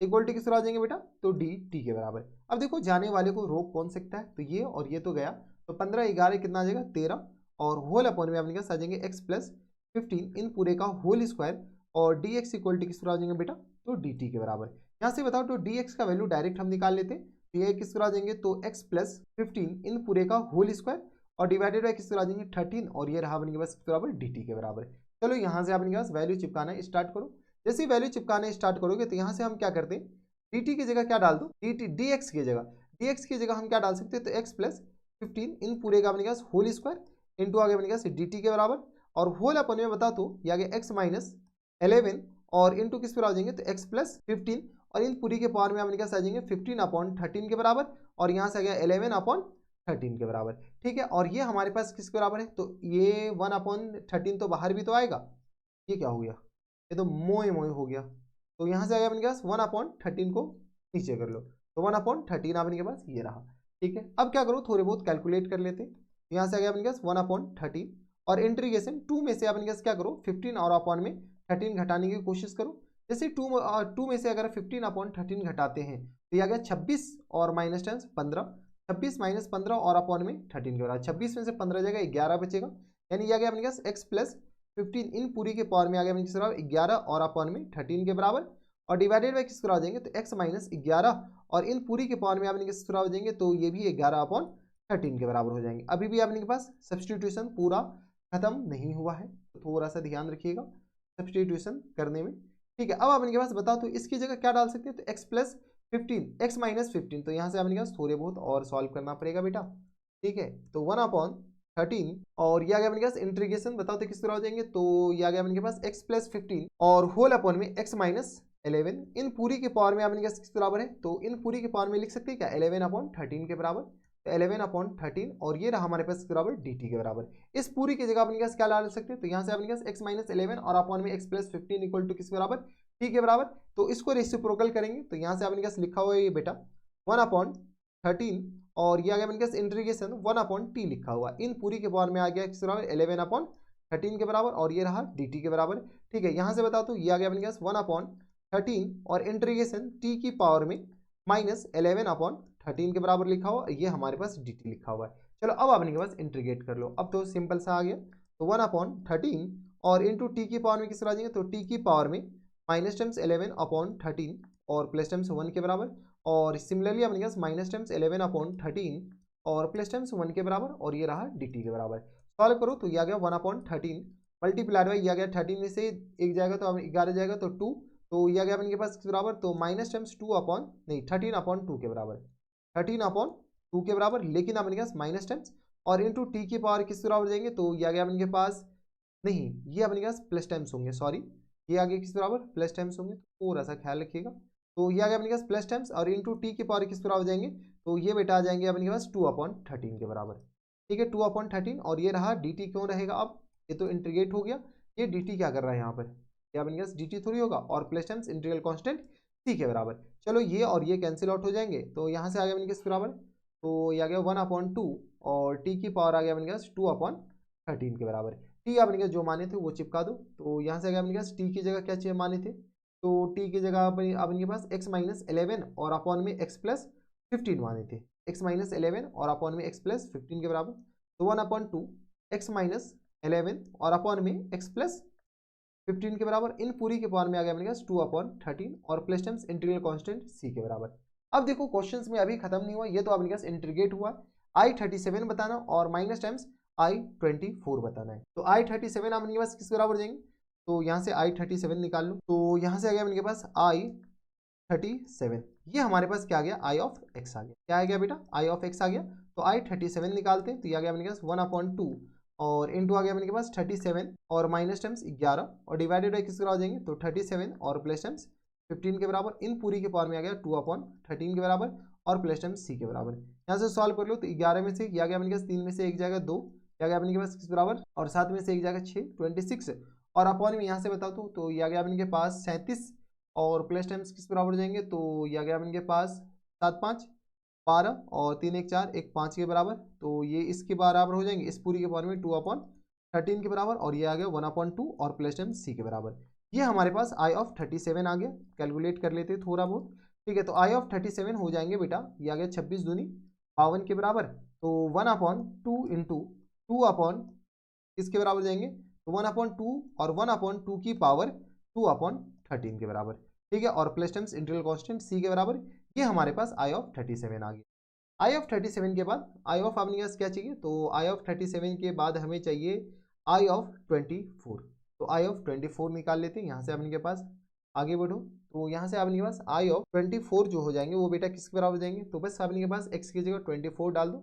Speaker 1: equal to किस आ जाएंगे बेटा, तो डी टी के बराबर। अब देखो जाने वाले को रोक कौन सकता है, तो ये और ये तो गया, तो 15 11 कितना आ जाएगा 13, और होल अपॉन में अपने पास आ जाएंगे x प्लस 15 इन पूरे का होल स्क्वायर, और डी एक्स इक्वल टू किस आ जाएंगे बेटा, तो डी टी के बराबर। यहाँ से बताओ तो डी एक्स का वैल्यू डायरेक्ट हम निकाल लेते हैं, तो ये किस आ जाएंगे, तो x प्लस 15 इन पूरे का होल स्क्वायर और डिवाइडेड बाई किस आ जाएंगे 13, और ये रहा अपने पास किस बराबर, डी टी के बराबर। चलो यहाँ से अपने पास वैल्यू चिपकाना स्टार्ट करो। जैसे वैल्यू चिपकाना स्टार्ट करोगे तो यहाँ से हम क्या करते हैं, dt की जगह क्या डाल दो, dx की जगह हम क्या डाल सकते हैं, तो x प्लस 15 इन पूरे का अपने पास होल स्क्वायर इंटू आगे अपने पास dt के बराबर, और होल अपन में बता तो ये आगे x माइनस 11 और इंटू किस पर आ जाएंगे, तो x प्लस 15, और इन पूरी के पावर में अपने पास आ जाएंगे 15 अपॉन 13 के बराबर, और यहाँ से आ गया 11 अपॉन 13 के बराबर। ठीक है, और ये हमारे पास किसके बराबर है, तो ये 1 अपॉन 13 तो बाहर भी तो आएगा, ये क्या हो गया, ये तो मोए मोए हो गया, तो यहाँ से आएगा अपने पास 1 अपॉन 13 को नीचे कर लो, तो 1 अपॉन 13 अपने के पास ये रहा। ठीक है, अब क्या करो, थोड़े बहुत कैलकुलेट कर लेते हैं। यहाँ से आ गया अपने पास 1 अपॉन 13, और इंटीग्रेशन 2 में से अपने पास क्या करो, 15 और अपॉन में 13 घटाने की कोशिश करो। जैसे 2 में से अगर 15 अपॉन 13 घटाते हैं तो ये आ गया 26 और माइनस टेंस 15, 26 माइनस 15 और अपॉन में 13 के बराबर, 26 में से 15 जाएगा 11 बचेगा, यानी ये आ गया अपने पास x प्लस 15 इन पूरी के पावर में आ गया किस बराबर 11 और अपॉन में 13 के बराबर, और डिवाइडेड बाई किस बराबर हो जाएंगे, तो x माइनस 11 और इन पूरी के पावर में आपने किस बराबर हो जाएंगे, तो ये भी 11 अपॉन 13 के बराबर हो जाएंगे। अभी भी आपने के पास सब्सटीट्यूशन पूरा खत्म नहीं हुआ है, तो थोड़ा सा ध्यान रखिएगा सब्सटीट्यूशन करने में। ठीक है, अब आपने के पास बताओ तो इसकी जगह क्या डाल सकते हैं, तो x प्लस 15 x माइनस 15, तो यहाँ से आपने के पास थोड़े बहुत और सॉल्व करना पड़ेगा बेटा। ठीक है, तो 1 अपॉन 13 और ये आ गया अपने पास इंटीग्रेशन, बताओ तो किस तरह हो जाएंगे, तो ये आ गया अपने पास x प्लस 15 और होल अपॉन में x माइनस 11 इन पूरी के पावर में अपने पास किस बराबर है, तो इन पूरी के पावर में लिख सकते हैं क्या 11 अपॉन 13 के बराबर, तो 11 अपॉन 13 और ये रहा हमारे पास बराबर dt के बराबर। इस पूरी की जगह अपने पास क्या डाल सकते हैं, तो यहाँ से अपने पास x माइनस 11 और अपॉन में x प्लस 15 इक्वल टू किस बराबर, t के बराबर, तो इसको रेसिप्रोकल करेंगे, तो यहाँ से अपने पास लिखा हुआ है ये बेटा 1 अपॉन 13 और ये आ गया अपने पास इंटीग्रेशन 1 अपॉन t लिखा हुआ, इन पूरी के पावर में आ गया किस बराबर 11 अपॉन 13 के बराबर, और ये रहा dt के बराबर। ठीक है, यहाँ से बताओ तो ये आ गया अपने पास 1 अपॉन 13 और इंटीग्रेशन t की पावर में माइनस 11 अपॉन 13 के बराबर लिखा हुआ, ये हमारे पास dt लिखा हुआ है। चलो अब अपने के पास इंटीग्रेट कर लो, अब तो सिंपल सा आ गया, तो 1 अपॉन 13 और इंटू टी की पावर में किस तरह आ जाएंगे, तो टी की पावर में माइनस टर्म्स 11 अपॉन 13 और प्लस टर्म्स 1 के बराबर, और सिमिलरली अपने पास माइनस टर्म्स 11 अपॉन 13 और प्लस टर्म्स 1 के बराबर, और ये रहा dt के बराबर। सॉल्व करो तो ये आ गया 1 अपॉन 13 मल्टीप्लाइड बाई ये आ गया 13 में से एक जाएगा तो 11 जाएगा तो 2, तो ये आ गया अपने के पास किस बराबर, तो माइनस टर्म्स 2 अपॉन नहीं 13 अपॉन 2 के बराबर, 13 अपॉन 2 के बराबर, लेकिन अपने के पास माइनस टर्म्स और इंटू टी की पावर किस बराबर जाएंगे, तो ये आ गया अपने के पास नहीं ये अपने के पास प्लस टाइम्स होंगे, सॉरी ये आगे किस बराबर प्लस टाइम्स होंगे, थोड़ा सा ख्याल रखिएगा, तो ये आ गया अपने पास प्लस टाइम्स और इंटू टी की पावर किस बराबर जाएंगे, तो ये बेटा आ जाएंगे अपने के पास 2 अपॉन 13 के बराबर। ठीक है, 2 अपॉन 13 और ये रहा dt क्यों रहेगा, अब ये तो इंटीग्रेट हो गया, ये dt क्या कर रहा है यहाँ पर, ये अपने पास dt थोड़ी होगा, और plus times integral constant c के बराबर। चलो ये और ये कैंसिल आउट हो जाएंगे, तो यहाँ से आ गया अपने किस बराबर, तो ये आ गया 1 अपॉन 2 और t की पावर आ गया अपने पास 2 अपॉन 13 के बराबर। टी अपने के जो माने थे वो चिपका दो, तो यहाँ से आ गया अपने पास टी की जगह क्या चाहिए माने थे, तो टी की जगह अपने पास x माइनस 11 और अपॉन में x प्लस 15 माने थे, x माइनस 11 और अपॉन में x प्लस 15 के बराबर, तो 1 अपॉन 2 x माइनस 11 और अपॉन में x प्लस 15 के बराबर, इन पूरी के पावर में आ गया अपने पास 2 अपॉन 13 और plus terms integral constant c के बराबर। अब देखो क्वेश्चंस में अभी खत्म नहीं हुआ, ये तो अपने पास इंटीग्रेट हुआ, I37 बताना और माइनस टाइम्स I24 बताना है, तो I37 अपने पास किस बराबर हो जाएंगे, तो यहाँ से I37 निकाल लो, तो यहाँ से आ गया अपने पास I37, ये हमारे पास क्या आ गया, I ऑफ x आ गया। क्या आ गया बेटा, I ऑफ x आ गया। तो I37 निकालते हैं, तो ये आ गया अपने पास 1/2 और इंटू आ गया अपने पास 37 और माइनस टर्म्स 11 और डिवाइडेड बाई किसके बराबर हो जाएंगे, तो 37 और प्लस टर्म्स 15 के बराबर। इन पूरी के पावर में आ गया 2/13 के बराबर और प्लस टर्म्स c के बराबर। यहाँ से सॉल्व कर लो, तो 11 में से ये आ गया अपने पास 3 में से एक जाएगा 2, ये आ गया अपने के पास किस बराबर, और 7 में से एक जाएगा 6, 26 और अपॉन में यहाँ से बता दूँ तो ये आ गया अपने के पास 37 और प्लस टर्म्स किस बराबर हो जाएंगे, तो ये आ गया अपने के पास 7 5 12 और 3 1 4 1 5 के बराबर, तो ये इसके बराबर हो जाएंगे, इस पूरी के पावर में 2/13 के बराबर और ये आ गया 1/2 और प्लस टर्म c के बराबर। ये हमारे पास I ऑफ 37 आ गया। कैलकुलेट कर लेते हैं थोड़ा बहुत, ठीक है। तो I ऑफ 37 हो जाएंगे बेटा, ये आ गया 26 दूनी 52 के बराबर, तो 1/2 इंटू 2 किसके बराबर जाएंगे, तो 1/2 और 1/2 की पावर 2/13 के बराबर, ठीक है। और plus terms integral constant c के बराबर, ये हमारे पास I ऑफ 37 आ गया। I ऑफ 37 के बाद I ऑफ आपने क्या चाहिए, तो I ऑफ 37 के बाद हमें चाहिए I ऑफ 24, तो I ऑफ 24 निकाल लेते हैं। यहाँ से आपने के पास आगे बढ़ो, तो यहाँ से आपने के पास I ऑफ 24 जो हो जाएंगे वो बेटा किसके बराबर हो जाएंगे, तो बस आपने के पास x की जगह 24 डाल दो,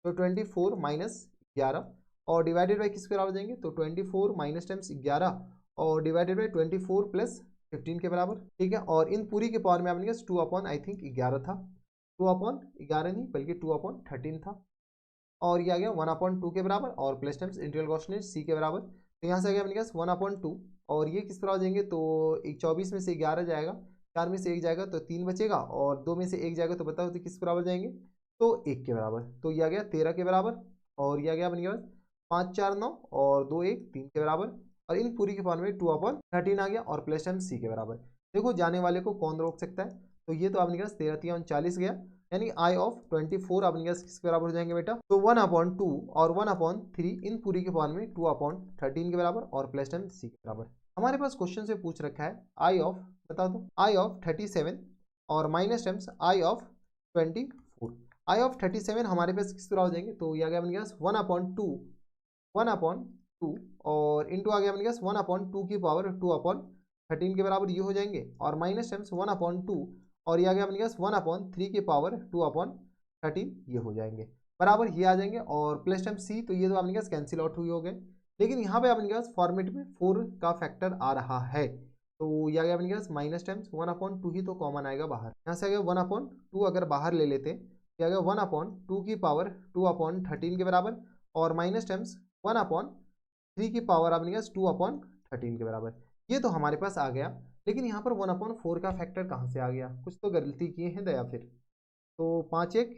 Speaker 1: तो 24 माइनस 11 और डिवाइडेड बाई किसके बराबर हो जाएंगे, तो 24 माइनस टाइम्स 11 और डिवाइडेड बाई 24 प्लस 15 के बराबर, ठीक है। और इन पूरी के पावर में आपने 2/11 था, 2/11 नहीं बल्कि 2/13 था और ये आ गया 1/2 के बराबर और plus times integral constant c के बराबर। तो यहाँ से आ गया अपने पास 1/2 और ये किस तरह हो जाएंगे, तो 24 में से 11 जाएगा, 4 में से 1 जाएगा तो 3 बचेगा और 2 में से 1 जाएगा, तो बताओ तो किस बराबर जाएंगे, तो 1 के बराबर। तो ये आ गया 13 के बराबर और ये आ गया अपने पास 5 4 9 और 2 1 3 के बराबर और इन पूरी के पावर में 2/13 आ गया और प्लस टाइम्स c के बराबर। देखो जाने वाले को कौन रोक सकता है, तो ये तो आपने पास 13 3 39 गया, यानी I ऑफ 24 आपने पास किसके बराबर हो जाएंगे बेटा, तो 1/2 और 1/3 इन पूरी के पावर में 2/13 के बराबर और प्लस टाइम c के बराबर। हमारे पास क्वेश्चन से पूछ रखा है I ऑफ, बता दो, I ऑफ 37 और minus times I of 24। I of 37 हमारे पास किस तरह हो जाएंगे, तो ये आ गया अपने पास 1/2 और इंटू आ गया अपने पास 1/2 की पावर 2/13 के बराबर ये हो जाएंगे और माइनस टाइम्स 1/2 और ये आ गया अपने पास 1/3 की पावर 2/13 ये हो जाएंगे बराबर, ये आ जाएंगे और प्लस टाइम c, तो ये तो अपने पास कैंसिल आउट हुए हो गए। लेकिन यहाँ पे अपने पास फॉर्मेट में 4 का फैक्टर आ रहा है, तो ये आ गया अपने पास माइनस टाइम्स 1/2 ही तो कॉमन आएगा बाहर, यहाँ से आ गया 1/2 अगर बाहर ले लेते ये आ गया 1/2 की पावर 2/13 के बराबर और माइनस टाइम्स 1/3 की पावर अपने पास 2/13 के बराबर, ये तो हमारे पास आ गया। लेकिन यहाँ पर 1/4 का फैक्टर कहाँ से आ गया, कुछ तो गलती किए हैं दया फिर। तो 5 1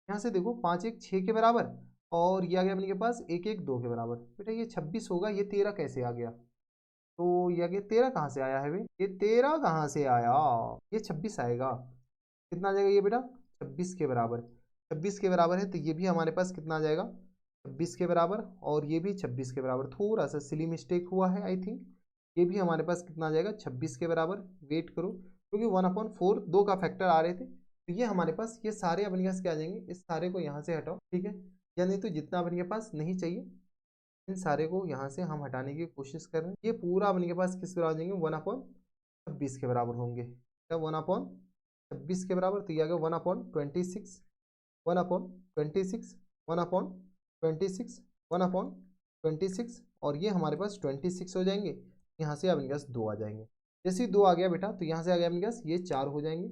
Speaker 1: यहाँ से देखो 5 1 6 के बराबर और ये आ गया अपने के पास 1 1 2 के बराबर, बेटा ये 26 होगा, ये 13 कैसे आ गया, तो ये आ गया 13 कहाँ से आया है भाई, ये 13 कहाँ से आया, ये 26 आएगा, कितना आ जाएगा ये बेटा 26 के बराबर, 26 के बराबर है, तो ये भी हमारे पास कितना आ जाएगा 26 के बराबर और ये भी 26 के बराबर, थोड़ा सा सिली मिस्टेक हुआ है आई थिंक, ये भी हमारे पास कितना आ जाएगा 26 के बराबर। वेट करो क्योंकि 1/4 2 का फैक्टर आ रहे थे, तो ये हमारे पास ये सारे अपने पास क्या आ जाएंगे, इस सारे को यहाँ से हटाओ, ठीक है, या नहीं तो जितना अपने पास नहीं चाहिए इन सारे को यहाँ से हम हटाने की कोशिश कर रहे हैं, ये पूरा अपने के पास किस बराबर आ जाएंगे 1/26 के बराबर होंगे, क्या 1/26 के बराबर, तो ये आ गया 1/26 1/26 1/26 1/26 और ये हमारे पास 26 हो जाएंगे, यहाँ से अपने पास 2 आ जाएंगे। जैसे ही 2 आ गया बेटा तो यहाँ से आ गया अपने पास ये 4 हो जाएंगे,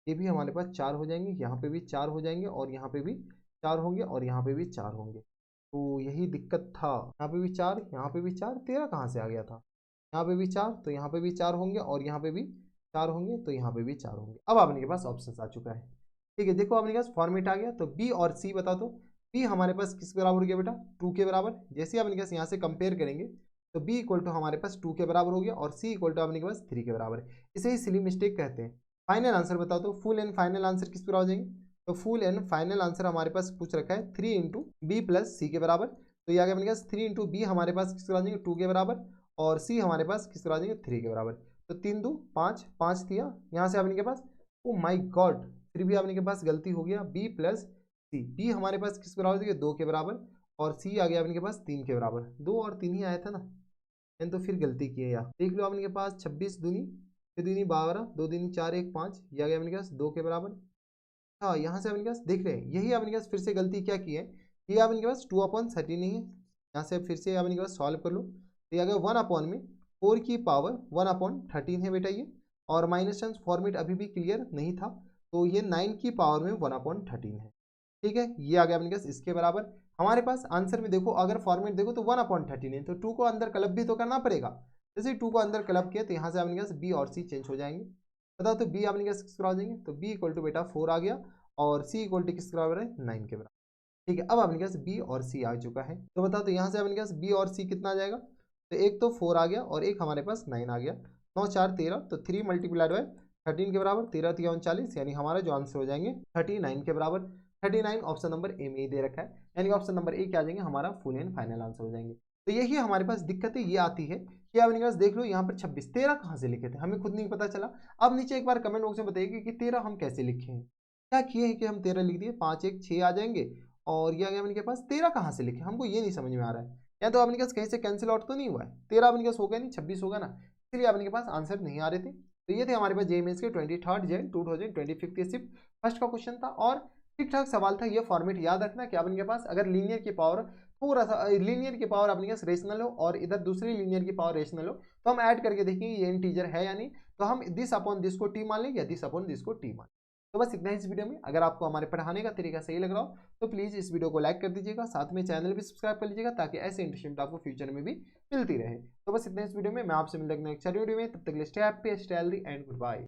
Speaker 1: ये भी हमारे पास 4 हो जाएंगे, यहाँ पे भी 4 हो जाएंगे और यहाँ पे भी 4 होंगे और यहाँ पे भी 4 होंगे, तो यही दिक्कत था, यहाँ पे भी 4 यहाँ पे भी 4, 13 कहाँ से आ गया था, यहाँ पे भी 4 तो यहाँ पे भी 4 होंगे और यहाँ पे भी 4 होंगे तो यहाँ पे भी 4 होंगे। अब आपने के पास ऑप्शन आ चुका है, ठीक है। देखो आपने के पास फॉर्मेट आ गया, तो बी और सी बता दो, बी हमारे पास किस बराबर हो गया बेटा 2 के बराबर, जैसे अपने पास यहाँ से कंपेयर करेंगे तो b इक्वल टू हमारे पास 2 के बराबर हो गया और c इक्वल टू अपने के पास 3 के बराबर, इसे ही सिली मिस्टेक कहते हैं। फाइनल आंसर बताओ तो फुल एंड फाइनल आंसर किस पर हो जाएंगे, तो फुल एंड फाइनल आंसर हमारे पास पूछ रखा है 3 इंटू बी प्लस सी के बराबर, तो ये आ गया अपने पास 3 इंटू बी हमारे पास किस पर आ जाएंगे 2 के बराबर और सी हमारे पास किस पर आ जाएंगे 3 के बराबर, तो 3 2 5 5 दिया, यहाँ से अपने के पास ओ माई गॉड फिर भी अपने के पास गलती हो गया, बी प्लस सी, बी हमारे पास किस बराबर देखिए 2 के बराबर और सी आ गया अपने के पास 3 के बराबर, 2 और 3 ही आया था ना, मैंने तो फिर गलती की है यार। देख लो अपने पास 26 दूनी 6 दूनी 12 2 दूनी 4 1 5, यह आ गया अपने पास 2 के बराबर। हाँ, यहाँ से अपने पास देख रहे हैं, यही अपने पास फिर से गलती क्या की है, ये अपने पास 2/13 नहीं है। यहाँ से फिर से अपने पास सॉल्व कर लो, तो ये आ गया 1 में 4 की पावर 1/13 है बेटा ये। और माइनस टेंस फॉर्मेट अभी भी क्लियर नहीं था, तो ये 9 की पावर में 1/13 है। ठीक है, ये आ गया अपने पास इसके बराबर। हमारे पास आंसर में देखो, अगर फॉर्मेट देखो तो 1/13 है, तो 2 को अंदर क्लब भी तो करना पड़ेगा। जैसे 2 को अंदर क्लब किया तो यहाँ से अपने पास बी और सी चेंज हो जाएंगे। बताओ तो बी अपने पास किस बराबर हो जाएंगे, तो बी इक्वल टू बेटा 4 आ गया, और सी इक्वल टू किस बराबर है, 9 के बराबर। ठीक है, अब अपने पास बी और सी आ चुका है। तो बताओ तो यहाँ से अपने पास बी और सी कितना आ जाएगा, तो एक तो 4 आ गया और एक हमारे पास 9 आ गया। 9 4 13, तो 3 मल्टीप्लाइड बाय 13 के बराबर, 13 3 39, यानी हमारा जो आंसर हो जाएंगे 39 के बराबर। 39 ऑप्शन नंबर ए में ही दे रखा है, यानी ऑप्शन नंबर ए क्या आ जाएंगे, हमारा फुल एंड फाइनल आंसर हो जाएंगे। तो यही हमारे पास दिक्कतें ये आती है कि अपने पास देख लो यहाँ पर 26, 13 कहाँ से लिखे थे हमें खुद नहीं पता चला। अब नीचे एक बार कमेंट बॉक्स में बताइए कि 13 हम कैसे लिखे हैं, क्या किए हैं कि हम 13 लिख दिए, 5 1 6 आ जाएंगे, और ये आ गया अपने के पास 13 कहाँ से लिखे, हमको ये नहीं समझ में आ रहा है। या तो अपने पास कहीं से कैंसिल आउट तो नहीं हुआ है, 13 अपने पास हो गया नहीं, 26 होगा ना, इसलिए अपने के पास आंसर नहीं आ रहे थे। तो ये थे हमारे पास जेईई मेंस के 23 जैन 2025 के सिर्फ फर्स्ट का क्वेश्चन था, और ठीक ठाक सवाल था। ये फॉर्मेट याद रखना कि अपने के पास अगर लीनियर की पावर थोड़ा सा, लीनियर की पावर अपने पास रेशनल हो और इधर दूसरी लीनियर की पावर रेशनल हो, तो हम ऐड करके देखेंगे ये इंटीजर है या नहीं, तो हम दिस अपॉन दिस को टी मान लेंगे या दिस अपॉन दिस को टी मान। तो बस इतना ही इस वीडियो में। अगर आपको हमारे पढ़ाने का तरीका सही लग रहा हो तो प्लीज़ इस वीडियो को लाइक कर दीजिएगा, साथ में चैनल भी सब्सक्राइब कर लीजिएगा, ताकि ऐसे इंटरेस्टिंग आपको फ्यूचर में भी मिलती रहे। तो बस इतना इस वीडियो में, मैं आपसे मिलता हूं नेक्स्ट वीडियो में, तब तक के लिए stay happy, stay healthy and good bye.